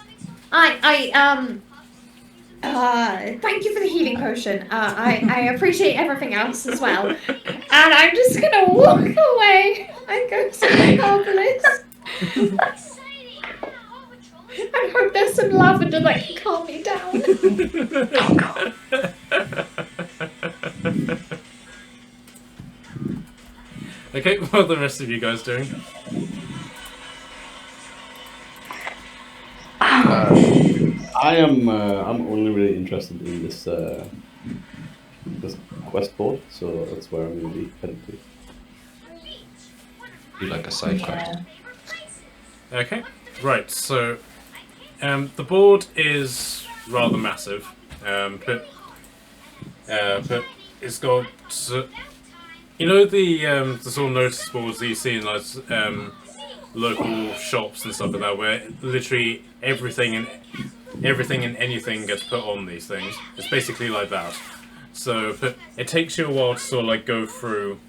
Thank you for the healing potion. I appreciate everything else as well. And I'm just gonna walk away and go to my herbalist. I hope there's some lavender that can calm me down. Oh god. Okay, what are the rest of you guys doing? I'm only really interested in this this quest board, so that's where I'm going to be headed to. Do like a side quest. Okay, right, so the board is rather massive, but it's got, you know, the sort of notice boards that you see in like local shops and stuff like that, where literally everything and anything gets put on these things. It's basically like that. So it takes you a while to sort of like go through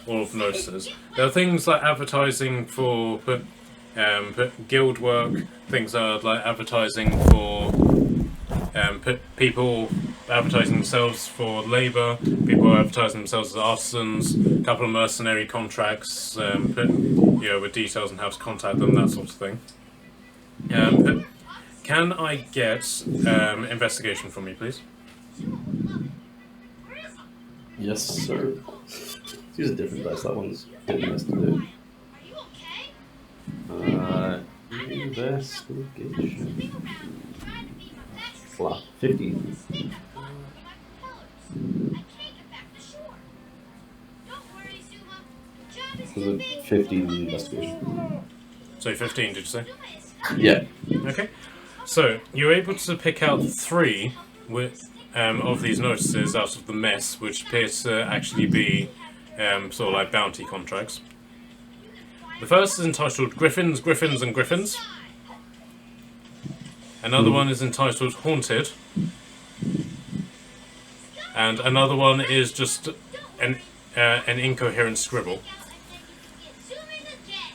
all of the notices. There are things like advertising for guild work, things are like advertising for people advertising themselves for labour, people advertising themselves as artisans, a couple of mercenary contracts, with details on how to contact them, that sort of thing. Can I get investigation from you, please? Yes, sir. Use a different dice. That one's getting us to do. Investigation. Flat. 15. Was it 15 investigation? So 15, did you say? Yeah. Okay. So you're able to pick out 3 of these notices out of the mess, which appear to actually be sort of like bounty contracts. The first is entitled Griffins, Griffins and Griffins. Another one is entitled Haunted. And another one is just an incoherent scribble.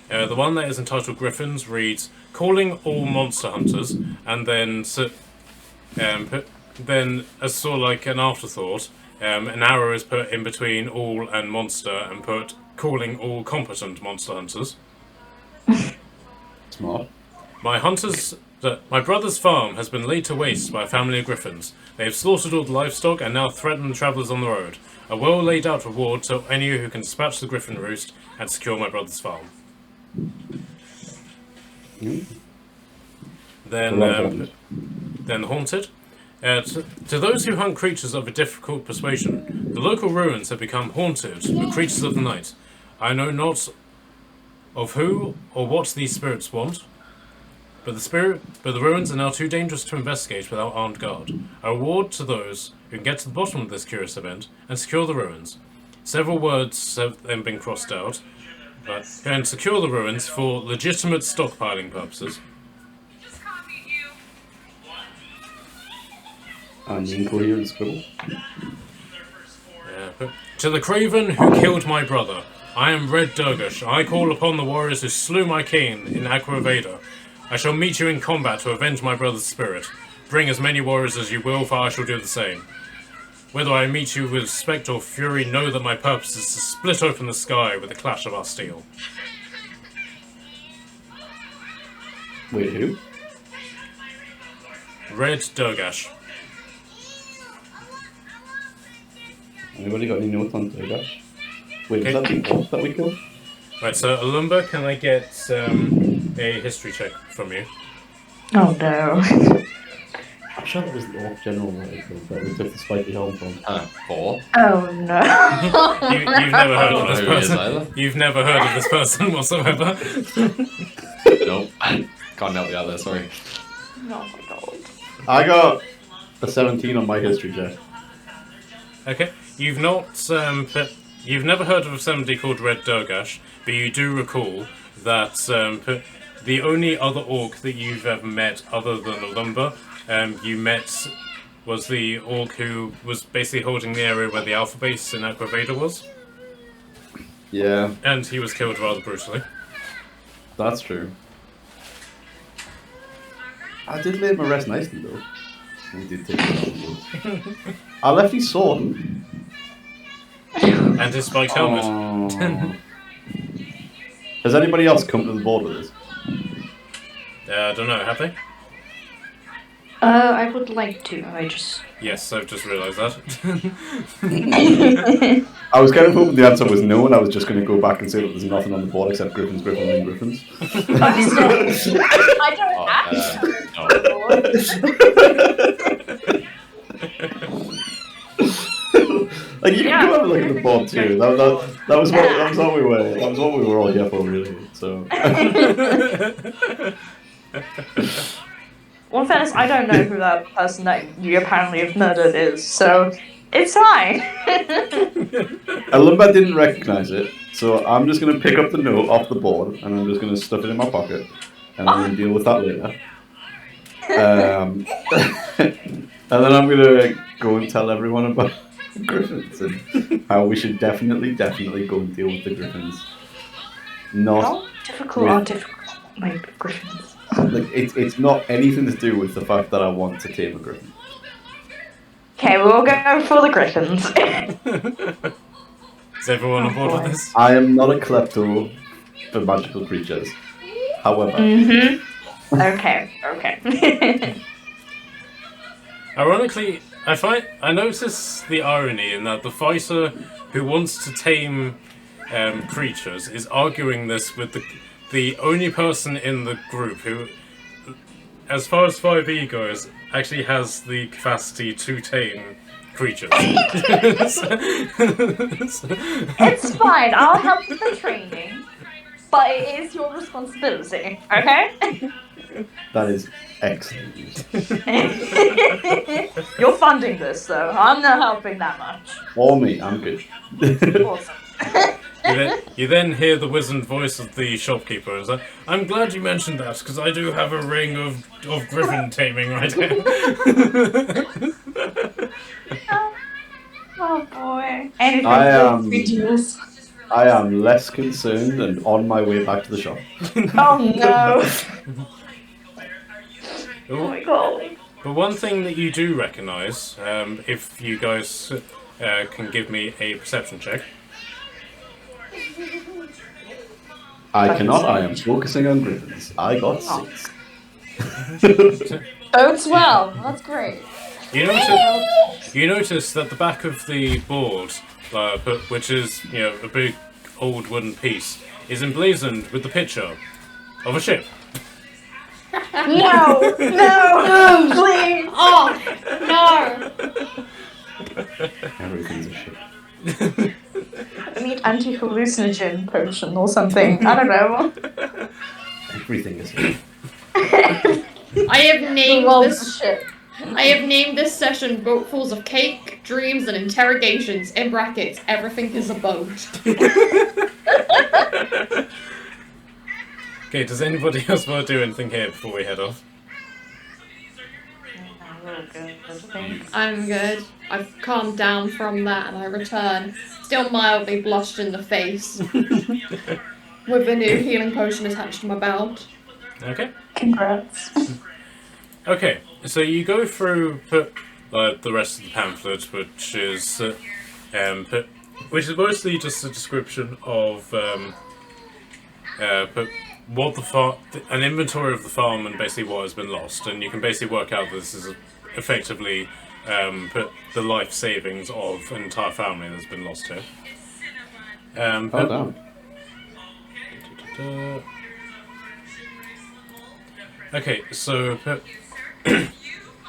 The one that is entitled Griffins reads, calling all monster hunters, and then then as sort of like an afterthought, an arrow is put in between all and monster and put calling all competent monster hunters. Smart. My brother's farm has been laid to waste by a family of griffins. They have slaughtered all the livestock and now threaten the travellers on the road. A well laid out reward to any who can dispatch the griffin roost and secure my brother's farm. Then Haunted. To those who hunt creatures of a difficult persuasion, the local ruins have become haunted with creatures of the night. I know not of who or what these spirits want, but the ruins are now too dangerous to investigate without armed guard. A reward to those who can get to the bottom of this curious event and secure the ruins. Several words have then been crossed out, and secure the ruins for legitimate stockpiling purposes. And the incoherent scribble. To the craven who killed my brother, I am Red Durgash. I call upon the warriors who slew my king in Aqua Veda. I shall meet you in combat to avenge my brother's spirit. Bring as many warriors as you will, for I shall do the same. Whether I meet you with respect or fury, know that my purpose is to split open the sky with the clash of our steel. Wait, who? Red Durgash. Anybody got any notes on Durgash? Wait, is that the wolf that we killed? Right, so Alumba, can I get a history check from you? Oh no. I'm sure it was the orc general that we killed, that we took the spiky helm from. 4. Oh no. You've never heard of this Who he is person. either. You've never heard of this person whatsoever. Nope. Can't help you out there, sorry. Oh my god. I got a 17 on my history check. Okay, you've never heard of somebody called Red Durgash, but you do recall that the only other orc that you've ever met other than Alumba, you met was the orc who was basically holding the area where the Alpha base in Aqua Veda was. Yeah, And he was killed rather brutally. that's true. I did lay my rest nicely though. We did take it. I left his sword. And his spiked helmet. Oh. Has anybody else come to the board with us? I don't know, have they? I would like to. I just. Yes, I've just realised that. I was kind of hoping the answer was no, and I was just going to go back and say that there's nothing on the board except griffins, griffins, and griffins. I don't have Like you can go have a look at the board too. That was what we were all here for, really. So. Well, in fairness, I don't know who that person that you apparently have murdered is, so it's fine. Alumba didn't recognise it, so I'm just going to pick up the note off the board and I'm just going to stuff it in my pocket and I'm going to deal with that later. And then I'm going to go and tell everyone about griffins and how we should definitely go and deal with the griffins. How difficult are difficult like griffins? Like it's not anything to do with the fact that I want to tame a griffin. Okay, we'll go for the griffins. Is everyone on board with this? I am not a klepto for magical creatures. However, Okay. Ironically, I notice the irony in that the fighter who wants to tame creatures is arguing this with the only person in the group who, as far as 5e goes, actually has the capacity to tame creatures. It's fine, I'll help with the training, but it is your responsibility, okay? that is excellent. You're funding this, so I'm not helping that much. For me, I'm good. Awesome. You then hear the wizened voice of the shopkeeper. It's like, I'm glad you mentioned that, because I do have a ring of griffin taming right here. Oh boy. Anything I am- ridiculous. I am less concerned and on my way back to the shop. Oh no. Oh my god. But one thing that you do recognise, if you guys can give me a perception check. I cannot. I am focusing on griffins. I got 6. Bodes well. That's great. You notice that the back of the board, which is a big old wooden piece, is emblazoned with the picture of a ship. No, no, please. Oh no! Everything's a shit. I need anti-hallucinogen potion or something. I don't know. Everything is a shit. I have named Well, this. shit. I have named this session "Boatfuls of Cake, Dreams, and Interrogations." In brackets, everything is a boat. Okay, does anybody else want to do anything here before we head off? I'm good. I've calmed down from that, and I return, still mildly blushed in the face, with a new healing potion attached to my belt. Okay. Congrats. Okay, so you go through the rest of the pamphlet, which is mostly just a description of what an inventory of the farm and basically what has been lost, and you can basically work out this is effectively the life savings of an entire family that's been lost here. Oh, damn. Okay, so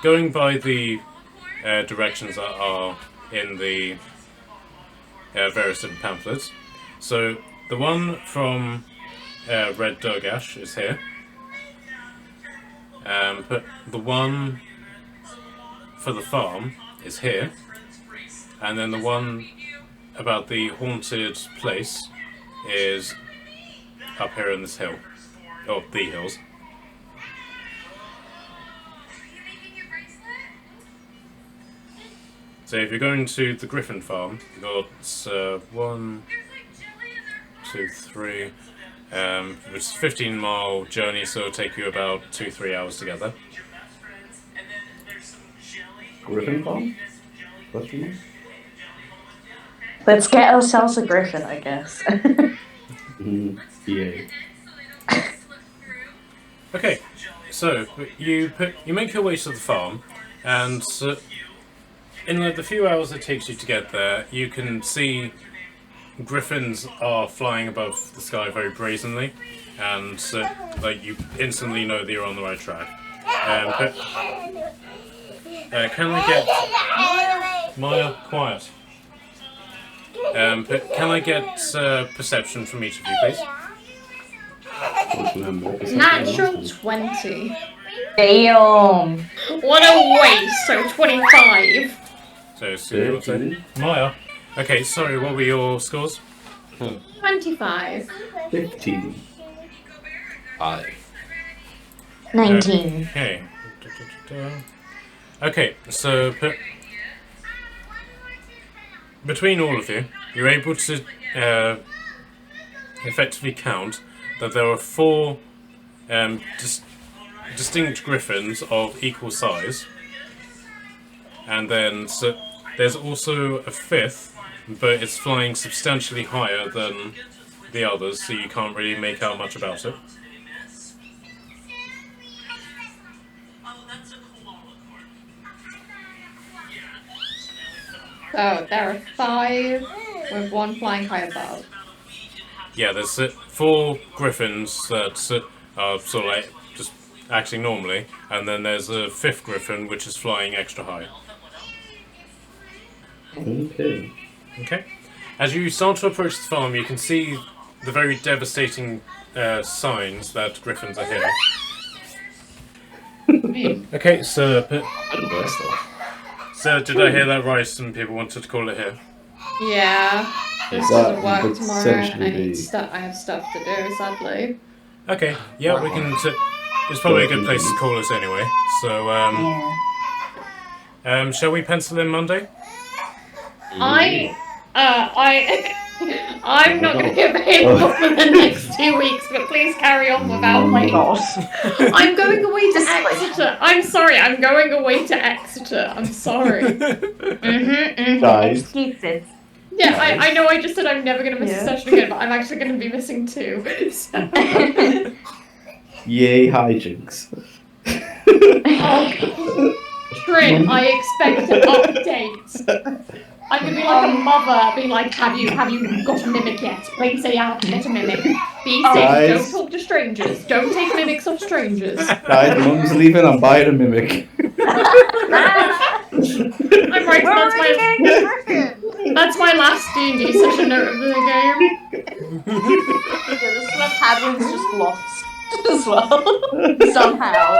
going by the directions that are in the various different pamphlets, so the one from Red Durgash is here. But the one for the farm is here, and then the one about the haunted place is up here in this hill, or the hills. So if you're going to the Griffin farm, you've got 1, 2, 3. It's a 15-mile journey, so it'll take you about 2-3 hours to get there. Griffin farm? Question mark? Let's get ourselves a griffin, I guess. Yeah. Okay, so you make your way to the farm, and in the few hours it takes you to get there, you can see griffins are flying above the sky very brazenly, and you instantly know that you're on the right track. Can I get Maya quiet? Can I get perception from each of you, please? Natural 20. Damn. What a waste! So 25. So, you want to say? Maya. Okay, sorry, what were your scores? 25. 15. 5. 19. Okay. Okay, so between all of you, you're able to effectively count that there are 4 distinct griffins of equal size, and then there's also a 5th, but it's flying substantially higher than the others, so you can't really make out much about it. So there are 5 with 1 flying high above. Yeah, there's 4 griffins that are sort of like just acting normally, and then there's a 5th griffin which is flying extra high. Okay. Okay. As you start to approach the farm, you can see the very devastating signs that griffins are here. Okay, so I don't know that stuff. did I hear that right? Some people wanted to call it here. Yeah. This That doesn't work would tomorrow. essentially I have stuff to do, sadly. Okay, yeah, we can. It's probably a good place to call us anyway. So, Yeah. shall we pencil in Monday? I'm not going to be available for the next 2 weeks, but please carry on without Oh my me. god. I'm going away to Discretion. Exeter. I'm sorry, I'm going away to Exeter. I'm sorry. Guys. Excuses. Yeah, I know I just said I'm never going to miss a Yeah. session again, but I'm actually going to be missing 2. So. Yay, hijinks. Trin, I expect an update. I'm gonna be like a mother, being like, have you got a mimic yet? Please say you have to get a mimic. Be safe, Guys. don't talk to strangers. Don't take mimics off strangers. Guys, Mum's leaving, I'm buying a mimic. I'm right, that's my last D&D session note of the game. Yeah, this one Hadwin's just lost as well. Somehow.